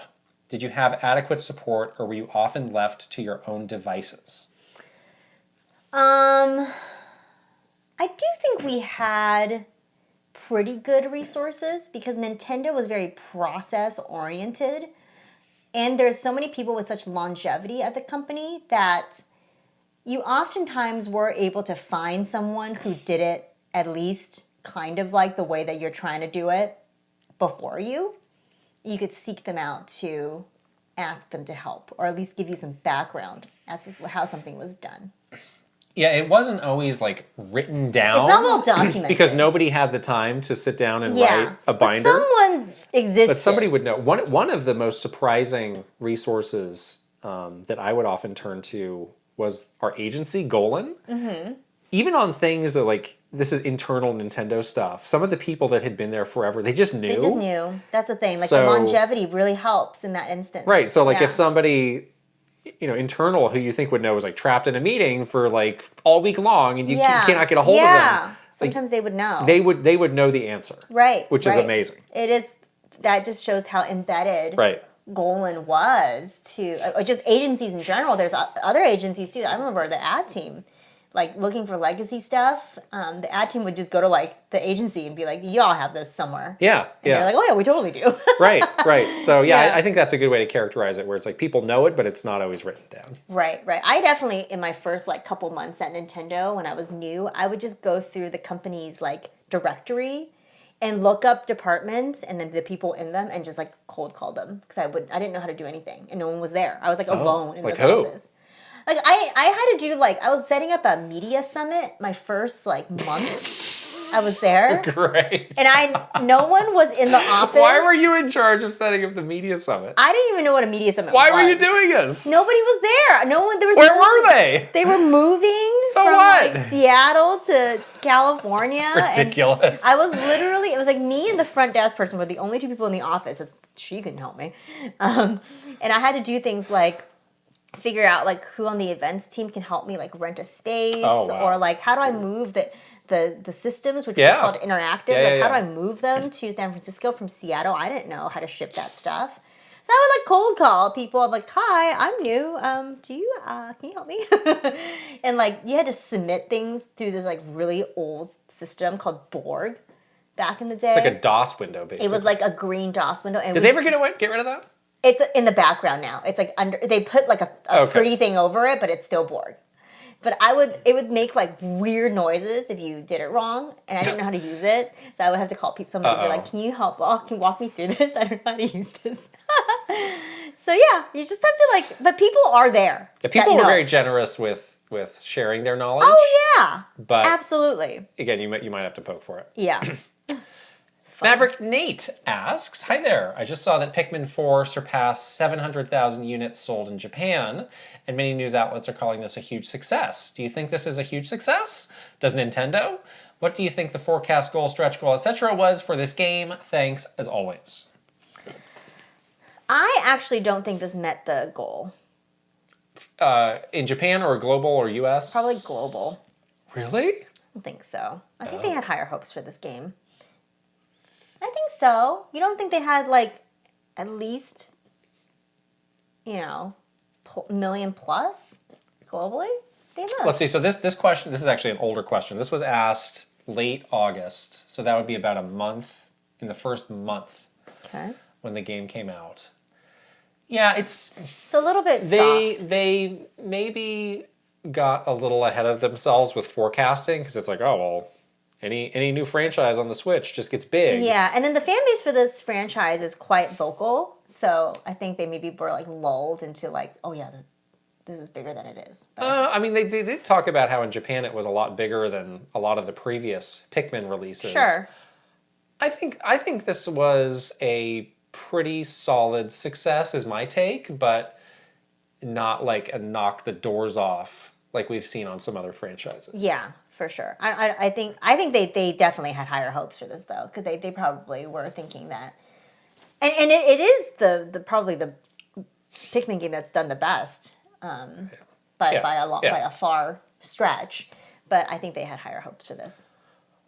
Did you have adequate support, or were you often left to your own devices? I do think we had pretty good resources because Nintendo was very process oriented. And there's so many people with such longevity at the company that you oftentimes were able to find someone who did it at least kind of like the way that you're trying to do it before you. You could seek them out to ask them to help or at least give you some background as to how something was done. Yeah, it wasn't always like written down. It's not well documented. Because nobody had the time to sit down and write a binder. But someone existed. But somebody would know. One of the most surprising resources that I would often turn to was our agency, Golan. Mm-hmm. Even on things that like, this is internal Nintendo stuff. Some of the people that had been there forever, they just knew. They just knew. That's the thing. Like the longevity really helps in that instance. Right. So like if somebody, internal who you think would know was like trapped in a meeting for like all week long and you cannot get a hold of them. Sometimes they would know. They would know the answer. Right. Which is amazing. It is. That just shows how embedded Golan was to or just agencies in general. There's other agencies too. I remember the ad team, like looking for legacy stuff. The ad team would just go to like the agency and be like, "Y'all have this somewhere." Yeah, and they're like, "Oh yeah, we totally do." right. So I think that's a good way to characterize it, where it's like people know it, but it's not always written down. Right. I definitely in my first like couple months at Nintendo when I was new, I would just go through the company's like directory and look up departments and then the people in them and just like cold call them because I didn't know how to do anything and no one was there. I was like alone in this office. Like I had to do like I was setting up a media summit my first like month. I was there. Great. And no one was in the office. Why were you in charge of setting up the media summit? I didn't even know what a media summit was. Why were you doing this? Nobody was there. No one. There was. Where were they? They were moving from like Seattle to California. Ridiculous. And I was literally. It was like me and the front desk person were the only two people in the office. She couldn't help me, and I had to do things like figure out like who on the events team can help me like rent a space or like how do I move the systems, which are called interactive. How do I move them to San Francisco from Seattle? I didn't know how to ship that stuff. So I would like cold call people. I'm like, hi, I'm new. Can you help me? And like you had to submit things through this like really old system called Borg back in the day. It's like a DOS window, basically. It was like a green DOS window. And Did they ever get rid of that? It's in the background now. It's like they put like a pretty thing over it, but it's still Borg. But it would make like weird noises if you did it wrong, and I didn't know how to use it, so I would have to call somebody and be like, "Can you help? Can you walk me through this? I don't know how to use this." So yeah, you just have to like. But people are there. Yeah, people were very generous with sharing their knowledge. Oh yeah, but absolutely. Again, you might have to poke for it. Yeah. Maverick Nate asks, hi there, I just saw that Pikmin 4 surpassed 700,000 units sold in Japan, and many news outlets are calling this a huge success. Do you think this is a huge success? Does Nintendo? What do you think the forecast goal, stretch goal, etc. was for this game? Thanks, as always. I actually don't think this met the goal. In Japan or global or US? Probably global. Really? I don't think so. I think they had higher hopes for this game. I think so. You don't think they had like at least, million plus globally? They must. Let's see. So this question, this is actually an older question. This was asked late August, so that would be about a month in the first month. Okay. When the game came out. Yeah, it's a little bit soft. They maybe got a little ahead of themselves with forecasting because it's like, oh well. Any new franchise on the Switch just gets big. Yeah, and then the fan base for this franchise is quite vocal, so I think they maybe were like lulled into like, oh yeah, this is bigger than it is. I mean, they did talk about how in Japan it was a lot bigger than a lot of the previous Pikmin releases. Sure. I think this was a pretty solid success, is my take, but not like a knock the doors off like we've seen on some other franchises. Yeah. for sure. I think they definitely had higher hopes for this though, because they probably were thinking that, and it is the probably the Pikmin game that's done the best, by a far stretch. But I think they had higher hopes for this.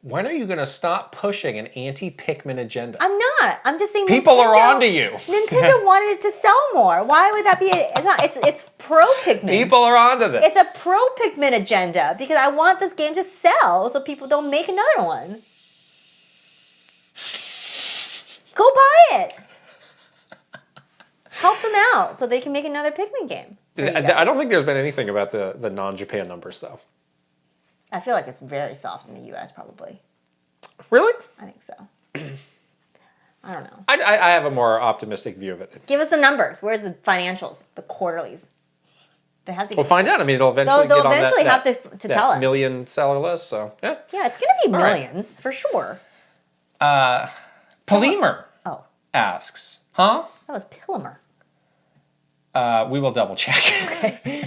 When are you going to stop pushing an anti-Pikmin agenda? I'm not. I'm just saying people are onto you. Nintendo wanted it to sell more. Why would that be? It's not. It's pro Pikmin. People are onto this. It's a pro Pikmin agenda because I want this game to sell so people don't make another one. Go buy it. Help them out so they can make another Pikmin game. I don't think there's been anything about the non-Japan numbers though. I feel like it's very soft in the U.S. probably. Really? I think so. I don't know. I have a more optimistic view of it. Give us the numbers. Where's the financials? The quarterlies? They have to. We'll find out. I mean, it'll eventually they'll get eventually on have to tell us. million seller list. So yeah. Yeah, it's gonna be millions for sure. Polymer asks, huh? That was Pillimer. We will double check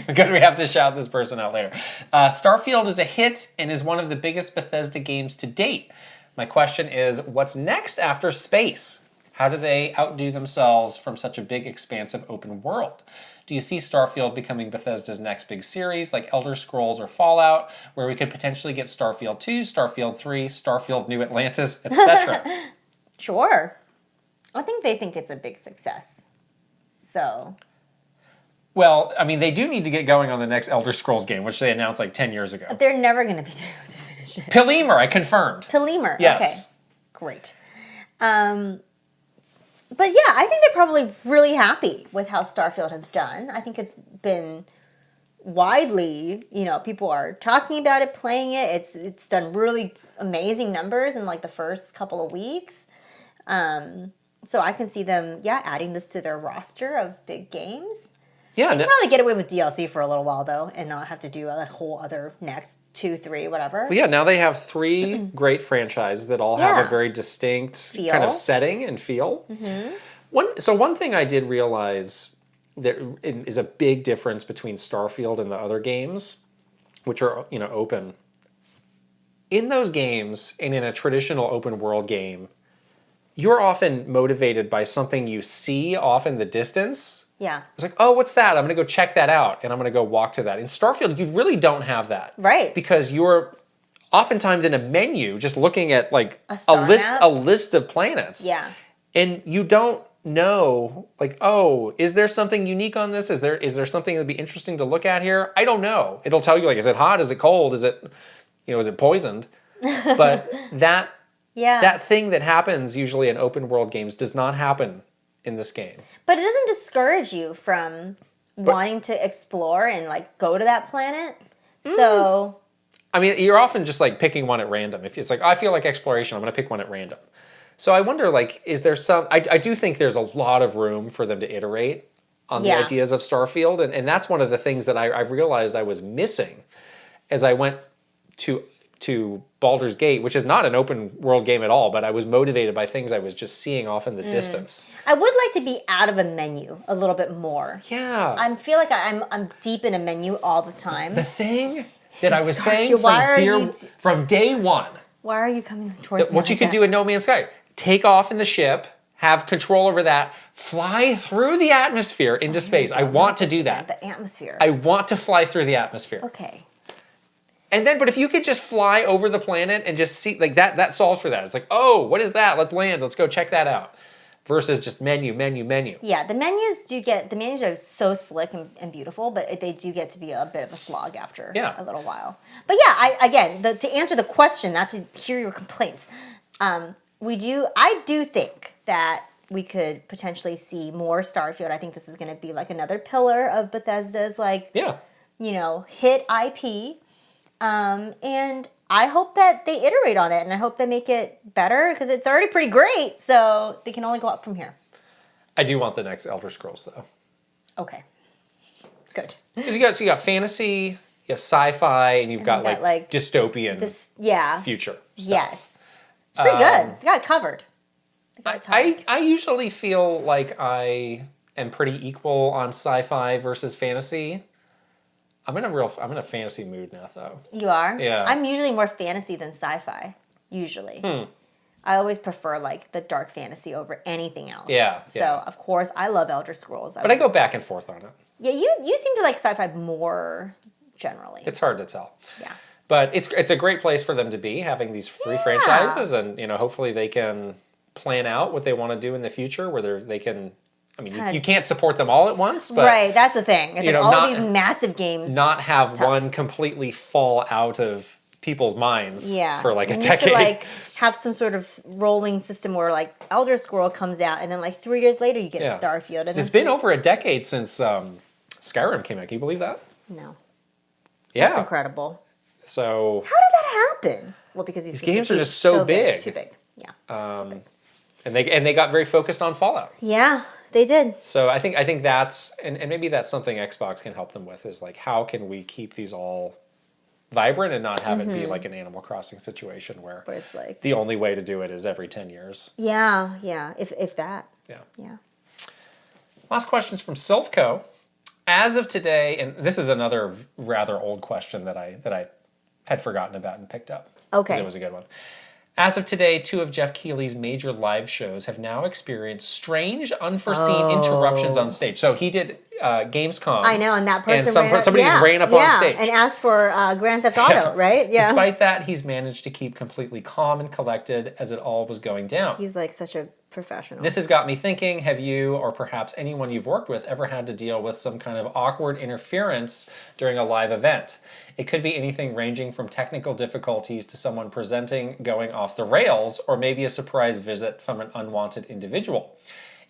because we have to shout this person out later. Starfield is a hit and is one of the biggest Bethesda games to date. My question is, what's next after space? How do they outdo themselves from such a big, expansive open world? Do you see Starfield becoming Bethesda's next big series, like Elder Scrolls or Fallout, where we could potentially get Starfield 2, Starfield 3, Starfield New Atlantis, etc.? Sure. I think they think it's a big success. So... Well, I mean, they do need to get going on the next Elder Scrolls game, which they announced like 10 years ago. They're never going to be able to finish it. Polymer, I confirmed. Polymer, yes. Okay. Great. But yeah, I think they're probably really happy with how Starfield has done. I think it's been widely, people are talking about it, playing it. It's done really amazing numbers in like the first couple of weeks. So I can see them, adding this to their roster of big games. Yeah, they can probably get away with DLC for a little while though, and not have to do a whole other next 2, 3, whatever. Well, yeah, now they have 3 great franchises that all have a very distinct kind of setting and feel. Mm-hmm. One thing I did realize that is a big difference between Starfield and the other games, which are open. In those games, and in a traditional open world game, you're often motivated by something you see off in the distance. Yeah. It's like, oh, what's that? I'm going to go check that out, and I'm going to go walk to that. In Starfield, you really don't have that. Right. Because you're oftentimes in a menu just looking at like a list of planets. Yeah. And you don't know, like, oh, is there something unique on this? Is there something that'd be interesting to look at here? I don't know. It'll tell you, like, is it hot? Is it cold? Is it poisoned? But that thing that happens usually in open world games does not happen in this game. But it doesn't discourage you from wanting to explore and like go to that planet. So I mean, you're often just like picking one at random. If it's like, I feel like exploration, I'm going to pick one at random. So I wonder, like, is there some... I do think there's a lot of room for them to iterate on the ideas of Starfield. And that's one of the things that I realized I was missing as I went to Baldur's Gate, which is not an open world game at all, but I was motivated by things I was just seeing off in the distance. I would like to be out of a menu a little bit more. Yeah. I feel like I'm deep in a menu all the time. The thing that I was saying from day one. Why are you coming towards me? What you could do in No Man's Sky, take off in the ship, have control over that, fly through the atmosphere into space. I want to do that. The atmosphere. I want to fly through the atmosphere. Okay. And then, but if you could just fly over the planet and just see, like, that solves for that. It's like, oh, what is that? Let's land. Let's go check that out. Versus just menu. Yeah, the menus are so slick and beautiful, but they do get to be a bit of a slog after a little while. But yeah, to answer the question, not to hear your complaints, I do think that we could potentially see more Starfield. I think this is going to be like another pillar of Bethesda's hit IP. And I hope that they iterate on it, and I hope they make it better, because it's already pretty great, so they can only go up from here. I do want the next Elder Scrolls, though. Okay. Good. Because you got fantasy, you have sci-fi, and you've got like dystopian future stuff. Yes. It's pretty good. They got it covered. I usually feel like I am pretty equal on sci-fi versus fantasy. I'm in a fantasy mood now, though. You are? Yeah. I'm usually more fantasy than sci-fi. Usually. I always prefer like the dark fantasy over anything else. Yeah. So of course I love Elder Scrolls. But I go back and forth on it. Yeah, you seem to like sci-fi more generally. It's hard to tell. Yeah. But it's a great place for them to be, having these free franchises, and hopefully they can plan out what they want to do in the future, where they can. I mean, you can't support them all at once, but right, that's the thing. It's like all of these massive games. Not have one completely fall out of people's minds for like a decade. To like have some sort of rolling system where like Elder Scroll comes out, and then like 3 years later you get Starfield. And it's been over a decade since Skyrim came out. Can you believe that? No. Yeah. That's incredible. So how did that happen? Well, because these games are just so big. Too big. Yeah. Too big. And they got very focused on Fallout. Yeah, they did. So I think that's and maybe that's something Xbox can help them with, is like, how can we keep these all vibrant and not have it be like an Animal Crossing situation where it's like the only way to do it is every 10 years. Yeah, if that. Yeah. Yeah. Last question's from Silphco. As of today, and this is another rather old question that I had forgotten about and picked up. Okay. It was a good one. As of today, 2 of Jeff Keighley's major live shows have now experienced strange, unforeseen interruptions on stage. So he did Gamescom. I know, and that person somebody ran up on stage. and asked for Grand Theft Auto, right? Yeah. Despite that, he's managed to keep completely calm and collected as it all was going down. He's like such a professional. This has got me thinking, have you, or perhaps anyone you've worked with, ever had to deal with some kind of awkward interference during a live event? It could be anything ranging from technical difficulties to someone presenting going off the rails, or maybe a surprise visit from an unwanted individual.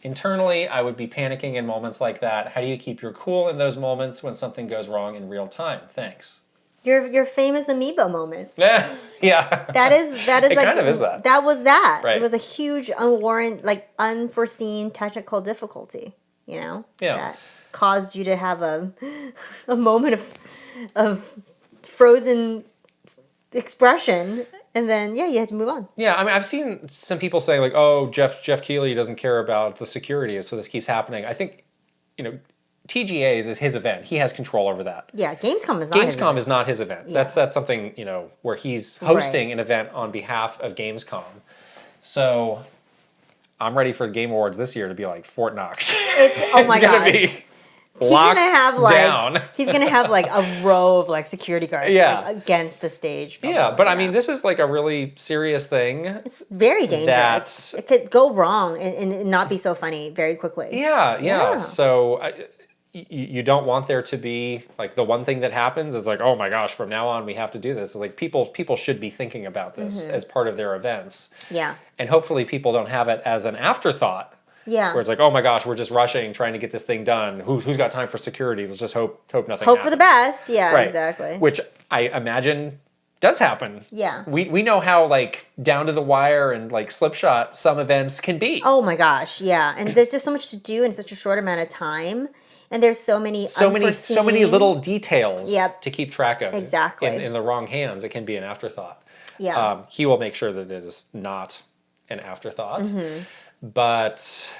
Internally, I would be panicking in moments like that. How do you keep your cool in those moments when something goes wrong in real time? Thanks. Your famous amiibo moment. Yeah. That is it like kind of is that. That was that. Right. It was a huge unforeseen technical difficulty, Yeah. that caused you to have a moment of frozen expression, and then you had to move on. Yeah, I mean, I've seen some people saying like, "Oh, Jeff Keighley doesn't care about the security, so this keeps happening." I think, TGA's is his event. He has control over that. Yeah, Gamescom is not his event. is not his event. Yeah. That's something, where he's hosting an event on behalf of Gamescom. So I'm ready for the Game Awards this year to be like Fort Knox. Oh my gosh. He's gonna have down. He's gonna have like a row of security guards against the stage. But I mean, this is like a really serious thing. It's very dangerous. It could go wrong and not be so funny very quickly. Yeah. So you don't want there to be like the one thing that happens is like, oh my gosh, from now on we have to do this. It's like people should be thinking about this as part of their events. Yeah. And hopefully people don't have it as an afterthought. Yeah. Where it's like, oh my gosh, we're just rushing, trying to get this thing done. Who's got time for security? Let's just hope nothing happens. Hope for the best. Yeah, right. Exactly. Which I imagine does happen. Yeah. We know how down to the wire and slipshot some events can be. Oh my gosh, yeah. And there's just so much to do in such a short amount of time. And there's so many little details to keep track of. Exactly. In the wrong hands, it can be an afterthought. Yeah. He will make sure that it is not an afterthought. But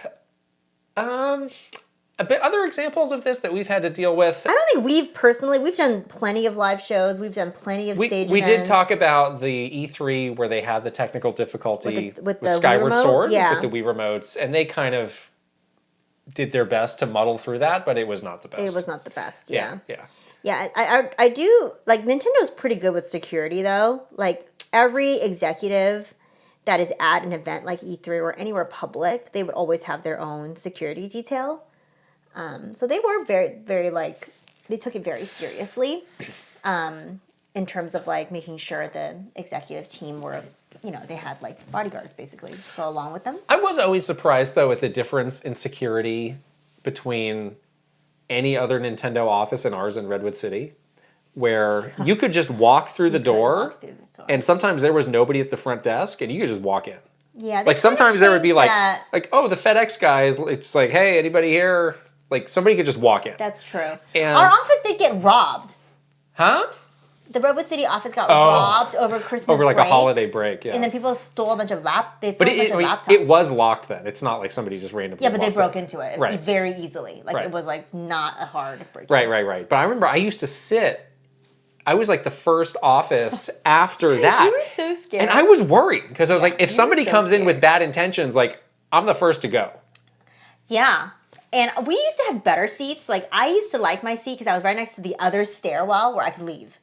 other examples of this that we've had to deal with. I don't think we've done plenty of live shows. We've done plenty of stage we events. did talk about the E3 where they had the technical difficulty with the Skyward Wii Sword, remote? with the Wii remotes, and they kind of did their best to muddle through that, but it was not the best. It was not the best, yeah. Yeah. I do, Nintendo's pretty good with security, though. Every executive that is at an event like E3 or anywhere public, they would always have their own security detail. So they were very, very, they took it very seriously in terms of, making sure the executive team were, they had, bodyguards, basically, go along with them. I was always surprised, though, at the difference in security between any other Nintendo office and ours in Redwood City, where you could just walk through the door, and sometimes there was nobody at the front desk, and you could just walk in. Yeah, sometimes there would be oh, the FedEx guy is, it's like, hey, anybody here? Somebody could just walk in. That's true. And our office did get robbed. Huh? The Redwood City office got robbed over Christmas over like break, a holiday break, yeah. and then people stole a bunch of laptops. It was locked then. It's not like somebody just randomly. Yeah, but they broke it. into it Right. very easily. Like Right. it was like not a hard break. Right. But I remember I used to sit. I was like the first office after that. You were so scared. And I was worried because I was like, if you somebody were so comes in scared. with bad intentions, like I'm the first to go. Yeah. And we used to have better seats. Like I used to like my seat because I was right next to the other stairwell where I could leave.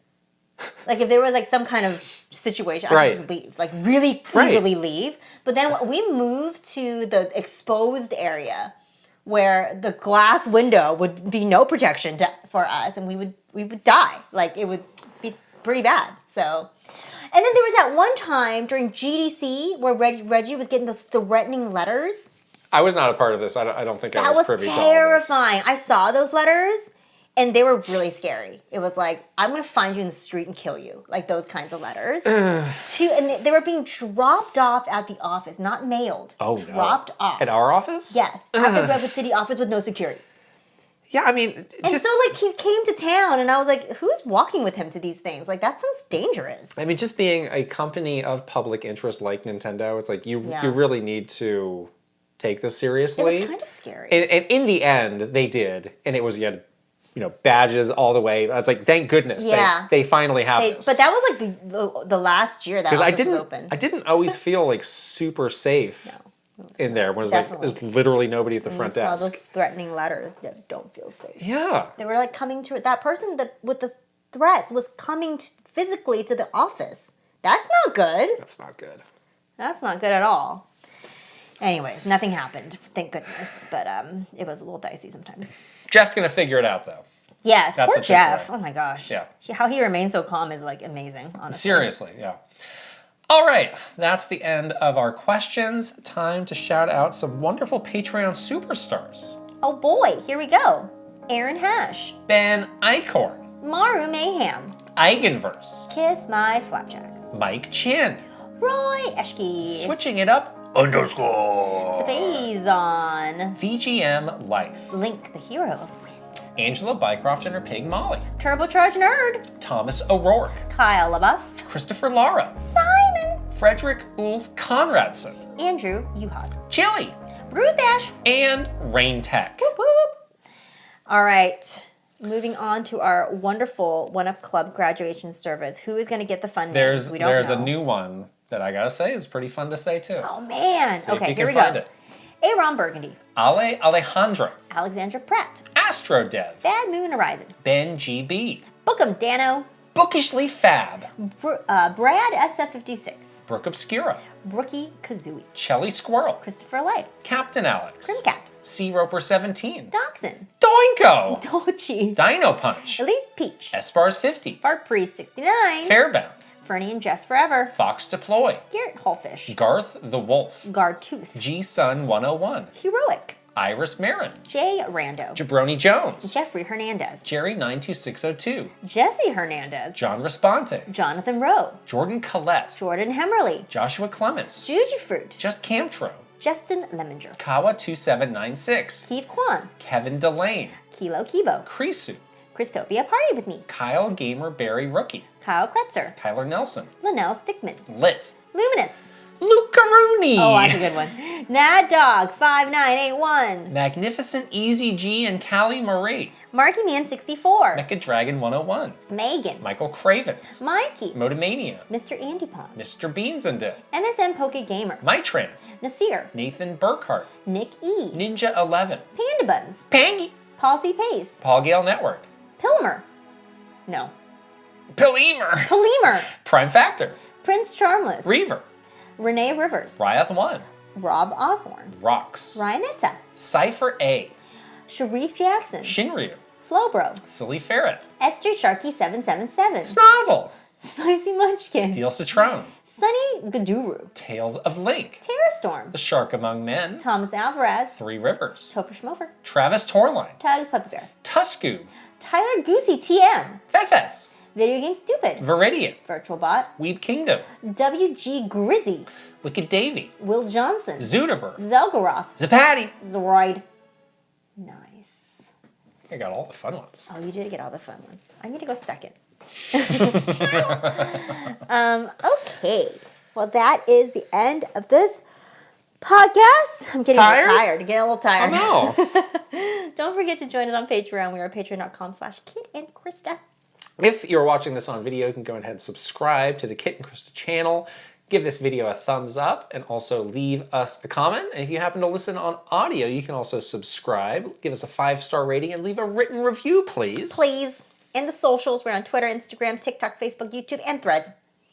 Like if there was like some kind of situation, I could just leave. Like really easily leave. But then we moved to the exposed area where the glass window would be no protection for us, and we would die. Like it would be pretty bad. So, and then there was that one time during GDC where Reggie was getting those threatening letters. I was not a part of this. I don't think I was privy to all of this. That was terrifying. I saw those letters, and they were really scary. It was like, I'm going to find you in the street and kill you. Like those kinds of letters. And they were being dropped off at the office, not mailed. Oh, dropped off. At our office? Yes. At the Redwood City office with no security. Yeah, I mean... And so, like, he came to town, and I was like, who's walking with him to these things? Like, that sounds dangerous. I mean, just being a company of public interest like Nintendo, it's like you really need to take this seriously. It was kind of scary. And in the end, they did, and it was badges all the way. I was like, thank goodness, they finally have this. But that was like the last year that office was open. I didn't always feel like super safe in there when there's literally nobody at the front desk. I saw those threatening letters that don't feel safe. Yeah. They were like coming to that person with the threats was coming physically to the office. That's not good. That's not good. That's not good at all. Anyways, nothing happened, thank goodness. But it was a little dicey sometimes. Jeff's gonna figure it out though. Yes, That's poor Jeff. Oh my gosh. Yeah. How he remains so calm is like amazing, honestly. Seriously, yeah. All right, that's the end of our questions. Time to shout out some wonderful Patreon superstars. Oh boy, here we go. Aaron Hash. Ben Eichhorn. Maru Mayhem. Eigenverse. Kiss My Flapjack. Mike Chin. Roy Eschke. Switching it up _ Safazon. VGM Life. Link, the hero of Winds. Angela Bycroft and her pig Molly. Turbocharged Nerd. Thomas O'Rourke. Kyle LaBeouf. Christopher Lara. Simon. Frederick Ulf Conradson. Andrew Uhas. Chili. Bruce Dash. And Rain Tech. Whoop whoop. All right. Moving on to our wonderful One Up Club graduation service. Who is going to get the fun names? We don't know. There's a new one that I gotta say is pretty fun to say too. Oh man. See okay, if here you we can find go. it. Aaron Burgundy. Ale Alejandro. Alexandra Pratt. Astrodev. Bad Moon Horizon. Ben GB. Bookem Dano. Bookishly Fab. Brad SF56. Brooke Obscura. Brookie Kazooie. Chelly Squirrel. Christopher Lay. Captain Alex. Crimcat. Sea Roper 17. Dachshund. Doinko. Dolce. Dino Punch. Elite Peach. Espars 50. Fart Priest 69. Fairbound. Fernie and Jess Forever. Fox Deploy. Garrett Hullfish. Garth the Wolf. Guardtooth. G Sun 101. Heroic. Iris Marin. Jay Rando. Jabroni Jones. Jeffrey Hernandez. Jerry 92602. Jesse Hernandez. John Responte. Jonathan Rowe. Jordan Collette. Jordan Hemmerly. Joshua Clements. Juju Fruit. Just Camtro. Justin Lemminger. Kawa 2796. Keith Kwan. Kevin Delane. Kilo Kibo. Krisu. Christopia Party With Me. Kyle Gamer Berry Rookie. Kyle Kretzer. Kyler Nelson. Linnell Stickman. Lit. Luminous. Luke Rooney. Oh, that's a good one. Nad Dog 5981. Magnificent Easy G and Callie Marie. Marky Man 64. Mecha Dragon 101. Megan. Michael Cravens. Mikey. Motomania. Mr. Andy Pond. Mr. Beans and Dip. MSM Poke Gamer. Mitran. Nasir. Nathan Burkhart. Nick E. Ninja 11. Panda Buns. Pangy. Paul C. Pace. Paul Gale Network. Pilmer. No. Pelemer. Pelemer. Prime Factor. Prince Charmless. Reaver. Renee Rivers. Ryath 1. Rob Osborne. Rocks. Ryanetta. Cypher A. Sharif Jackson. Shinryu. Slowbro. Silly Ferret. Esther Sharky 777. Snozzle. Spicy Munchkin. Steel Citron. Sunny Gaduru. Tales of Link. Terrastorm. The Shark Among Men. Thomas Alvarez. Three Rivers. Topher Schmofer. Travis Torline. Tugs Puppy Bear. Tusku. Tyler Goosey TM. Fez. Video Game Stupid. Viridian. Virtual Bot. Weeb Kingdom. WG Grizzy. Wicked Davy. Will Johnson. Zoodiver. Zelgaroth. Zapati. Zoroid. Nice. I got all the fun ones. Oh, you did get all the fun ones. I need to go second. Okay. Well, that is the end of this podcast. I'm getting a little tired. I'm getting a little tired. Oh, no. Don't forget to join us on Patreon. We are patreon.com/Kit and Krysta. If you're watching this on video, you can go ahead and subscribe to the Kit and Krysta channel. Give this video a thumbs up and also leave us a comment. And if you happen to listen on audio, you can also subscribe, give us a 5-star rating, and leave a written review, please. Please. And the socials. We're on Twitter, Instagram, TikTok, Facebook, YouTube, and Threads.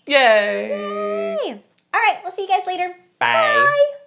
Yay! Yay! All right. We'll see you guys later. Bye. Bye.